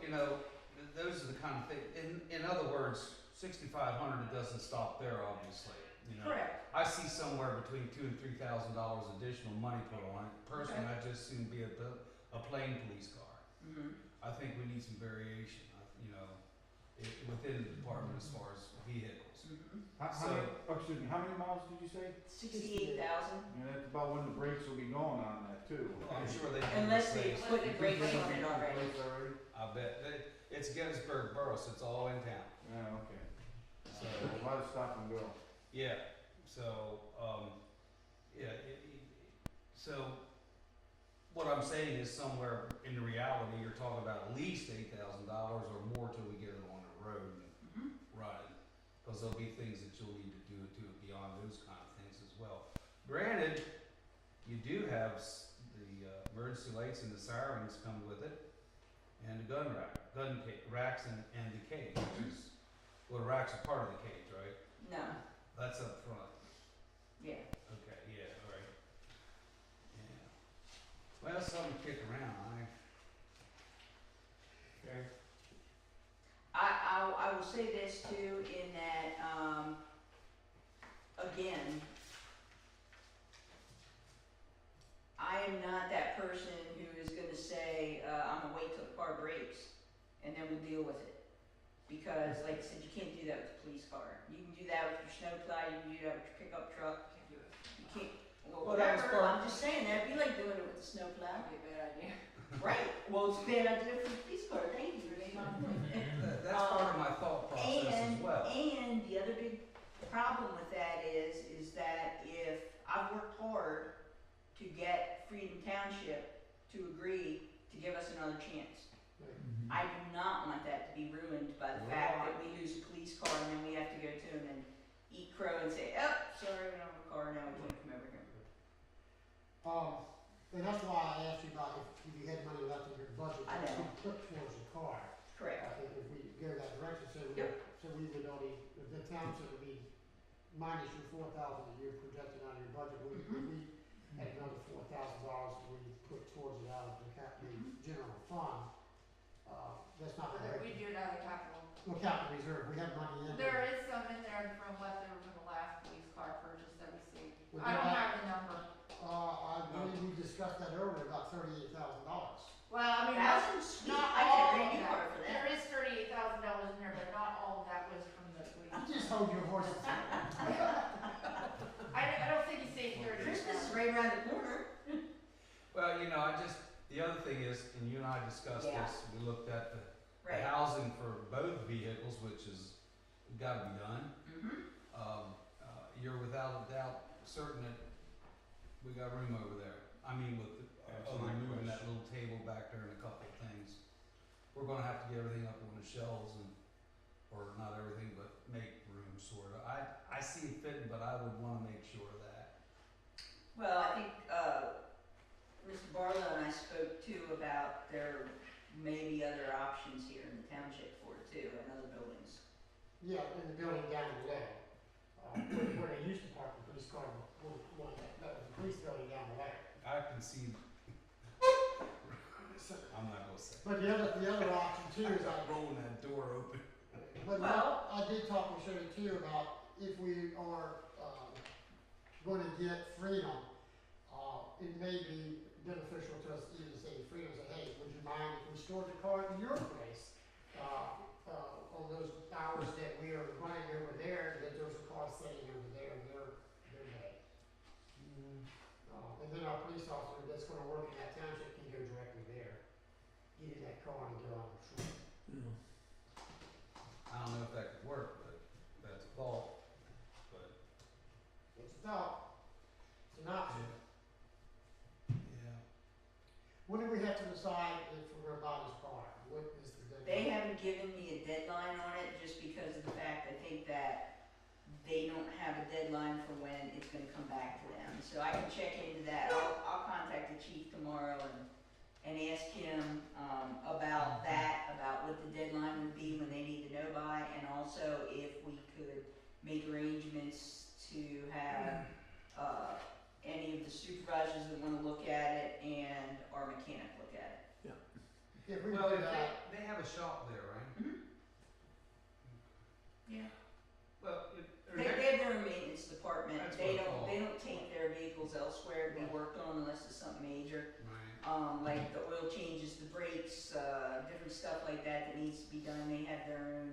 those are the kind of things, in other words, 6,500, it doesn't stop there, obviously, Correct. I see somewhere between $2,000 and $3,000 additional money put on it. Personally, I just soon be a plain police car. Mm-hmm. I think we need some variation, within the department as far as vehicles. How many miles did you say? 68,000, And that's about when the brakes will be going on that too. I'm sure they can unless they replace- put the brakes on it Brakes already. already? I bet, it's Gettysburg Borough, so it's all in town. Yeah, okay. So, A lot of stop and go. yeah, so, so what I'm saying is somewhere in the reality, you're talking about at least $8,000 or more till we get it on the road and running. Cause there'll be things that you'll need to do beyond those kind of things as well. Granted, you do have the emergency lights and the sirens come with it, and the racks and the cage, which is, well, the racks are part of the cage, right? No, That's up front. yeah. Okay, yeah, all right. Yeah. Well, something to kick around, Okay. I will say this too, in that, again, I am not that person who is gonna say, I'm gonna wait till the car breaks and then we'll deal with it. Because like I said, you can't do that with a police car. You can do that with your snowplow, you can do that with your pickup truck. You can't, Well, that was whatever, part- I'm just saying, that'd be like doing it with the snowplow. That'd be a bad idea. Right, well, it's a bad idea for the police car, thank you, you made my point. That's part of my thought process as well. And the other big problem with that is that if I've worked hard to get Freedom Township to agree to give us another chance. I do not want that to be ruined by the fact that we lose a police car and then we have to go to them and eat crow and say, oh, sorry, we don't have a car, now we can't come over here. And that's why I asked you about if you had money left in your budget I know. to put towards the car. Correct. I think if we go that direction, Yep. so we would only, the township would be minus your $4,000 a year projected out of your budget. If we had another $4,000 we put towards it out of the general fund, that's not gonna We make. do it out of capital. Well, capital reserve, we have money in There is some in there from left over from the last police car purchase that we saved. Would I don't that- have the number. I believe we discussed that earlier, about $38,000. Well, I mean, Thousand, sweet, not I all get a of brand new car that. for There that. is $38,000 in there, but not all of that was from the police. You just hold your horses. I don't think he saved Christmas is 38,000. right around the corner. Well, the other thing is, and you and I discussed Yeah. this, we looked at the Right. housing for both vehicles, which is gotta be done. You're without a doubt certain that we got room over there. I mean, with That's other my moving that question. little table back there and a couple of things. We're gonna have to get everything up on the shelves or not everything, but make room sort of. I see it fitting, but I would wanna make sure of that. Well, I think, Mr. Barlow and I spoke too about there maybe other options here in the township for it too, and other buildings. Yeah, in the building down below, where they used to park the police car, that was the police building down below. I can see, I'm not gonna say. But the other option too is I, Rolling that door open. but Well- I did talk with Shirley too about if we are, gonna get freedom, it may be beneficial to us even to say to freedom, say, hey, would you mind if we stored the car at your place? On those hours that we are running over there, that there's a car sitting over there, their day. And then our police officer that's gonna work in that township can go directly there, get in that car and go on the patrol. Yeah. I don't know if that could work, but that's a thought. But, It's a thought, it's an option. yeah. When do we have to decide if we're gonna buy this car? What is the deadline? They haven't given me a deadline on it just because of the fact, I think that they don't have a deadline for when it's gonna come back to them. So I can check into that. I'll contact the chief tomorrow and ask him, about that, about what the deadline would be when they need to know by, and also if we could make arrangements to have, any of the supervisors that wanna look at it and our mechanic look at it. If we Well, do if that, they have a shop there, right? Yeah. Well, They have their own maintenance department, That's they what I don't, thought. they don't take their vehicles elsewhere to be worked on unless it's something major. Right. Like the oil changes, the brakes, different stuff like that that needs to be done, they have their own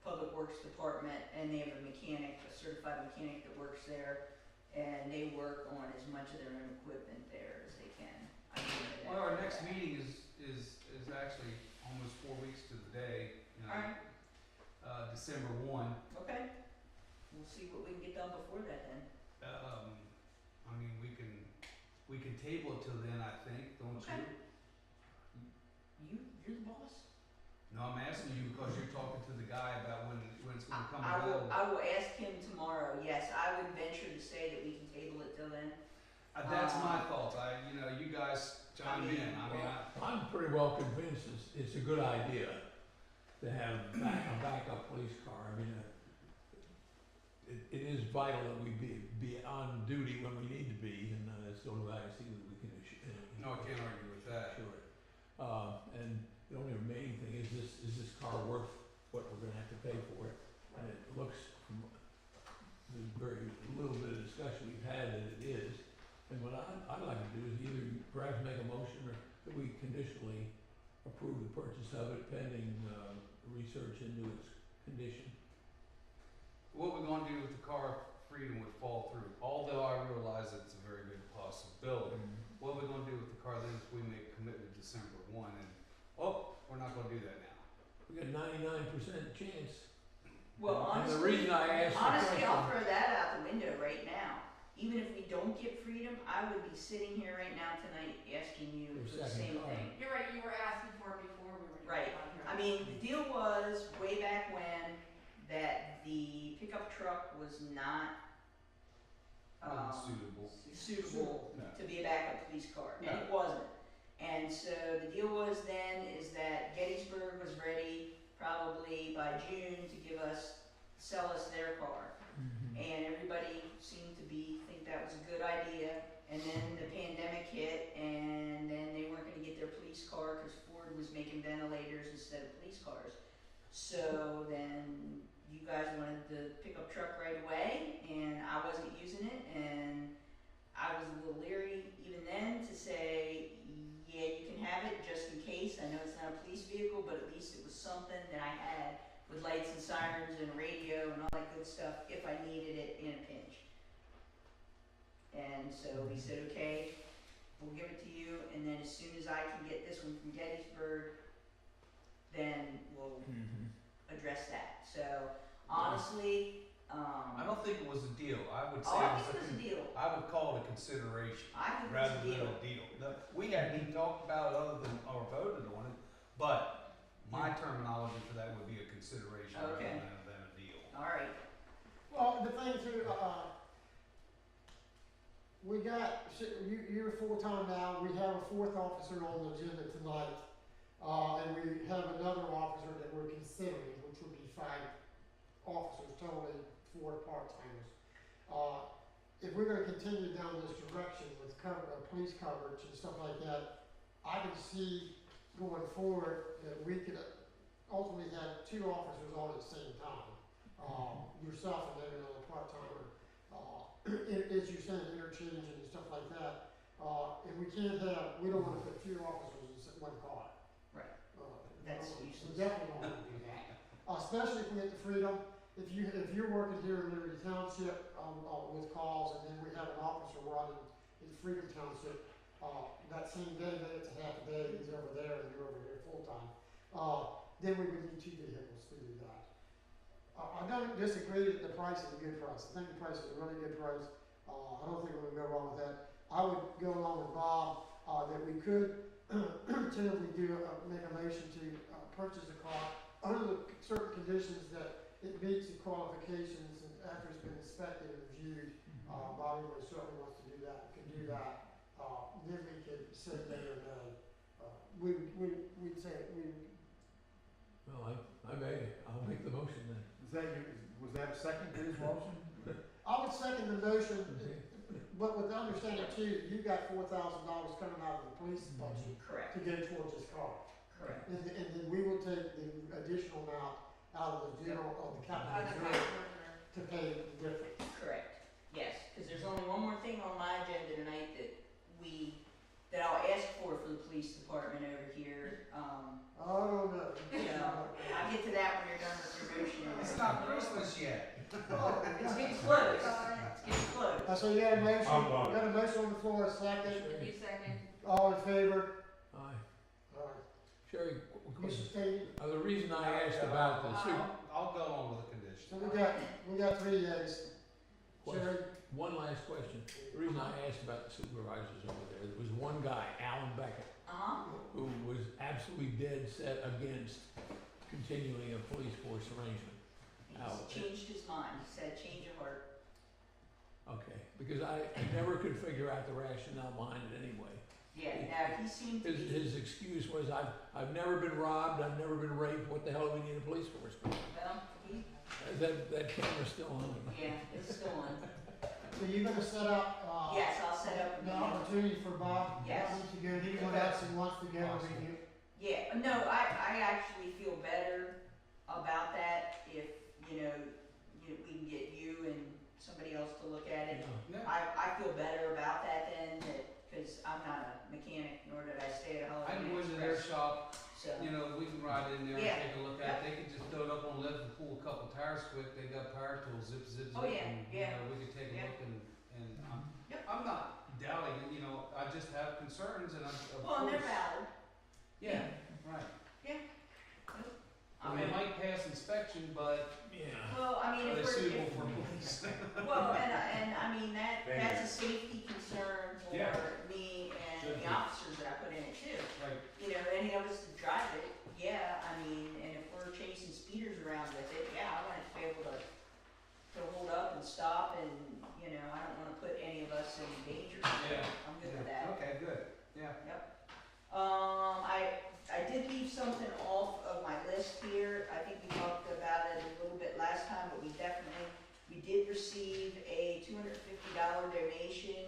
public works department, and they have a mechanic, a certified mechanic that works there, and they work on as much of their own equipment there as they can. I mean, Well, our next meeting is actually almost 4 weeks to the day, you know, Alright, December 1. okay, we'll see what we can get done before that then. I mean, we can table it till then, I think, don't Okay. you? You're the boss. No, I'm asking you because you're talking to the guy about when it's gonna come I available. will ask him tomorrow, yes, I would venture to say that we can table it till then. That's my thoughts, you guys chime in, I'm pretty well convinced it's a good idea to have a backup police car. I mean, it is vital that we be on duty when we need to be, and that's the only way I see that we can No, I can't argue with that. Sure. And the only remaining thing is this car worth what we're gonna have to pay for it? And it looks from the very little bit of discussion we've had that it is. And what I'd like to do is either perhaps make a motion or that we conditionally approve the purchase of it pending, research into its condition. What we're gonna do with the car, freedom would fall through, although I realize it's a very good possibility. What we're gonna do with the car then is we make commitment December 1 and, we're not gonna do that now. We got a 99% chance. Well, And the honestly, reason I asked the honestly, I'll question- throw that out the window right now. Even if we don't get freedom, I would be sitting here right now tonight asking you Your for the second same car. thing. You're right, you were asking for it before we were doing Right. it on here. I mean, the deal was way back when that the pickup truck was not Unsuitable. suitable No. to be a backup police car, and No. it wasn't. And so the deal was then is that Gettysburg was ready probably by June to sell us their car. And everybody seemed to think that was a good idea, and then the pandemic hit, and then they weren't gonna get their police car, cause Ford was making ventilators instead of police cars. So then you guys wanted the pickup truck right away, and I wasn't using it, and I was a little leery even then to say, yeah, you can have it just in case, I know it's not a police vehicle, but at least it was something that I had with lights and sirens and radio and all that good stuff if I needed it in a pinch. And so we said, okay, we'll give it to you, and then as soon as I can get this one from Gettysburg, then we'll address that. So honestly, I don't think it was a deal, I would say I think it was a deal. I would call it a consideration I think it was rather a than deal. a deal. No, we hadn't even talked about it other than, or voted on it, but my terminology for that would be a consideration rather Okay. than a deal. All right. well, the thing too, you're full-time now, we have a fourth officer on the agenda tonight. And we have another officer that we're considering, which would be 5 officers totally, 4 part-timers. If we're gonna continue down this direction with police coverage and stuff like that, I can see going forward that we could ultimately have 2 officers on at the same time. Yourself and then another part-timer, as you're saying, interchanging and stuff like that. And we don't wanna put 2 officers in one car. Right. That's We useless. definitely don't wanna do that. Especially if we get the freedom, if you're working here in Liberty Township, with calls, and then we have an officer running in Freedom Township, that same day, then it's a half a day, he's over there, and you're over here full-time, then we would need 2 vehicles to do that. I don't disagree that the price is a good price, I think the price is a really good price, I don't think we're gonna go wrong with that. I would go along with Bob, that we could tentatively make a motion to, purchase a car under the certain conditions that it meets the qualifications and after it's been inspected and reviewed. Bobby would certainly wants to do that, can do that. Then we could say yea or nay. We'd say, Well, I'll make the motion then. Was that a second to his motion? I would second the motion, Okay. but with the understanding too, you got $4,000 coming out of the police budget Correct, to go towards this car. correct. And then we will take the additional amount out of the general, of the capital Out of the reserve reserve. to pay the difference. Correct, yes, because there's only one more thing on my agenda tonight that I'll ask for the police department over here. Oh, no. I'll get to that when you're done with your motion. It's not Christmas yet. It's getting close, it's getting close. So you got a motion, I'm on it. got a motion on the floor, a second, You second? all in favor? Aye. All right. Sherry, Mr. Stady, the reason I asked about the I'll go on with the condition. so we got 3 yeas. Sherry? one last question. The reason I asked about the supervisors over there, there was one guy, Alan Beckett, who was absolutely dead set against continuing a police force arrangement. He's changed his mind, he said change of heart. Okay, because I never could figure out the rationale behind it anyway. Yeah, no, he seemed to be, His excuse was, I've never been robbed, I've never been raped, what the hell do we need a police force for? well, That camera's still on. yeah, it's still on. So you're gonna set up, Yes, I'll set up a the meeting. opportunity for Bob? Yes. Bob needs to go, anyone else who wants to go, we can. Yeah, no, I actually feel better about that if, we can get you and somebody else to look at it. Yeah. I feel better about that then, because I'm not a mechanic, nor did I stay at I Holiday can Inn go into their Express, shop, so, we can ride in there and Yeah. take a look at it. They can just throw it up on lift and pull a couple tires quick. They got power tools, zip, zip, zip. Oh, yeah, and, yeah. We can take a Yeah. look and Yep. I'm not doubting it, I just have concerns and of well, and they're course- valid. Yeah, right. I They mean, might pass inspection, but Yeah. well, I mean, are they if we're, suitable for police? well, and I mean, that's a safety concern for Yeah. me and Should the be. officers that I put in it too. Right. Any of us that drive it, yeah, I mean, and if we're chasing speeders around with it, yeah, I want it to be able to hold up and stop and, I don't wanna put any of us in danger. Yeah. I'm good with that. Okay, good, yeah. I did leave something off of my list here. I think we talked about it a little bit last time, but we did receive a $250 donation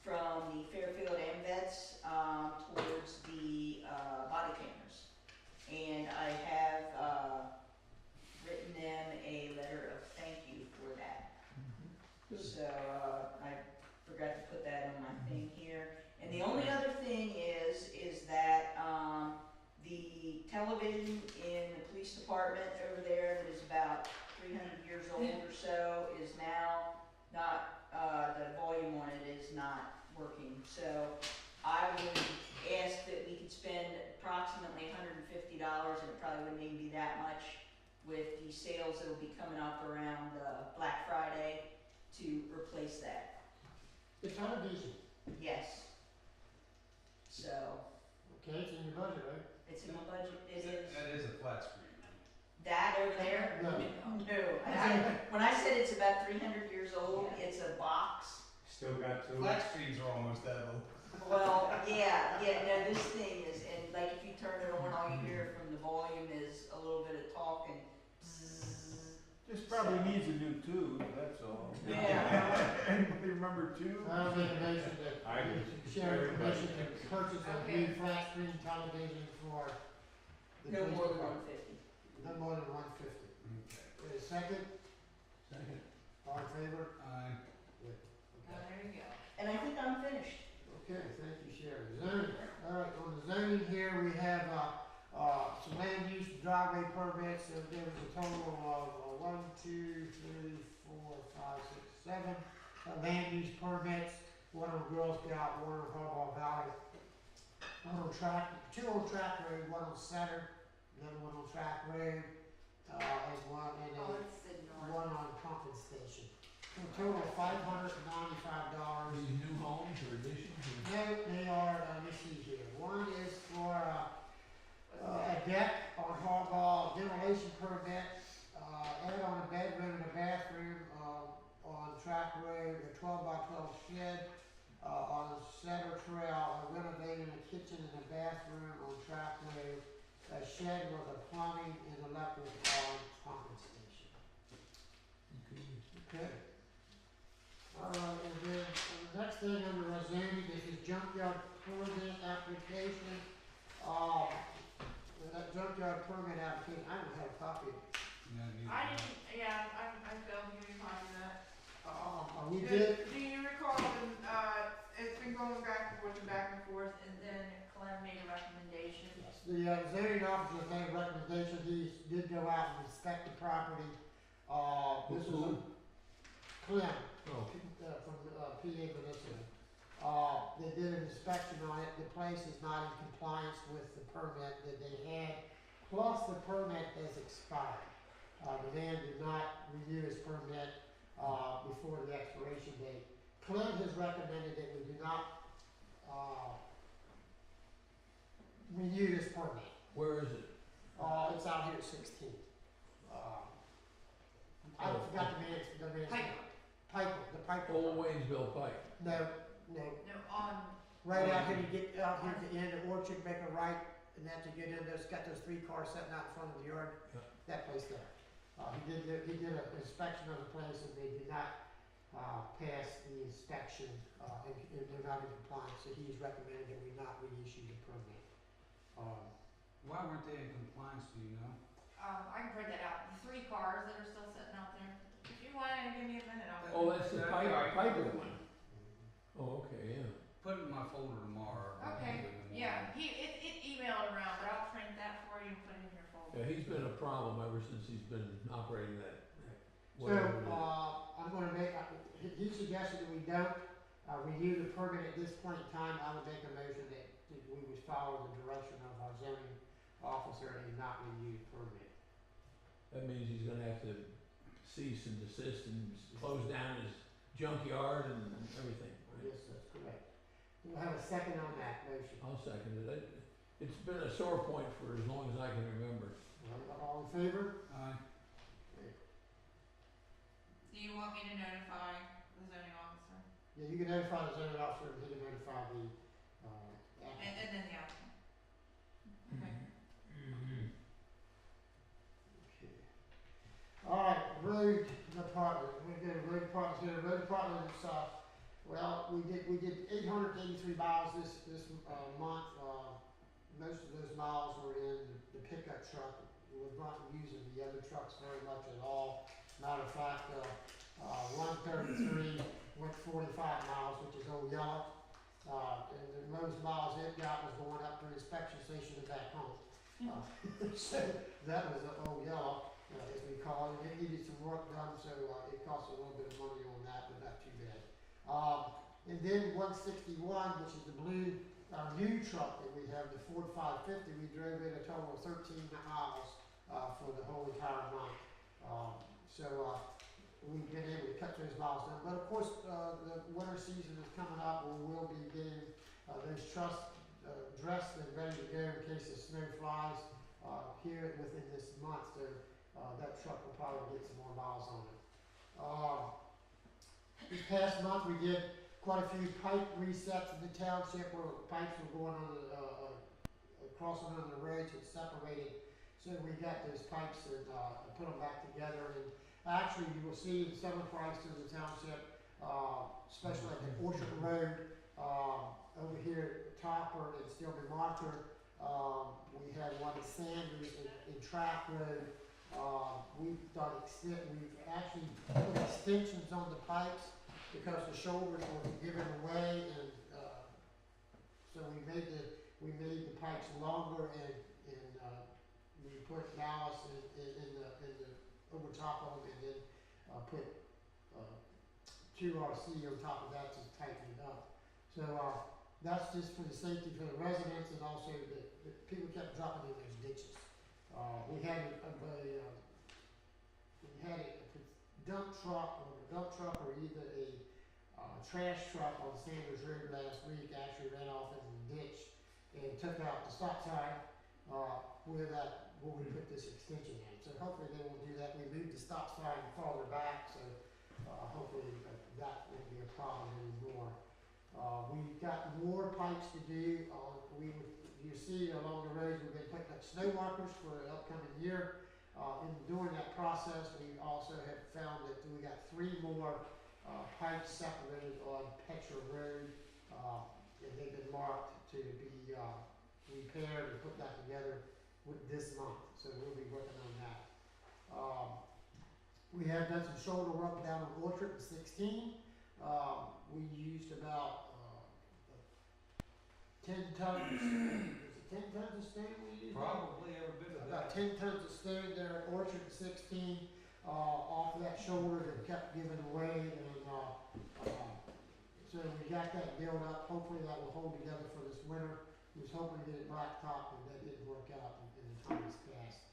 from the Fairfield AMVets, towards the, body cameras. And I have, written them a letter of thank you for that. So, I forgot to put that on my thing here. And the only other thing is that, the television in the police department over there that is about 300 years old or so is now not, the volume on it is not working. So I would ask that we could spend approximately $150, and it probably wouldn't even be that much, with the sales that will be coming up around, Black Friday to replace that. The television, Yes. So, okay, it's in your budget, right? it's in my budget, it is. That is a flat screen. That over there? No. When I said it's about 300 years old, it's a box. Still got 2. Flat screens are almost that old. Well, yeah, no, this thing is, and like if you turn it on, all you This probably needs a new tube, that's all. Yeah. Anybody remember tube? I'll make a motion that I do. share permission to purchase a new Okay. flat screen television for the No police more than department. 150. No more than 150. Okay, second, Second. all in favor? Aye. Good. Oh, Okay. there you go. And I think I'm finished. Okay, thank you, Sherry. Zoning, all right, on the zoning here, we have, some land use driveway permits, and there was a total of, 1, 2, 3, 4, 5, 6, 7, land use permits, one on Girl Scout, one on Harbor Valley, one on track, 2 on track road, one on Center, another one on track road, and one, Oh, it's Sid North. one on pumping station. For a total of $595. These new homes or additions or? No, they are, let me see here, one is for, a deck on Harbor, demolition permit, add on a bedroom and a bathroom, on track road, a 12x12 shed, on Center Trail, renovating a kitchen and a bathroom on track road, a shed with a plumbing and electric on pumping station. Okay. And then the next thing under our zoning is the junkyard permit application. That junkyard permit application, I don't have a copy. I didn't, yeah, I failed to give you a copy of that. We did, Do you recall, it's been going back and forth and then Clem made a recommendation. yes, the zoning officer made a recommendation, he did go out and inspect the property. This is a, Clem, Oh, from, PA Municipal. They did an inspection on it, the place is not in compliance with the permit that they had, plus the permit has expired. The man did not renew his permit, before the expiration date. Clint has recommended that we do not, renew this permit. where is it? It's out here at 16. I forgot the man's name. Piper. The Piper. Old Waynesville Pike. No, no, No, on, right out here, you get out here at the end of Orchard, make a right, and then to get in, there's got those 3 cars sitting out in front of the yard, Yeah. that place there. He did an inspection of the place, and they did not, pass the inspection, and they're not in compliance, so he's recommended that we not reissue the permit. Why weren't they in compliance, do you know? I can print that out, the 3 cars that are still sitting out there. If you want to give me a minute, I'll. Oh, that's the That'd be all right. Piper one. Oh, okay, yeah. Put it in my folder tomorrow. or Okay, in the morning. yeah, it emailed around, but I'll print that for you and put it in your folder. Yeah, he's been a problem ever since he's been operating that, So, whatever it is. I'm gonna make, he suggested that we don't, renew the permit at this point in time. I would make a motion that we would follow the direction of our zoning officer and not renew the permit. That means he's gonna have to cease and desist and close down his junkyard and everything. right? Yes, that's correct. We'll have a second on that motion. I'll second it. It's been a sore point for as long as I can remember. All in favor? Aye. Do you want me to notify the zoning officer? Yeah, you can notify the zoning officer, and he can notify the, applicant. And then the applicant. Okay. Okay. All right, road department, we're gonna road department here, road department is, well, we did 883 miles this month, most of those miles were in the pickup truck. We're not using the other trucks very much at all. Matter of fact, 133 went 45 miles, which is old yellow. And the most miles it got was going up to the inspection station and back home. So that was the old yellow, as we call it. It needed some work done, so it cost a little bit of money on that, but not too bad. And then 161, which is the blue, new truck that we have, the Ford 550, we drove it a total of 13 miles for the whole entire month. We've been able to cut those miles down. But of course, the winter season is coming up, and we'll be getting those trucks dressed and ready to go in case the snow flies here within this month. So that truck will probably get some more miles on it. This past month, we did quite a few pipe resets in the township where pipes were going on crossing under the roads and separated. So we got those pipes and put them back together. And Actually, you will see in summer prices in the township, especially like at Orchard Road, over here at Topper and Stillman Marker. We had one at Sanders in Track Road. We've actually put extensions on the pipes because the shoulders were given away, and so we made the pipes longer, and we put ballast in the over top of them, and then put 2RC on top of that to tighten it up. So that's just for the safety for the residents, and also the people kept dropping in those ditches. We had a dump truck or either a trash truck on Sanders Road last week actually ran off into the ditch and took out the stop sign where we put this extension in. So hopefully they won't do that. We moved the stop sign farther back, so hopefully that won't be a problem anymore. We've got more pipes to do. You see along the roads we've been putting up snow markers for the upcoming year. During that process, we also have found that we got 3 more pipes separated on Petra Road, and they've been marked to be repaired and put back together this month. So we'll be working on that. We have done some shoulder work down on Orchard and 16. We used about 10 tons. Was it 10 tons of stone we used? Probably every bit of About that. 10 tons of stone there at Orchard 16, off of that shoulder that kept giving away, and so we got that built up. Hopefully that will hold together for this winter. We was hoping to get it blacktop, but that didn't work out in the time that's passed.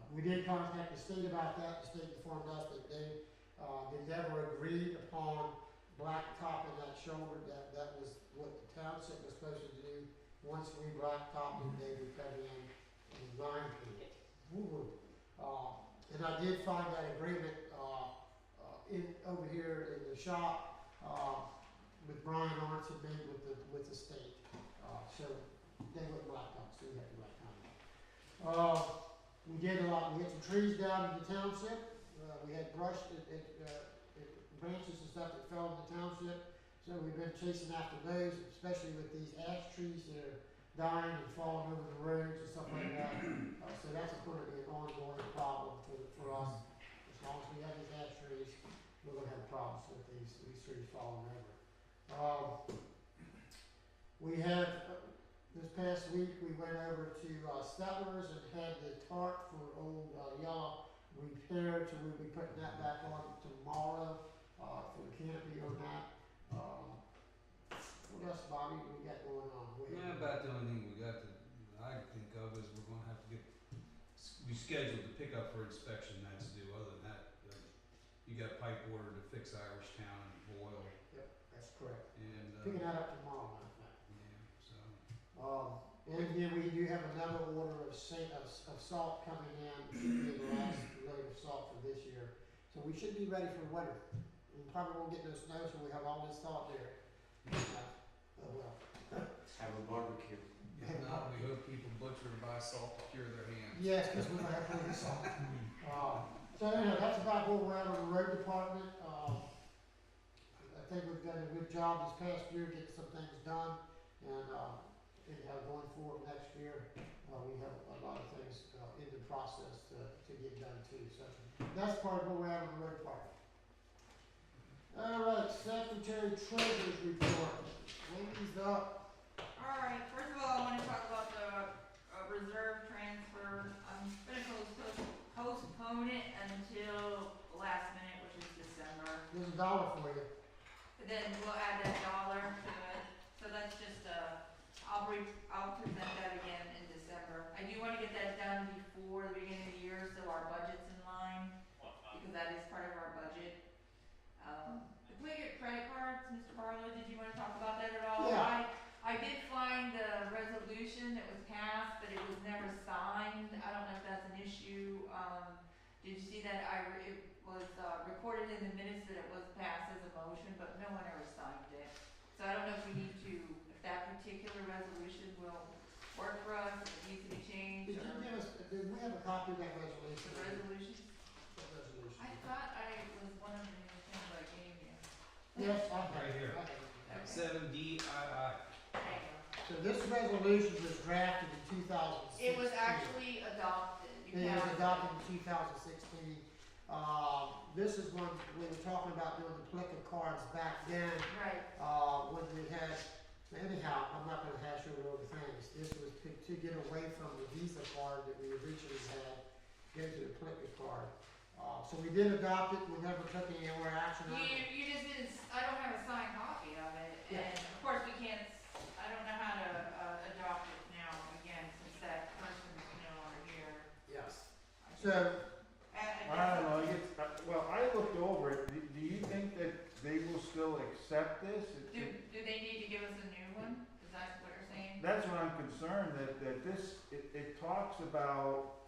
We did contact the state about that. The state informed us that they never agreed upon blacktopping that shoulder. That was what the township was supposed to do. Once we blacktopped it, they would come in and line paint it. And I did find that agreement over here in the shop with Brian Arnson made with the state. So they wouldn't blacktop, so we had to blacktop. We did a lot. We had some trees down in the township. We had brush branches and stuff that fell in the township. So we've been chasing after those, especially with these ash trees that are dying and falling over the roads and stuff like that. So that's going to be an ongoing problem for us. As long as we have these ash trees, we're going to have problems with these trees falling over. We have, this past week, we went over to Stetler's and had the tarp for old Yellow repaired, so we'll be putting that back on tomorrow for the canopy on that. What else, Bobby, do we got going on? Yeah, about the only thing I think of is we're gonna have to we scheduled the pickup for inspection that's due. Other than that, you got pipe order to fix Irish Town and Boyle. Yep, that's correct. And Picking that up tomorrow, matter of fact. yeah, so And again, we do have another order of salt coming in. It should be the last load of salt for this year. So we should be ready for winter. We probably won't get no snow, so we have all this salt there. Oh well. Have a barbecue. if not, we hope people butcher and buy salt to cure their hands. Yes, because we might have plenty of salt. So anyhow, that's about where we're at on the road department. I think we've done a good job this past year getting some things done, and anyhow, going forward next year, we have a lot of things in the process to get done too. So that's part of where we're at on the road department. All right, Secretary Treasurer's report. Wendy's up. Alright, first of all, I wanna talk about the reserve transfer. I'm gonna postpone it until the last minute, which is December. There's $1 for you. And then we'll add that dollar to it, so that's just, I'll present that again in December. I do wanna get that done before the beginning of the year, so our budget's in line, because that is part of our budget. If we get credit cards, Mr. Barlow, did you wanna talk about that at all? Yeah. I did find the resolution that was passed, but it was never signed. I don't know if that's an issue. Did you see that? It was recorded in the minutes that it was passed as a motion, but no one ever signed it. So I don't know if we need to, if that particular resolution will work for us, if it needs to be changed. Did we have a copy of that resolution? The resolution? resolution. I thought I was one of the new things I gave you. Yes, I have. Right here. I have. Okay. 7DII. There you go. So this resolution was drafted in 2016. It was actually adopted It was because. adopted in 2016. This is when we were talking about doing the duplicate cards back then, Right, when we had, anyhow, I'm not gonna hash over things. This was to get away from the Visa card that we originally had, get to the duplicate card. So we did adopt it, we never took any more action on it. you just didn't, I don't have a signed copy of it, Yeah. and of course we can't, I don't know how to, adopt it now again, since that person's no longer here. Yes. I So, I don't know, well, I looked over it, do you think that they will still accept this? Do they need to give us a new one? Is that what you're saying? That's what I'm concerned, that this, it talks about,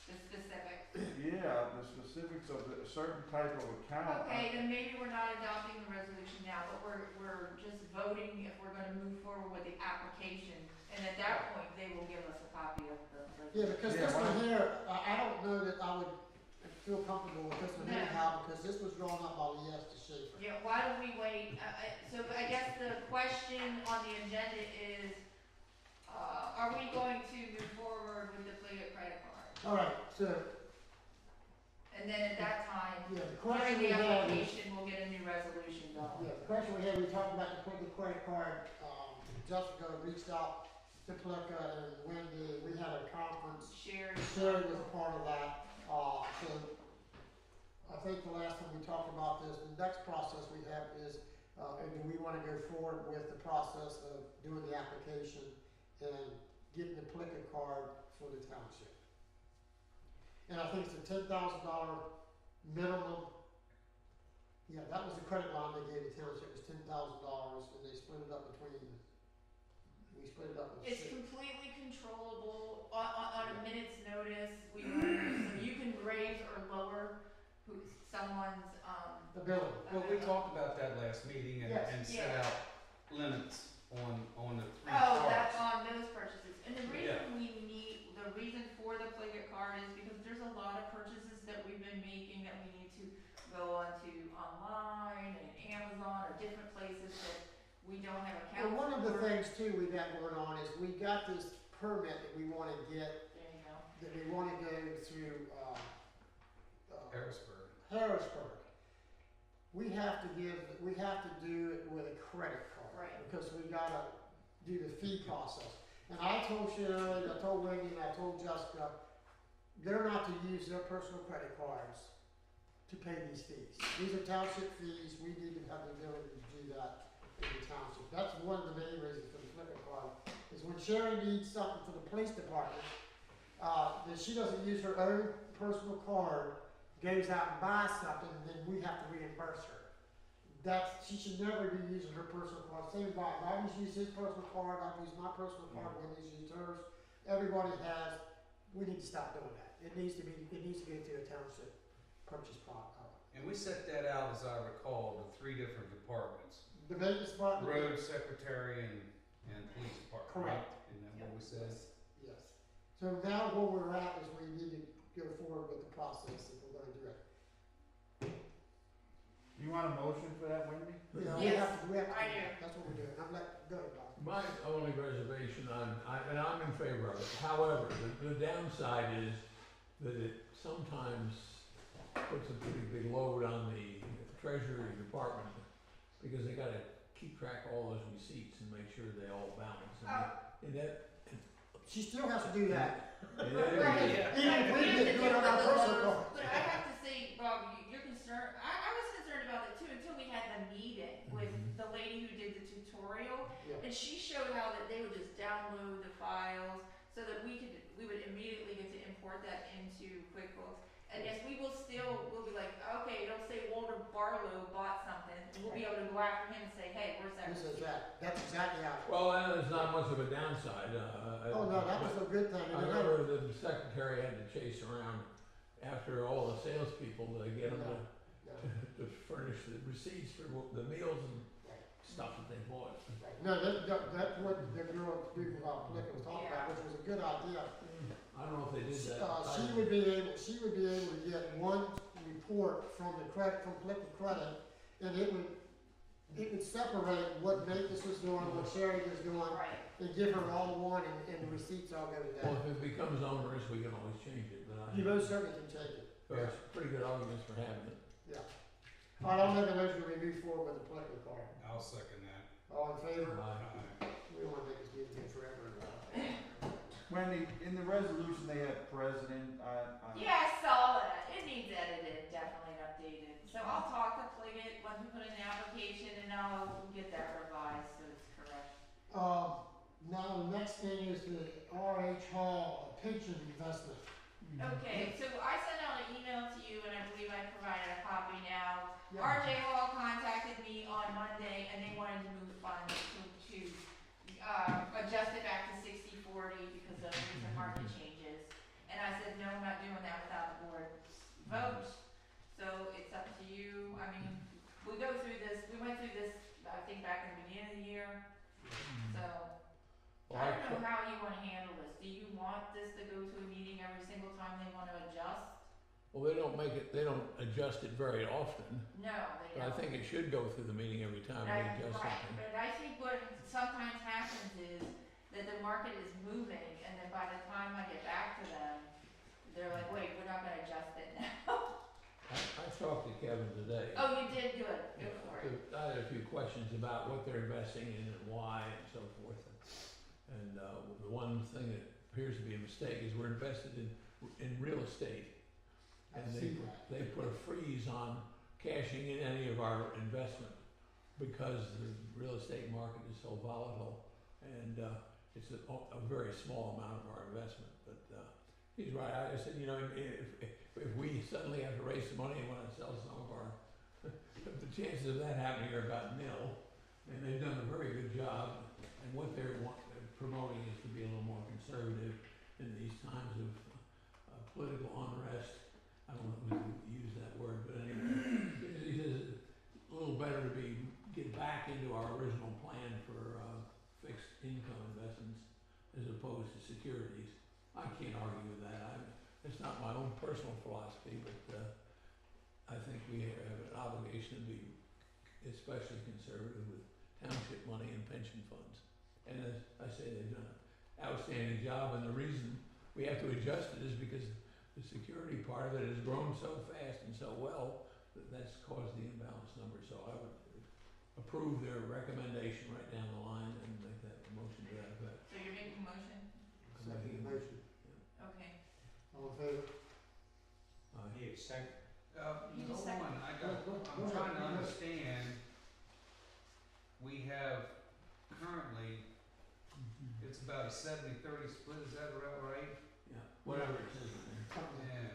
The specific? yeah, the specifics of a certain type of account. Okay, then maybe we're not adopting the resolution now, but we're just voting if we're gonna move forward with the application. And at that point, they will give us a copy of the. yeah, because Yeah, this why- one here, I don't know that I would feel comfortable with this one No. anyhow, because this was drawn up by Liesta Schaefer. Yeah, why don't we wait, so I guess the question on the agenda is, are we going to move forward with the Pliget credit card? All right, so, And then at that time, yeah, the during question we the have is, application, we'll get a new resolution going. yeah, the question we had, we talked about the Pliget credit card, Jessica reached out to Pliget and Wendy, we had a conference. Sherry. Sherry was a part of that, so I think the last time we talked about this, the next process we have is, do we wanna go forward with the process of doing the application and getting the Pliget card for the township? And I think it's a $10,000 minimum. Yeah, that was the credit line they gave the township, was $10,000, and they split it up between, we split it up with It's six. completely controllable on a minute's notice. So you can raise or lower someone's, Ability. Well, we talked about that last meeting Yes. and set Yeah. out limits on the 3 oh, cards. that's on those purchases. And the Yeah. reason for the Pliget card is because there's a lot of purchases that we've been making that we need to go onto online and Amazon or different places that we don't have accounts Well, one of the for. things too we got going on is we got this permit that we wanna get, There you go. that we wanna go through, Harrisburg. Harrisburg. We have to do it with a credit card. Right. Because we gotta do the fee process. And I told Sharon, I told Wendy, and I told Jessica, they're not to use their personal credit cards to pay these fees. These are township fees, we need to have the ability to do that in the township. That's one of the main reasons for the Pliget card, is when Sharon needs something for the police department, that she doesn't use her own personal card, goes out and buys something, and then we have to reimburse her. She should never be using her personal card. Same by, Bobby's used his personal card, I've used my personal card, Wendy's used hers. Everybody has, we need to stop doing that. It needs to go through a township purchase process. And we set that out, as I recall, to 3 different departments. The maintenance department. Road secretary and police department. Correct. Isn't that what we said? Yes. So now where we're at is we need to go forward with the process if we're gonna do it. You want a motion for that, Wendy? Yeah, Yes, we have to I do do. that. That's what we're doing. Go ahead, Bob. My only reservation and I'm in favor of it, however, the downside is that it sometimes puts a pretty big load on the treasury department, because they gotta keep track of all those receipts and make sure they all balance. And that, She still has to do that. and Right. that, Even if we We have did to do do it on our the personal lows, card. but I have to say, Rob, you're concerned, I was concerned about it too until we had the meeting with the lady who did the tutorial. Yeah. And she showed how that they would just download the files so that we would immediately get to import that into QuickBooks. And yes, we'll be like, okay, it'll say Walter Barlow bought something, and we'll be able to go after him and say, hey, where's that This is receipt? that. That's exactly how. well, there's not much of a downside, Oh, no, that was a good thing. I remember the secretary had to chase around after all the salespeople to get them to furnish the receipts for the meals and stuff that they bought. No, that's what the girl, Plicket was talking about, which was a good idea. I don't know if they did that. She would be able to get one report from the credit, from liquid credit, and it would separate what Mavis was doing, what Sherry was doing, Right. and give her all one, and the receipts all go to Well, that. if it becomes onerous, we can always change it, but You most certainly can change it. there's pretty good arguments for having it. Yeah. All right, I'll make a motion to remove forward with the political card. I'll second that. All in favor? Aye. We don't wanna make this meeting take forever. Wendy, in the resolution, they have president, Yeah, I saw that. It needs edited, definitely updated. So I'll talk to Pliget once we put in the application and I'll get that revised so it's correct. Now, the next thing is the RH Hall pension investment. Okay, so I sent out an email to you and I believe I provided a copy now. Yeah. RJ Hall contacted me on Monday and they wanted to move funds to adjust it back to 60/40 because of recent market changes. And I said, no, I'm not doing that without the board's vote. So it's up to you. I mean, we went through this, I think back in the beginning of the year. So, Well, I don't know how you wanna handle this. Do you want this to go to a meeting every single time they wanna adjust? Well, they don't adjust it very often, No, they but I don't. think it should go through the meeting every time they adjust Right, something. but I think what sometimes happens is that the market is moving, and then by the time I get back to them, they're like, wait, we're not gonna adjust it now. I talked to Kevin today. Oh, you did, good, good for it. I had a few questions about what they're investing in and why and so forth. And the one thing that appears to be a mistake is we're invested in real estate. I And see that. they put a freeze on cashing in any of our investment because the real estate market is so volatile. And it's a very small amount of our investment. But he's right. I said, you know, if we suddenly have to raise some money and want to sell some of our, the chances of that happening are about nil. And they've done a very good job. And what they're promoting is to be a little more conservative in these times of political unrest. I don't know if we can use that word, but anyway, he says it's a little better to get back into our original plan for fixed income investments as opposed to securities. I can't argue with that. It's not my own personal philosophy, but I think we have an obligation to be especially conservative with township money and pension funds. And as I say, they've done an outstanding job, and the reason we have to adjust it is because the security part of it has grown so fast and so well that that's caused the imbalance number. So I would approve their recommendation right down the line and make that motion to that effect. So you're making a motion? Second motion. Okay. All in favor? Here, second. You just Hold on, I'm trying to understand, we have currently, it's about a 70-30 split, is that about right? Yeah, whatever it says in there. Yeah.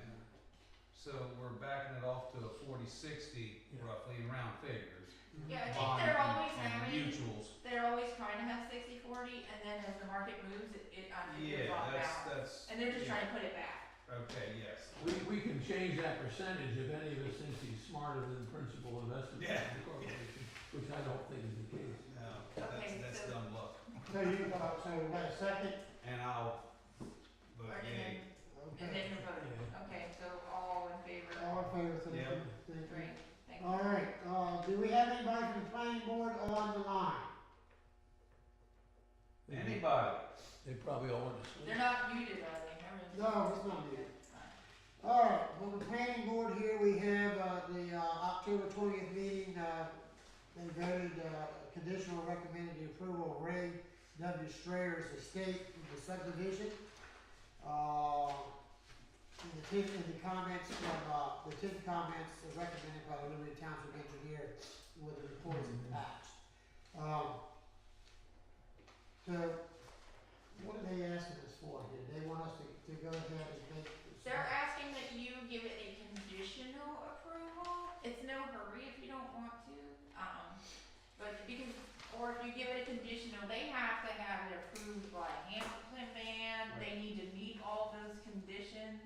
So we're backing it off to a 40-60 Yeah. roughly in round figures. Yeah, I think Bond they're always and having, mutuals. they're always trying to have 60/40, and then as the market moves, it I think Yeah, it's off balance. that's, And they're just yeah. trying to put it back. Okay, yes. We can change that percentage if any of us thinks he's smarter than principal investment Yeah. corporation, which I don't think is the case. No, Okay, that's so- dumb luck. So you, so we got a second? And I'll vote And yay. then you're voting. Yeah. Okay, so all in favor? All in favor, thank you. Yep. Thank you. Great, thank you. All right, do we have anybody from the planning board on the line? Anybody? They probably all went to sleep. They're not muted, are they? Everyone's- No, it's not muted. Fine. All right, from the planning board here, we have, the, October 20th meeting, they voted, conditional recommended the approval of Ray W. Strayer's estate in the subdivision. In the comments from, the 10 comments are recommended by the Liberty Township engineer with the reports attached. So, what are they asking us for here? They want us to go ahead and make. They're asking that you give it a conditional approval. It's no hurry if you don't want to. But because, or if you give it a conditional, they have to have it approved by Hamilton Man. They need to meet all those conditions.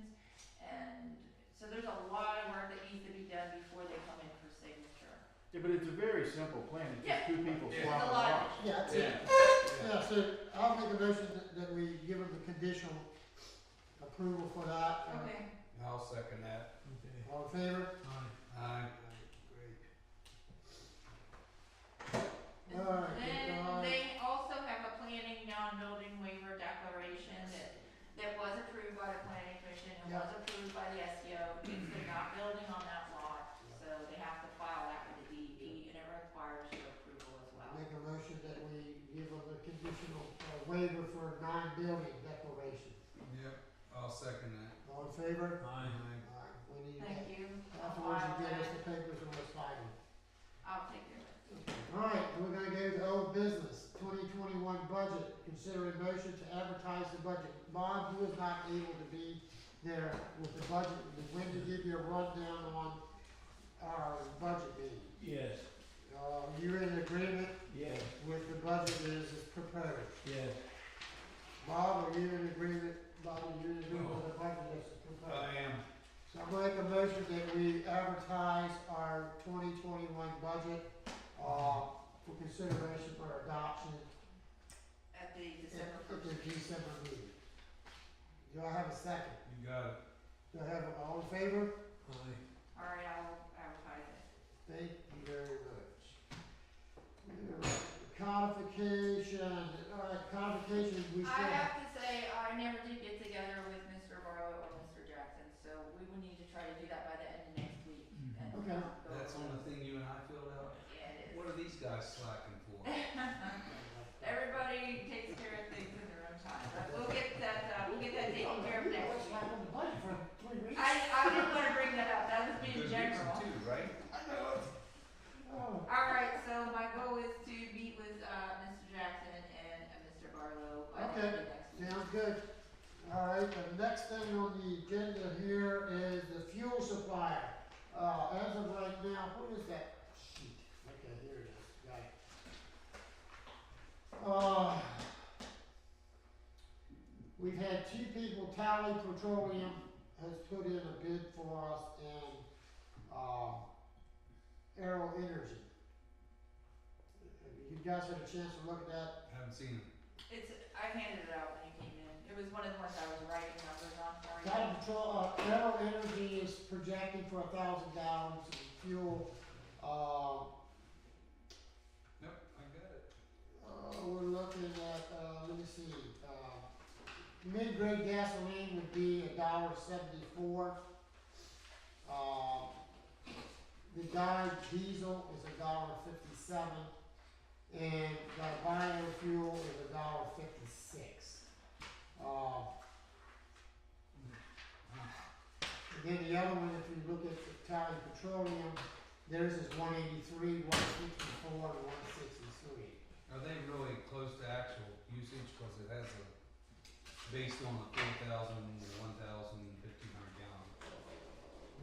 And so there's a lot of work that needs to be done before they come in for signature. Yeah, but it's a very simple plan, it's Yeah. just two people Yeah. swapping There's a lot of lots. Yeah, that's it. Yeah. Yeah, so I'll make a motion that we give them the conditional approval for that. Okay. I'll second that. Okay. All in favor? Aye. Great. And Alright, then they also have a planning non-building waiver declaration that was approved by the planning commission and Yeah. was approved by the SEO, because they're not building on that lot, so they have to file that with the DEP, and it requires your approval as well. make a motion that we give them a conditional waiver for non-building declaration. Yep, I'll second that. All in favor? Aye. Alright, we need Thank that. you. I'll Afterwards, file you give us that. the papers and we'll sign them. I'll take care of it. Alright, we're gonna go to old business, 2021 budget, consider a motion to advertise the budget. Bob, you was not able to be there with the budget, when to give you a rundown on our budget meeting. Yes, You're in agreement yes, with the budget as is proposed. yes. Bob, are you in agreement, Bob, are you in agreement with the budget as is proposed? I am. So I make a motion that we advertise our 2021 budget, for consideration for adoption At the at December the first. December meeting. Do I have a second? You got it. Do I have, all in favor? Aye. All right, I'll advertise it. Thank you very much. Codification, codification, we still I have. have to say, I never did get together with Mr. Barlow or Mr. Jackson, so we will need to try to do that by the end of next week. And, Okay. go That's over on the it. thing you and I filled out? Yeah, it is. What are these guys slacking for? Everybody takes care of things in their own time, but we'll get that taken care of next week. On the budget for 3 weeks. I didn't wanna bring that up, that was being Good reason general. too, right? I know it. Oh. Alright, so my goal is to meet with, Mr. Jackson and Mr. Barlow by the Okay. end of next week. Sounds good. Alright, the next thing on the agenda here is the fuel supplier. As of right now, what is that sheet? Okay, here it is, got it. We've had 2 people, Tally Petroleum has put in a bid for us, and, Aero Energy. You guys had a chance to look at that? Haven't seen it. I handed it out when you came in, it was one of the ones I was writing numbers on for you. Tally Aero Energy is projecting for 1,000 gallons of fuel. Nope, I got it. We're looking at, let me see, mid-grade gasoline would be $1.74. The dyed diesel is $1.57, and the biofuel is $1.56. And then the other one, if you look at the Tally Petroleum, theirs is 183, 164, and 163. Are they really close to actual usage, cause it has a, based on the 4,000, 1,000, 1,500 gallon?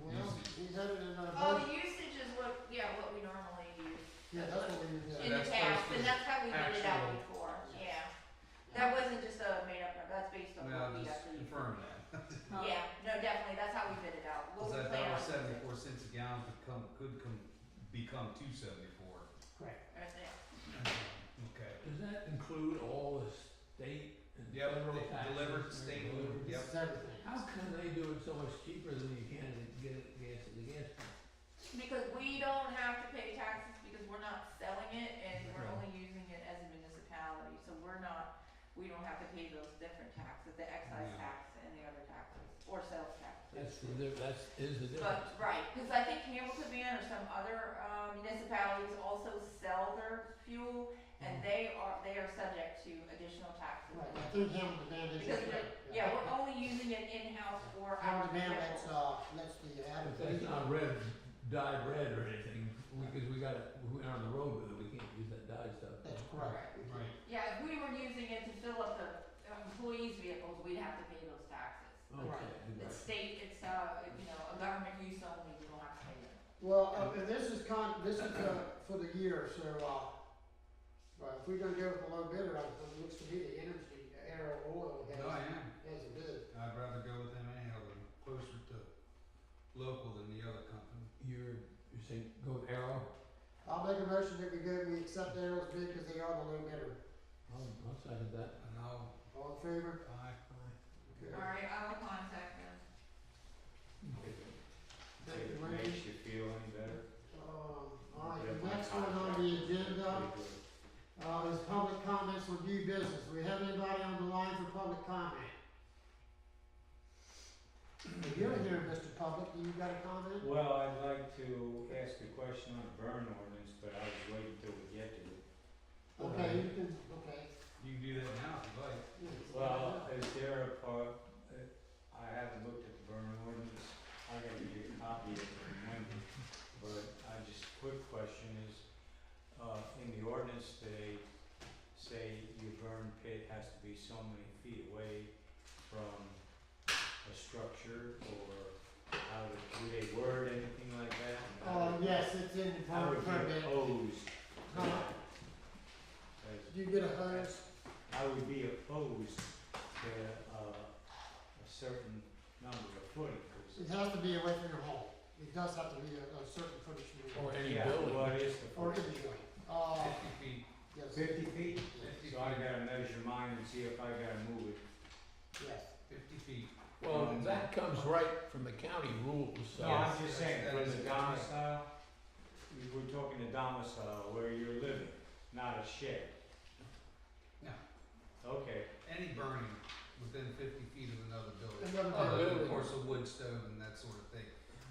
Well, Usage. he's had it in our Oh, budget. the usage is what we normally use. Yeah, that's what we use. So In the that's past, close to and that's how we did it out actual- before, yeah. That wasn't just a made up number, that's based on Well, what we just actually. confirm that. Yeah, no, definitely, that's how we bid it out. What Cause we that plan on $1.74 using. a gallon could become $2.74. Correct. Right there. Okay. Does that include all the state and Yep, federal they taxes? delivered and state, delivered? yep. This is everything. How can they do it so much cheaper than you can to get it gas at the gas pump? Because we don't have to pay taxes because we're not selling it and we're Okay. only using it as a municipality, so we don't have to pay those different taxes, the excise Yeah. tax and the other taxes, or sales tax. That's the difference. But, right, because I think Hamilton Van or some other municipalities also sell their fuel, and they are subject to additional taxes. Right, I think Hamilton Band is. Because we're only using it in-house for our Hamilton Band, that's, vehicles. that's the But advertising. that's not red, dyed red or anything, because we we're on the road with it, we can't use that dyed stuff. That's correct. Right. Yeah, if we were using it to fill up the employees' vehicles, we'd have to pay those taxes. Okay, It's right. state, it's, a government use only, we don't have to pay them. Well, and this is for the year, so, if we're gonna go with the low bidder, it looks to me the energy, Aero Oil No, I am. has a bid. I'd rather go with them anyhow, than closer to local than the other company. You're saying go with Arrow? I'll make a motion that we accept Aero's bid because they are the low bidder. I'll second that. And I'll, All in favor? aye. Okay. All right, I will contact them. You're here, Mr. Public, do you got a comment? Well, I'd like to ask a question on the burn ordinance, but I was waiting till we get to it. Okay, you can, okay. You can do that now if you like. Well, is there a part, I haven't looked at the burn ordinance, I gotta get a copy of it from Wendy, but quick question is, in the ordinance, they say your burn pit has to be so many feet away from a structure, or how do they word anything like that? Yes, it's in the How burn would permit. be opposed to Huh? that? Do you get a hose? I would be opposed to, a certain number of footage. It has to be away from your home. It does have to be a certain footage from your Or home. any Yeah, building. what is the Or footage? any building. 50 feet. Yes. 50 feet? 50 So I feet. gotta measure mine and see if I gotta move it. Yes. 50 feet. Well, that comes right from the county rules, so. No, I'm just saying, That from is the a good domicile, we're talking the domicile where you're living, not a shed. No. Okay, Any burning within 50 feet of another building. Another Other than, building. of course, a wood stove and that sort of thing.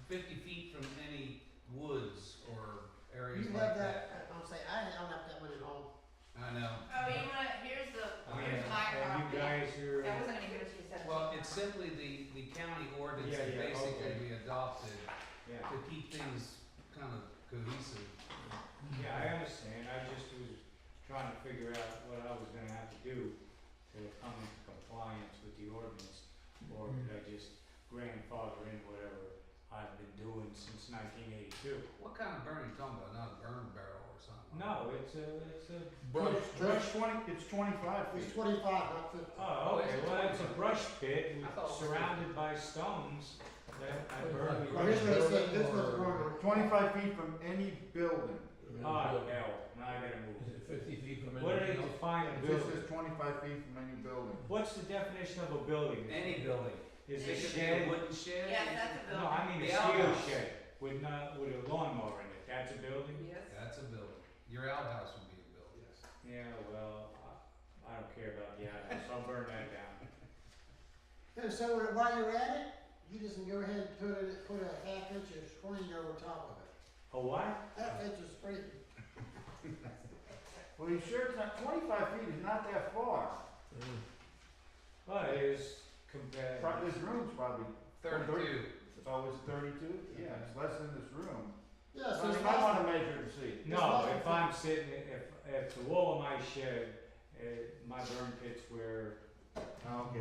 50 feet from any woods or areas You like have that, I'll say, I don't have that one at home. I know. Oh, you wanna, here's my and you copy. guys are, That wasn't any good, she said. Well, it's simply the county ordinance Yeah, that yeah, basically okay. we adopted yeah, to keep things kind of cohesive. yeah, I understand, I just was trying to figure out what I was gonna have to do to come into compliance with the ordinance, or could I just grandfather in whatever I've been doing since 1982? What kind of burn are you talking about? Not a burn barrel or something? No, it's a, Brush, It's 25 It's feet. 25, not 50. oh, okay, well, it's a brush pit I thought it was surrounded by stones that I burned. Well, here's what it says, this was the burn. 25 feet from any building. Oh, hell, now I gotta move. Is it 50 feet from What do they anything else? define a It just building? says 25 feet from any building. What's the definition of a building? Any building. Is It a could be a shed? wooden shed. Yes, that's a No, building. I mean a The steel outhouse. shed with with a lawnmower in it, that's a building? Yes. That's a building. Your outhouse would be a building. Yeah, well, I don't care about the outhouse, I'll burn that down. And so while you're at it, you just can go ahead and put a half inch of screen over top of it. A what? Half inch of screen. Well, you sure it's not, 25 feet is not that far. Well, it is compared. This room's probably, 32. oh, it's 32? Yeah, it's less than this room. Yeah, So so you it's might less wanna than- measure and see. No, if I'm sitting, if the wall of my shed, my burn pit's where, Okay,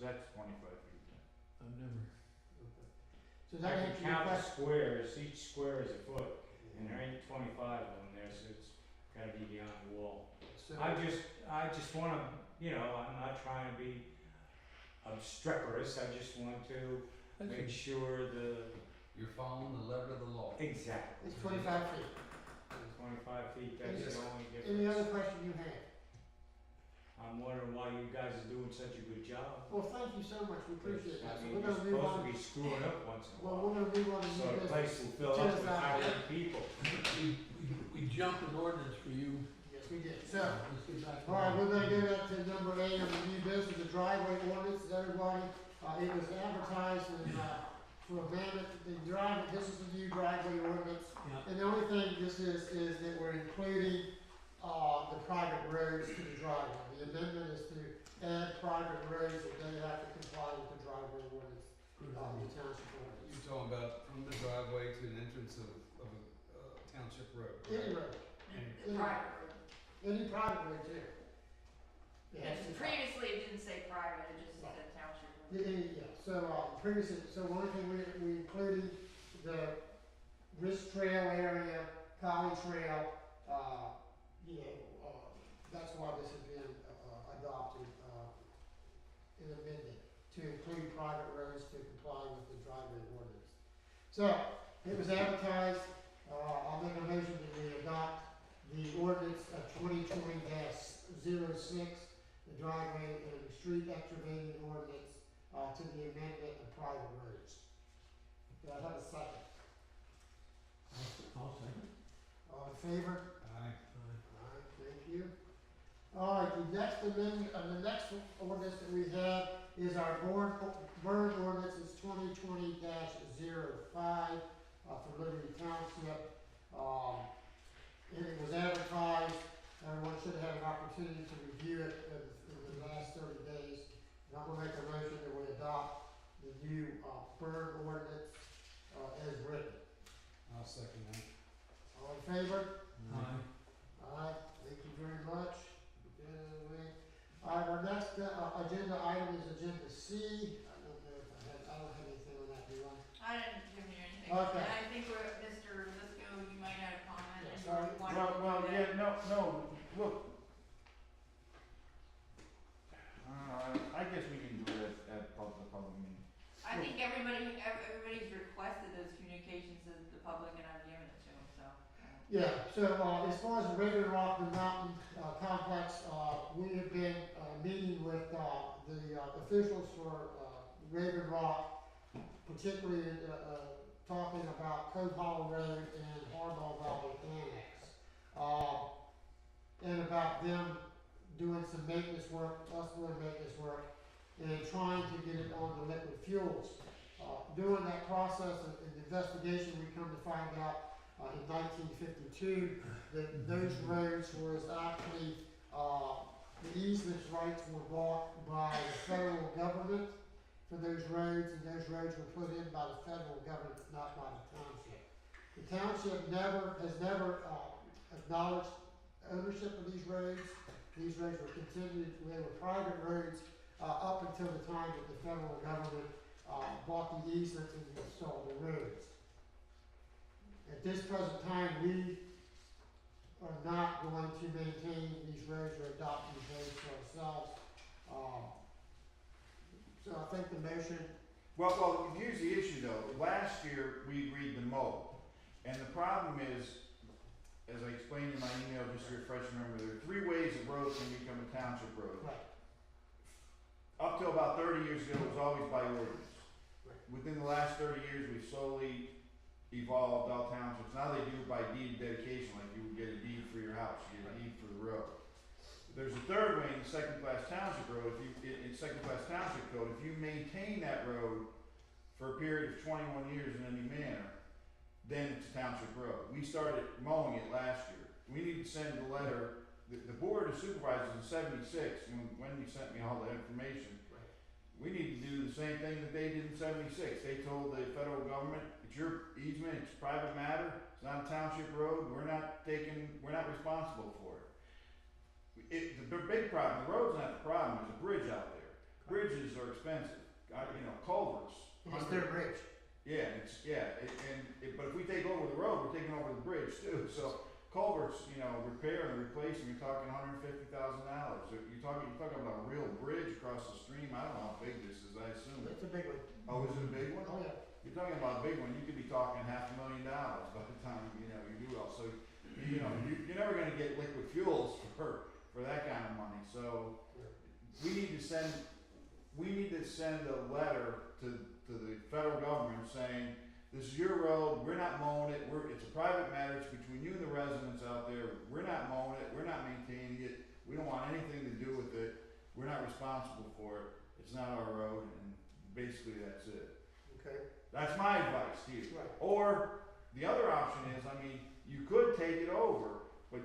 that's 25 feet then. I've never. So I that can answers your count the question. squares, each square is a foot, and there ain't 25 of them there, so it's gotta be beyond the wall. So- I just wanna, I'm not trying to be obstreperous, I just want to make sure You're following the letter of the law. exactly. It's 25 feet. 25 feet, that's Yes. the only Any other difference. question you have? I'm wondering why you guys are doing such a good job. Well, thank you so much, we appreciate that. I So mean, we're you're gonna move supposed to on, be screwing up once in a well, while, we're gonna move on to so new the place business. will fill up with hired people. We jumped an ordinance for you. Yes, we did. So, Let's get back to. all right, we're gonna go back to number 8 on the new business, the driveway ordinance, everybody. It was advertised and, for a mammoth, this is the new driveway ordinance. Yeah. And the only thing this is that we're including, the private roads to the driveway. The amendment is to add private roads that they have to comply with the driveway ordinance, the township ordinance. You're talking about from the driveway to an entrance of a township road. Any road, It's private road. any private road too. Yeah, just previously it didn't say private, it just said township road. Yeah, so, previously, so one thing we included the Risk Trail area, Collie Trail, that's why this has been, adopted, and amended to include private roads to comply with the driveway ordinance. So, it was advertised, I'll make a motion that we adopt the ordinance of 2020-06, the driveway and street excavating ordinance, to the amendment of private roads. Do I have a second? I'll second. All in favor? Aye. Alright, thank you. Alright, the next amendment, the next ordinance that we have is our burn ordinance is 2020-05, for Liberty Township. And it was advertised, everyone should have an opportunity to review it in the last 30 days. And I'm gonna make a motion that we adopt the new, burn ordinance, as written. I'll second that. All in favor? Aye. Aye, thank you very much. Get it out of the way. Alright, our next, agenda item is agenda C. I don't know if I don't have anything on that, do I? I didn't give you anything. Okay. And I think we're, Mr. Lisco, you might have a comment. Yeah, and you sorry. wanted to Well, do that. yeah, no, look. I guess we can do it at the public meeting. I think everybody's requested those communications to the public and I've given it to them, so. Yeah, so, as far as the Raven Rock and Mountain, complex, we have been, meeting with, the officials for, Raven Rock, particularly, talking about Cove Hollow Road and Harbaugh Valley Annex. And about them doing some maintenance work, us doing maintenance work, and trying to get it on the liquid fuels. During that process of investigation, we come to find out, in 1952, that those roads was actually, the easements rights were bought by the federal government for those roads, and those roads were put in by the federal government, not by the township. The township has never acknowledged ownership of these roads. These roads were they were private roads, up until the time that the federal government, bought the easements and installed the roads. At this present time, we are not going to maintain these roads or adopt these roads for ourselves. So I think the motion, Well, here's the issue though. Last year, we agreed to mow. And the problem is, as I explained in my email, just to refresh your memory, there are 3 ways a road can become a township road. right, Up till about 30 years ago, it was always by ordinance. Right. Within the last 30 years, we've slowly evolved all townships. Now they do it by deed of dedication, like you would get a deed for your house, you get a deed for the road. There's a third way in the second-class township road. In second-class township code, if you maintain that road for a period of 21 years in any manner, then it's a township road. We started mowing it last year. We need to send a letter. The board of supervisors in '76, when you sent me all the information, right. we need to do the same thing that they did in '76. They told the federal government, it's your easement, it's private matter, it's not a township road, we're not responsible for it. The big problem, the road's not the problem, there's a bridge out there. Bridges are expensive, culverts. It's their bridge. But if we take over the road, we're taking over the bridge too, so culverts, repair and replacing, you're talking $150,000. You're talking about a real bridge across the stream, I don't know how big this is, I assume. It's a big one. Oh, is it a big one? Oh, yeah. You're talking about a big one, you could be talking $500,000 by the time, you do all, so, you're never gonna get liquid fuels for that kind of money, so we need to send a letter to the federal government saying, this is your road, we're not mowing it, it's a private matter, it's between you and the residents out there, we're not mowing it, we're not maintaining it, we don't want anything to do with it, we're not responsible for it, it's not our road, and basically that's it. Okay. That's my advice to you. Right. Or, the other option is, you could take it over, but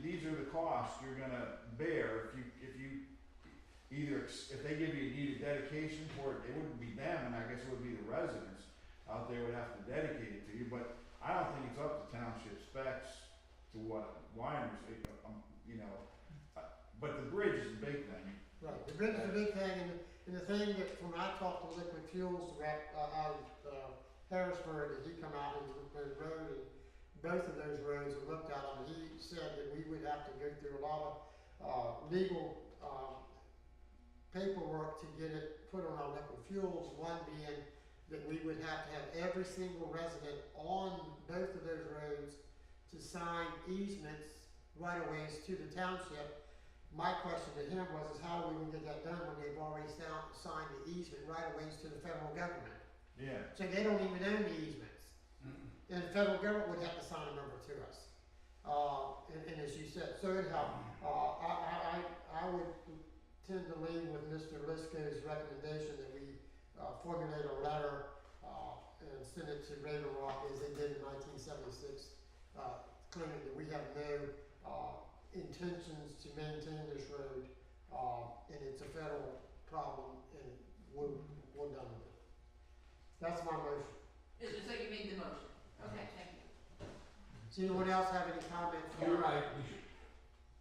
these are the costs you're gonna bear if they give you a deed of dedication for it, it wouldn't be them, and I guess it would be the residents out there would have to dedicate it to you, but I don't think it's up to township specs to what Wyoming, but the bridge is the big thing. Right, the bridge is a big thing, and the thing that, when I talked to Liquid Fuels rep, out of Harrisburg, and he come out and rode and both of those roads and looked at them, he said that we would have to go through a lot of, legal, paperwork to get it put on our liquid fuels, one being that we would have to have every single resident on both of those roads to sign easements right-of-ways to the township. My question to him was, is how are we gonna get that done when they've already signed the easement right-of-ways to the federal government? Yeah. So they don't even own the easements. And the federal government would have to sign them over to us. And as you said, so anyhow, I would tend to lean with Mr. Lisco's recommendation that we, formulate a letter, and send it to Raven Rock as they did in 1976, claiming that we have no, intentions to maintain this road, and it's a federal problem, and we're done with it. That's my motion. So you made the motion. Okay, thank you. Does anyone else have any comments? You're right, we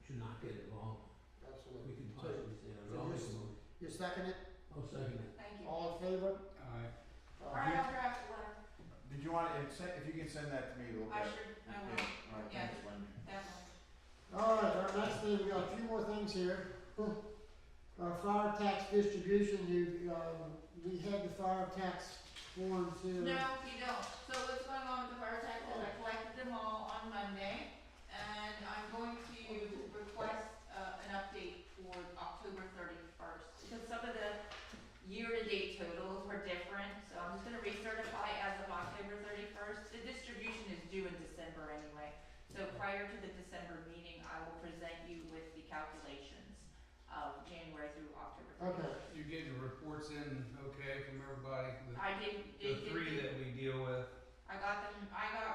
should not get it wrong. Absolutely. We can possibly say, I'll make a motion. You second it? I'll second it. Thank you. All in favor? Alright. All right, I'll draft a letter. Did you want, if you can send that to me, we'll I get. should, I will, Alright, Yeah. thanks, Wendy. definitely. All right, our next thing, we got a few more things here. Our fire tax distribution, we had the fire tax forms here. No, you don't. So what's going on with the fire taxes? I collected them all on Monday, and I'm going to request an update for October 31st. Because some of the year-to-date totals were different, so I'm just gonna recertify as of October 31st. The distribution is due in December anyway. So prior to the December meeting, I will present you with the calculations of January through October 31st. Okay, You get your reports in, okay, from everybody, I did, the three that we deal with? I got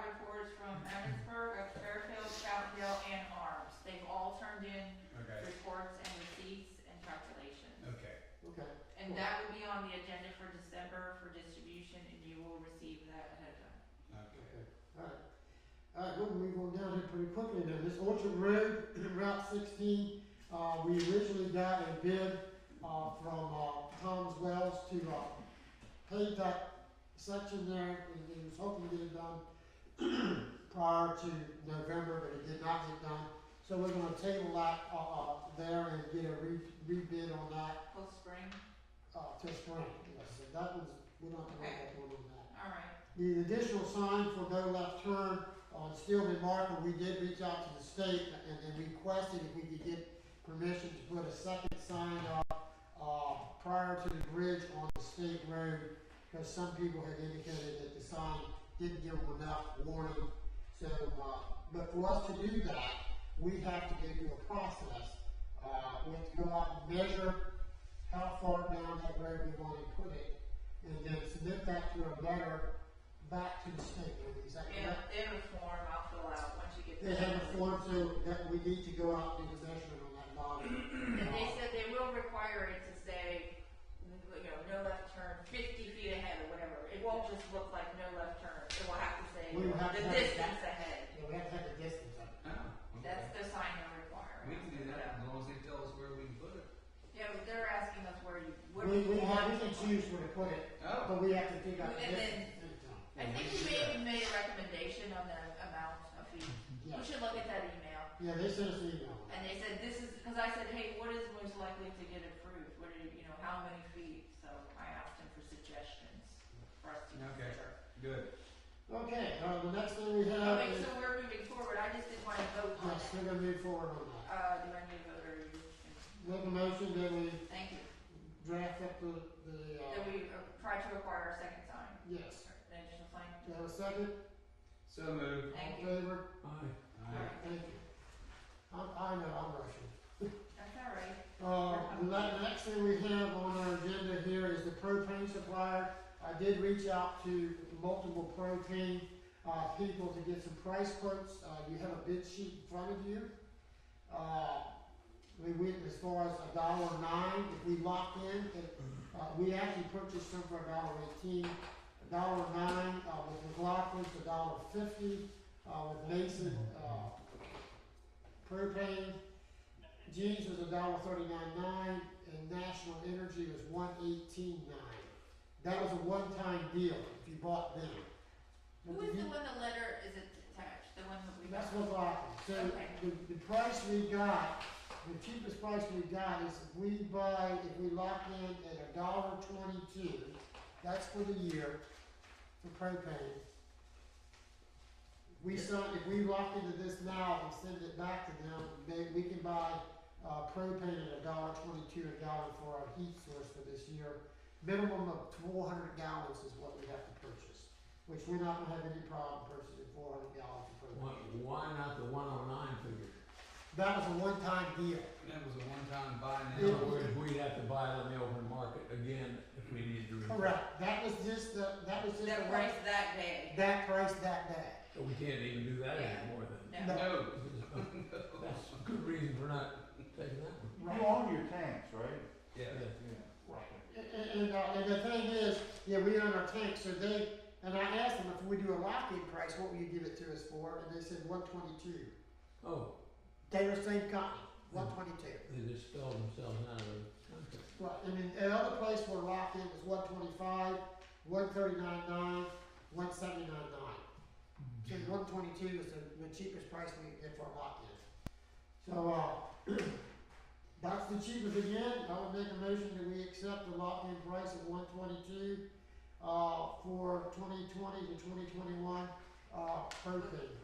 reports from Emmitsburg, of Fairfield, Fountaindale, and Arms. They've all turned in Okay, reports and receipts and calculations. okay. okay. And that would be on the agenda for December for distribution, and you will receive that ahead of time. Okay. Okay, all right. All right, we'll move on down here pretty quickly then. This Orchard Road, Route 16, we originally got a bid, from, Tom's Wells to, pave that section there, and he was hoping to get it done prior to November, but it did not get done. So we're gonna table that, there and get a rebid on that, Post spring, till spring. Yes, so that was, we don't have to worry about going on that. all right. The additional sign for no left turn on Stillman Market, we did reach out to the state and they requested if we could get permission to put a second sign up, prior to the bridge on the state road, because some people had indicated that the sign didn't give them enough warning. So, but for us to do that, we have to go through a process. We have to go out and measure how far down that road we want to put it, and then submit that to a letter back to the state. Is that Yeah, correct? they have a form I'll fill out once you get They that. have a form, so that we need to go out and do the measurement on that line. And they said they will require it to say, no left turn 50 feet ahead or whatever. It won't just look like no left turn. It will have to say We will have the to have distance ahead. Yeah, we have to have the distance of it. Oh, That's the sign they're requiring. We can do that as long as they tell us where we can put it. Yeah, but they're asking us where you, what We you want. can choose where to put it, Oh. but we have to figure out the And then- distance. I think we may have made a recommendation on the amount of feet. We Yeah, should look at that email. yeah, they sent us an email. And they said this is, because I said, hey, what is most likely to get approved? What are, how many feet? So I asked him for suggestions for us to Okay. consider. Good. Okay, the next thing we have Okay, is, so we're moving forward. I just didn't want to vote on yes, it. we're gonna move forward on that. Do I need a vote or you? Make a motion that we Thank you. draft up the, That we try to acquire a second sign, yes. an additional sign. Do you have a second? So moved. Thank All you. in favor? Aye. Alright, Thank you. I know, I'm rushing. that's all right. The next thing we have on our agenda here is the propane supplier. I did reach out to multiple propane, people to get some price quotes. You have a bid sheet in front of you. We went as far as $1.09. If we lock in, we actually purchased some for $1.18. $1.09, with McLaughlin's $1.50, with Mason, propane. Jeans was $1.39.9, and National Energy was $1.18.9. That was a one-time deal if you bought them. Who is the one the letter is attached, the one that we got? That's McLaughlin. So Okay. the price we got, the cheapest price we got is if we lock in at $1.22, that's for the year, for propane. If we lock into this now and send it back to them, we can buy, propane at $1.22 a gallon for our heat source for this year. Minimum of 400 gallons is what we have to purchase, which we're not gonna have any problem purchasing 400 gallons of propane. Why not the 109 figure? That was a one-time deal. And that was a one-time buy In now. other words, we'd have to buy it on the open market again if we needed to. renew. Correct, that was just the The price that day. that price that day. So we can't even do that Yeah. anymore then. No. No. That's a good reason for not taking that one. You own your tanks, right? Yeah. And the thing is, yeah, we own our tank, so and I asked them if we do a lock-in price, what will you give it to us for? And they said 122. Oh, They were same company, 122. they just spelled themselves out of the contract. Right, and then the other place where lock-in was 125, 139.9, 179.9. So 122 was the cheapest price we could get for a lock-in. So, that's the cheapest again. I would make a motion that we accept the lock-in price of 122, for 2020 to 2021, propane purchases.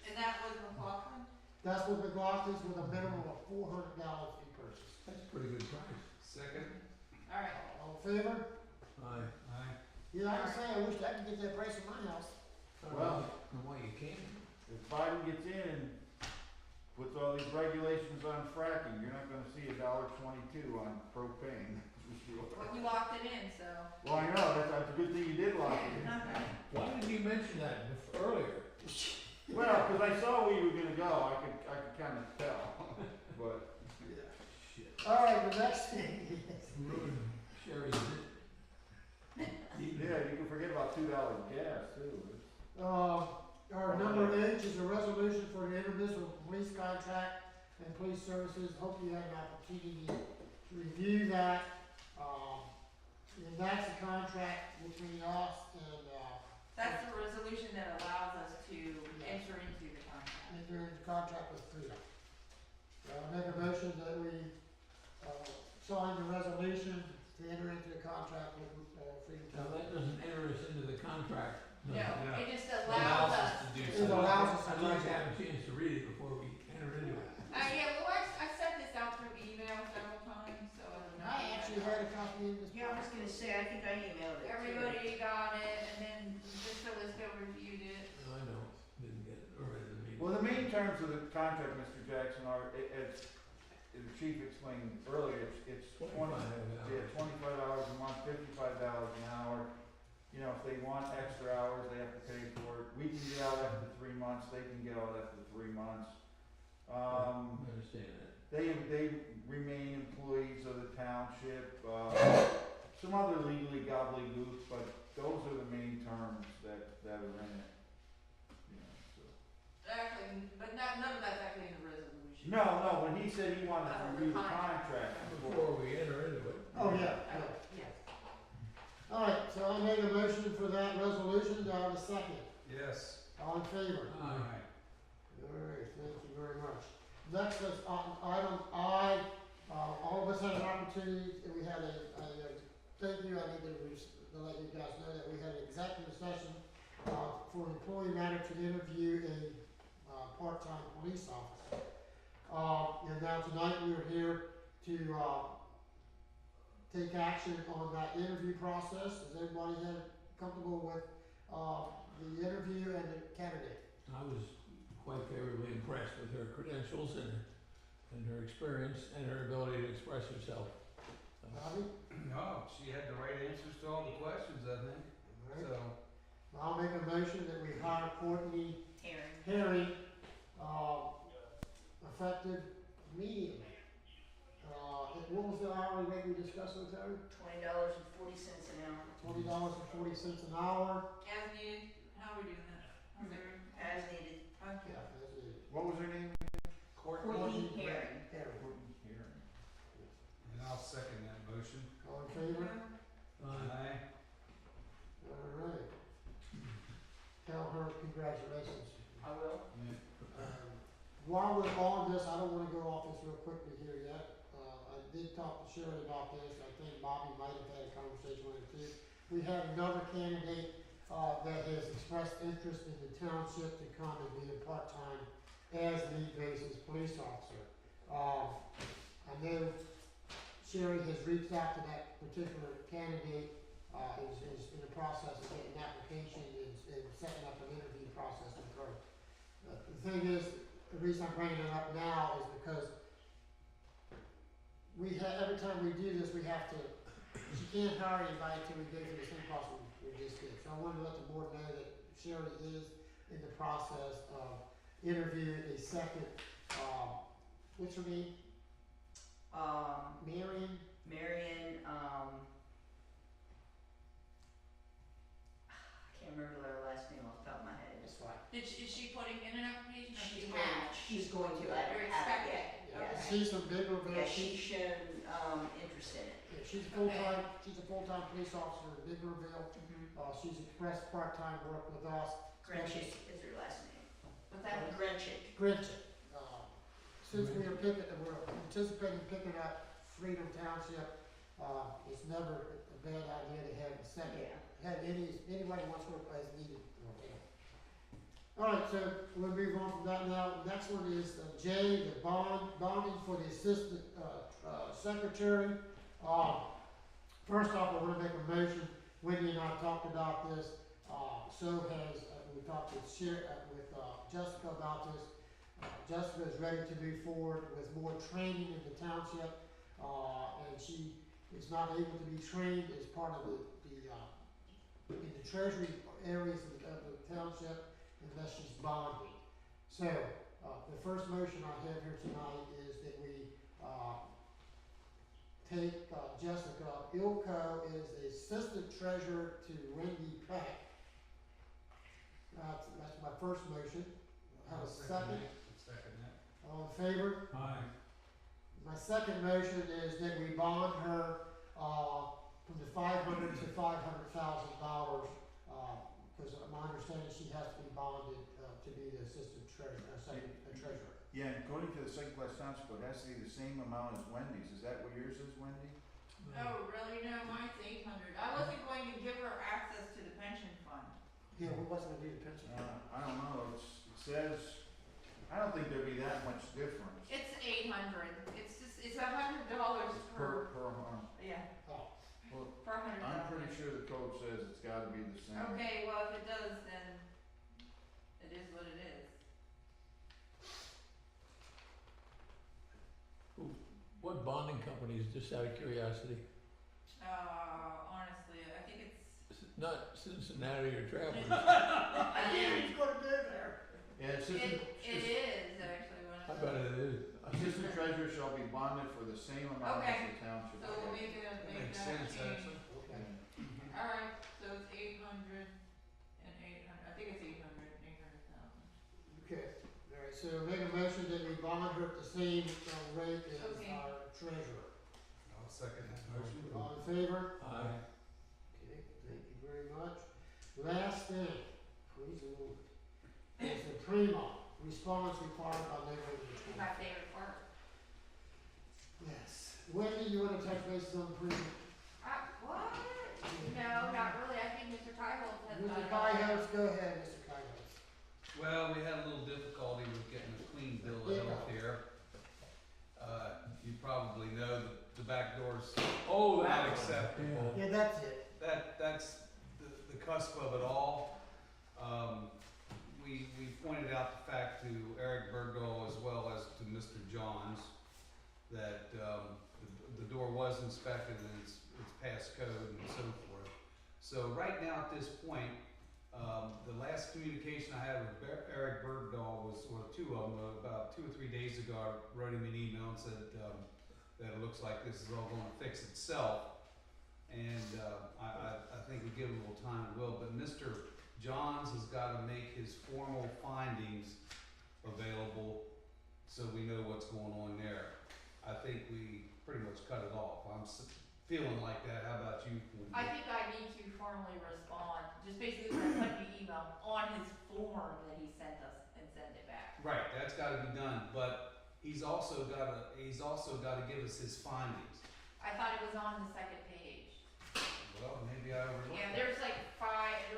And that was McLaughlin? That's what McLaughlin's with a minimum of $400 to be purchased. That's a pretty good price. Second. Alright. All in favor? Aye. Aye. Yeah, like I say, I wish I could get that price in my house. Well, Well, you can. if Biden gets in and puts all these regulations on fracking, you're not gonna see $1.22 on propane, that's for sure. Well, you locked it in, so. Well, I know, that's a good thing you did lock it in. Why didn't you mention that earlier? Well, cause I saw where you were gonna go, I could kinda tell, but. Shit. All right, the next thing is, Ruined Sherry's Yeah, you can forget about $2 gas too. our number H is a resolution for the intermunicipal police contract and police services. Hope you had an opportunity to review that. And that's a contract between us and, That's the resolution that allows us to enter into the contract. enter into contract with Freedom. Make a motion that we, sign the resolution to enter into the contract with, Freedom. Now, that doesn't enter us into the contract. No, Yeah. it just allows us. to do It so. allows us to I'd do like to that. have a chance to read it before we enter into it. Yeah, well, I sent this out through email several times, so I don't know. I actually had a copy of this. Yeah, I was gonna say, I think I emailed it too. Everybody got it, and then Mr. Lisco reviewed it. No, I know, didn't get it, or at the meeting. Well, the main terms of the contract, Mr. Jackson, are, as the chief explained earlier, it's 25 $25 a month, $55 an hour. You know, if they want extra hours, they have to pay for it. We can get out after 3 months, they can get out after 3 months. I understand that. They remain employees of the township, some other legally gobbledygooks, but those are the main terms that are in it. You know, so. Actually, but none of that's actually in the resolution. No, when he said he wanted to review the contract before. Before we enter into it. Oh, yeah. Yes. All right, so I made a motion for that resolution. Do I have a second? Yes. All in favor? Aye. All right, thank you very much. Next is item I. All of us had an opportunity, we had thank you, I need to let you guys know that we had an executive session for employee matter to interview a part-time police officer. And now tonight we are here to take action on that interview process. Is everybody comfortable with the interview and the candidate? I was quite favorably impressed with her credentials and her experience and her ability to express herself. Bobby? No, she had the right answers to all the questions, I think, All right. so. I'll make a motion that we hire Courtney Herring. Harry, effective immediately. What was the hourly rate we discussed with her? $20.40 an hour, $20.40 an hour. As needed, how are we doing that? as needed. Okay. Yeah, that's it. What was her name? Courtney Herring. Harry. Courtney Herring. And I'll second that motion. All in favor? Aye. All right. Tell her congratulations. I will. While we're on this, I don't wanna go off this real quickly here yet. I did talk to Shirley about this. I think Bobby might have had a conversation with her too. We had another candidate, that has expressed interest in the township to come and be a part-time as need basis police officer. I know Sherry has reached out to that particular candidate, is in the process of getting an application and setting up an interview process with her. The thing is, the reason I'm bringing it up now is because every time we do this, we have to, she can't hire anybody until we go through the same process we just did. So I wanted to let the board know that Sherry is in the process of interviewing a second, what's her name? Marion? Marion, I can't remember her last name off the top of my head. That's right. Is she putting in an application or she She's has? going, she's going to, I You're don't have it expecting. yet. Yeah, Yes. she's from Biggerville. Yeah, she's shown, interest in it. Yeah, she's a full-time police officer in Biggerville. She's expressed part-time work with us. Grenchick is her last name. What's that? Grenchick. Grinchett. Since we're anticipating picking up Freedom Township, it's never a bad idea to have a second, Yeah. have anybody wants to work as needed. Alright, so we'll move on from that now. The next one is J, the bonding for the assistant, secretary. First off, I wanna make a motion. Wendy and I talked about this, so has, we talked with Jessica about this. Jessica is ready to move forward with more training in the township, and she is not able to be trained as part of in the treasury areas of the township unless she's bonding. So, the first motion I have here tonight is that we, take, Jessica Ilko as the assistant treasurer to Wendy Peck. That's my first motion. Have a second? Second that. All in favor? Aye. My second motion is that we bond her, from the $500,000 to $500,000, because my understanding she has to be bonded, to be the assistant treasurer. Yeah, and according to the second class township, it has to be the same amount as Wendy's. Is that what yours is, Wendy? Oh, really? No, mine's 800. I wasn't going to give her access to the pension fund. Yeah, we wasn't gonna do the pension. I don't know, it says, I don't think there'd be that much difference. It's 800. It's $100 per, Per arm. yeah, Oh, Well, per 100. I'm pretty sure the code says it's gotta be the same. Okay, well, if it does, then it is what it is. What bonding companies, just out of curiosity? Honestly, I think it's. Not Cincinnati or Travelers. I knew he was gonna go there. Yeah, It is actually one I of bet those. it is. assistant treasurer shall be bonded for the same amount as Okay. the township. So we'll make that Makes change. sense, actually. Okay. Alright, so it's 800 and 800. I think it's 800, 800,000. Okay, alright, so make a motion that we bond her at the same, rate as Okay. our treasurer. I'll second that motion. All in favor? Aye. Okay, thank you very much. Last thing, please, Lord, is the PREMA, response required by Labor It's Day. my favorite part. Yes. Wendy, you wanna touch bases on PREMA? What? No, not really. I think Mr. Kyle has. Mr. Kaihouse, go ahead, Mr. Kaihouse. Well, we had a little difficulty with getting a clean bill of health here. You probably know the back door's Oh, not that one. acceptable. Yeah, that's it. That's the cusp of it all. We pointed out the fact to Eric Bergdahl as well as to Mr. Johns that the door was inspected and it's passed code and so forth. So right now at this point, the last communication I had with Eric Bergdahl was, or two of them, about 2 or 3 days ago. I wrote him an email and said that it looks like this is all going to fix itself. And I think we give it a little time, it will. But Mr. Johns has got to make his formal findings available so we know what's going on there. I think we pretty much cut it off. I'm feeling like that. How about you? I think I need to formally respond, just basically send the email on his form that he sent us and send it back. Right, that's got to be done. But he's also got to give us his findings. I thought it was on the second page. Well, maybe I overlooked Yeah, that. there's like 3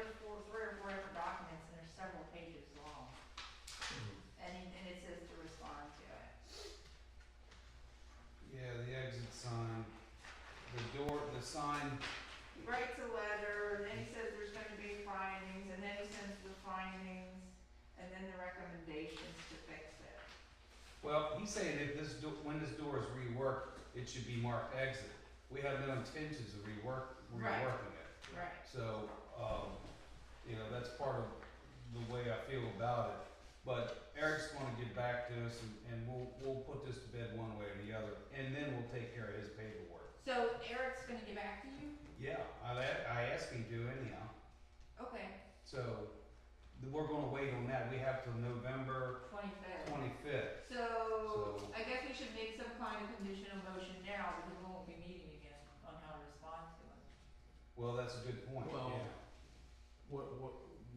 or 4 different documents and there's several pages long. And it says to respond to it. Yeah, the exit sign, the door, the sign. He writes a letter, then he says there's gonna be findings, and then he sends the findings, and then the recommendations to fix it. he's saying if when this door is reworked, it should be marked exit. We have no intentions of reworking it. Right. So, you know, that's part of the way I feel about it. But Eric's gonna get back to us and we'll put this to bed one way or the other, and then we'll take care of his paperwork. So Eric's gonna get back to you? Yeah, I asked him to anyhow. Okay, So, we're gonna wait on that. We have till November 25th. 25th. So, I guess we should make some kind of conditional motion now, because we won't be meeting again on how to respond to it. Well, that's a good point, Well, yeah.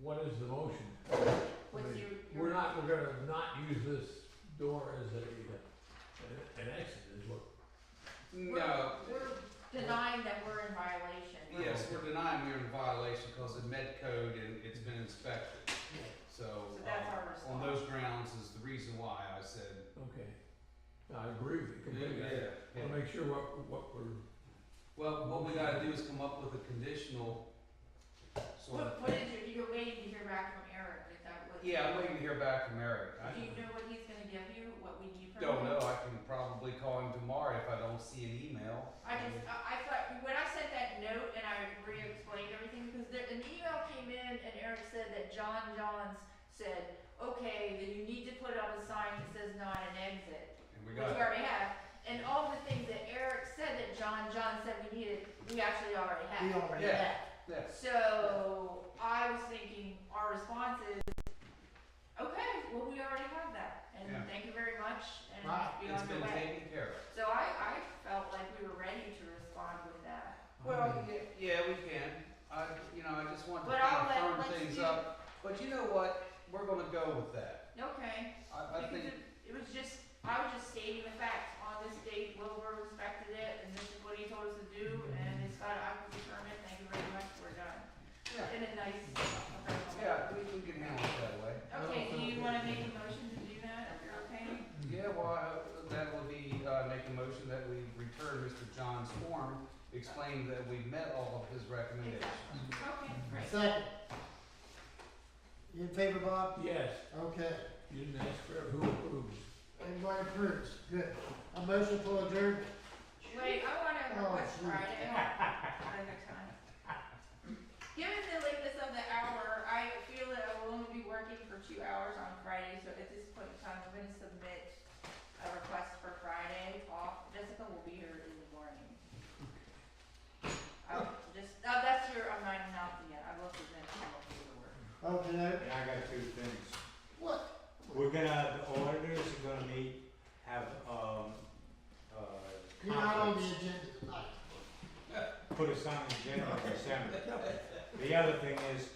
What is the motion? What's I mean, your? we're gonna not use this door as an exit is what, No, We're denying that we're in violation. yes, we're denying we're in violation because it met code and it's been inspected. So, So that's our on response. those grounds is the reason why I said. okay. I agree with you completely. Yeah. I wanna make sure what we're, Well, what we gotta do is come up with a conditional sort of. What is you're waiting to hear back from Eric, is that what? Yeah, I'm waiting to hear back from Eric. Do you know what he's gonna give you, what we need from him? Don't know, I can probably call him tomorrow if I don't see an email. I thought, when I sent that note and I re-explained everything, because an email came in and Eric said that John Johns said, okay, then you need to put up a sign that says not an exit, And we which we got, already have. And all the things that Eric said that John said we needed, we actually already have. We already Yeah. have. yeah, So, I was thinking our response is, okay, well, we already have that, and Yeah. thank you very much, and Right. be it's on your been way. taken care of. So I felt like we were ready to respond with that. Well, yeah, we can. I just want to But kind I'll of let- firm let's things do- up. But you know what? We're gonna go with that. Okay, I because think, it was just, I was just stating the facts, on this date, Wilbur inspected it, and this is what he told us to do, and it's got an occupancy permit, thank you very much, we're done. yeah, In a nice, professional way. yeah, we can handle it that way. Okay, do you wanna make a motion to do that, if you're okay? Yeah, well, that will be, make a motion that we return Mr. John's form, explain that we met all of his recommendations. Okay, great. Second. You in favor, Bob? yes, Okay. you didn't ask for who approves. Everybody approves, good. A motion for adjournment. Wait, I wanna Oh, request shoot. Friday, next time. Given the lateness of the hour, I feel that I will only be working for 2 hours on Friday, so at this point in time, I'm gonna submit a request for Friday off. Jessica will be here in the morning. I'm not announcing yet, I will submit all of the work. Okay. And I got two things. What? We're gonna, the auditors are gonna meet, have, You're not on the conference. agenda tonight. Put us on the agenda in December. The other thing is,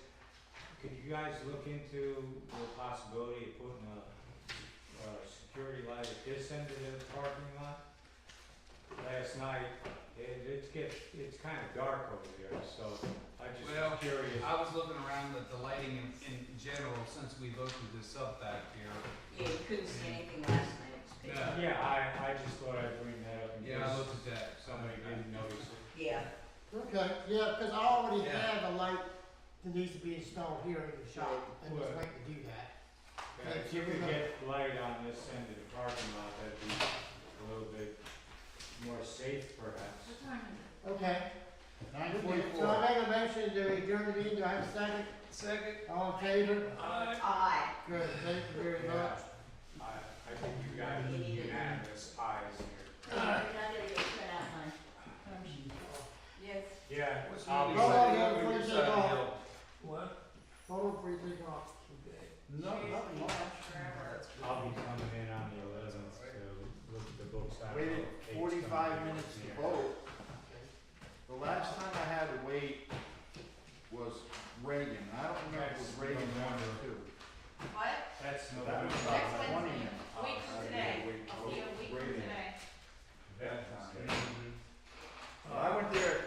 could you guys look into the possibility of putting a security light at this end of the parking lot? Last night, it's kinda dark over there, so I just Well, was curious. I was looking around at the lighting in general, since we've opened this up back here. Yeah, you couldn't see anything last night. Yeah. Yeah, I just thought I'd bring that up in Yeah, I case looked at that. somebody didn't notice it. Yeah, Okay, yeah, because I already Yeah. have a light that needs to be installed here in the shop, and just Well- wait to do that. Yeah, if you could get light on this end of the parking lot, that'd be a little bit more safe perhaps. What time is it? Okay. 9:44. So I make a motion to adjourn the meeting, do I have a second? Second. All in favor? aye. Good, thank you very much. I think you got You need it. unanimous ayes here. You're not gonna get cut out, hon. Yes. Yeah. What's I'll the be Go side on, hill? go, Which before you side take of the off. hill? What? Hold on before you take off. Okay. No, nothing much. Forever. I'll be coming in on the 11th to look at the books. I don't Waited know if Kate's 45 gonna be minutes to here. vote. The last time I had to wait was Reagan. I don't remember if it was Reagan 1 or 2. What? That's That was November. Next about 20 Wednesday. minutes. Week from I had to today. wait to I'll see you a vote week from Reagan. today. Veterans Day. Mhm. I went there,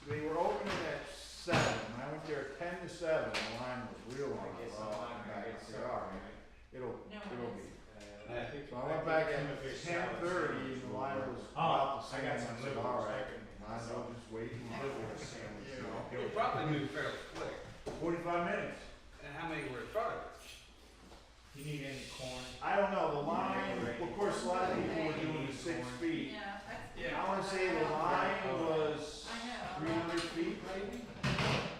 they were opening at 7. I went there at 10 to 7. The line was real long. I guess Well, I'm I gonna said, get all right, right? it'll No, be. I think- So I went back think at some of his 10:30 salads and the line was Oh, about the I same. got some said, livers. all I right, can- might as well just wait and You know, It'll probably move fairly quick. 45 minutes. And how many were in front of it? You need any corn? I don't know, the line, of course, a lot of people were doing the 6 feet. Yeah, that's. Yeah. I wanna say the line was I know. 300 feet maybe?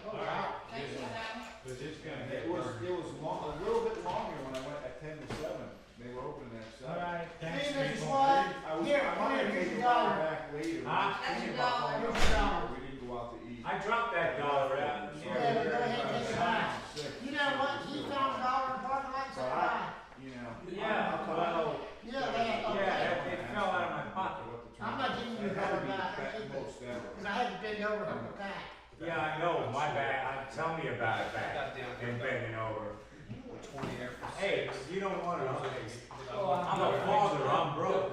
Oh, wow. Thanks for that. But it's gonna It get was, burned. it was long, a little bit longer when I went at 10 to 7. They were open at 7. Alright, thanks, Hey, Mrs. people. Swan, I was, here, I come wanted here, to here's take your a ride dollar. back later. Huh? I was thinking about going Here's out your to eat, dollar. but we didn't go out to eat. I dropped that dollar out. Sorry, Yeah, go ahead and take it back. Sick. You know what, he found a dollar in the parking lot, so But I. you know. Yeah, I'll tell well, you. Yeah, they had, yeah, it fell out of my pocket. I'm not giving you a dollar back, I think that, Most ever. cause I had to bend over from the back. Yeah, I know, my bad, tell me about it I back, got down and bending over. 20 after 6. Hey, you don't wanna, Well, I'm a father, I'm broke,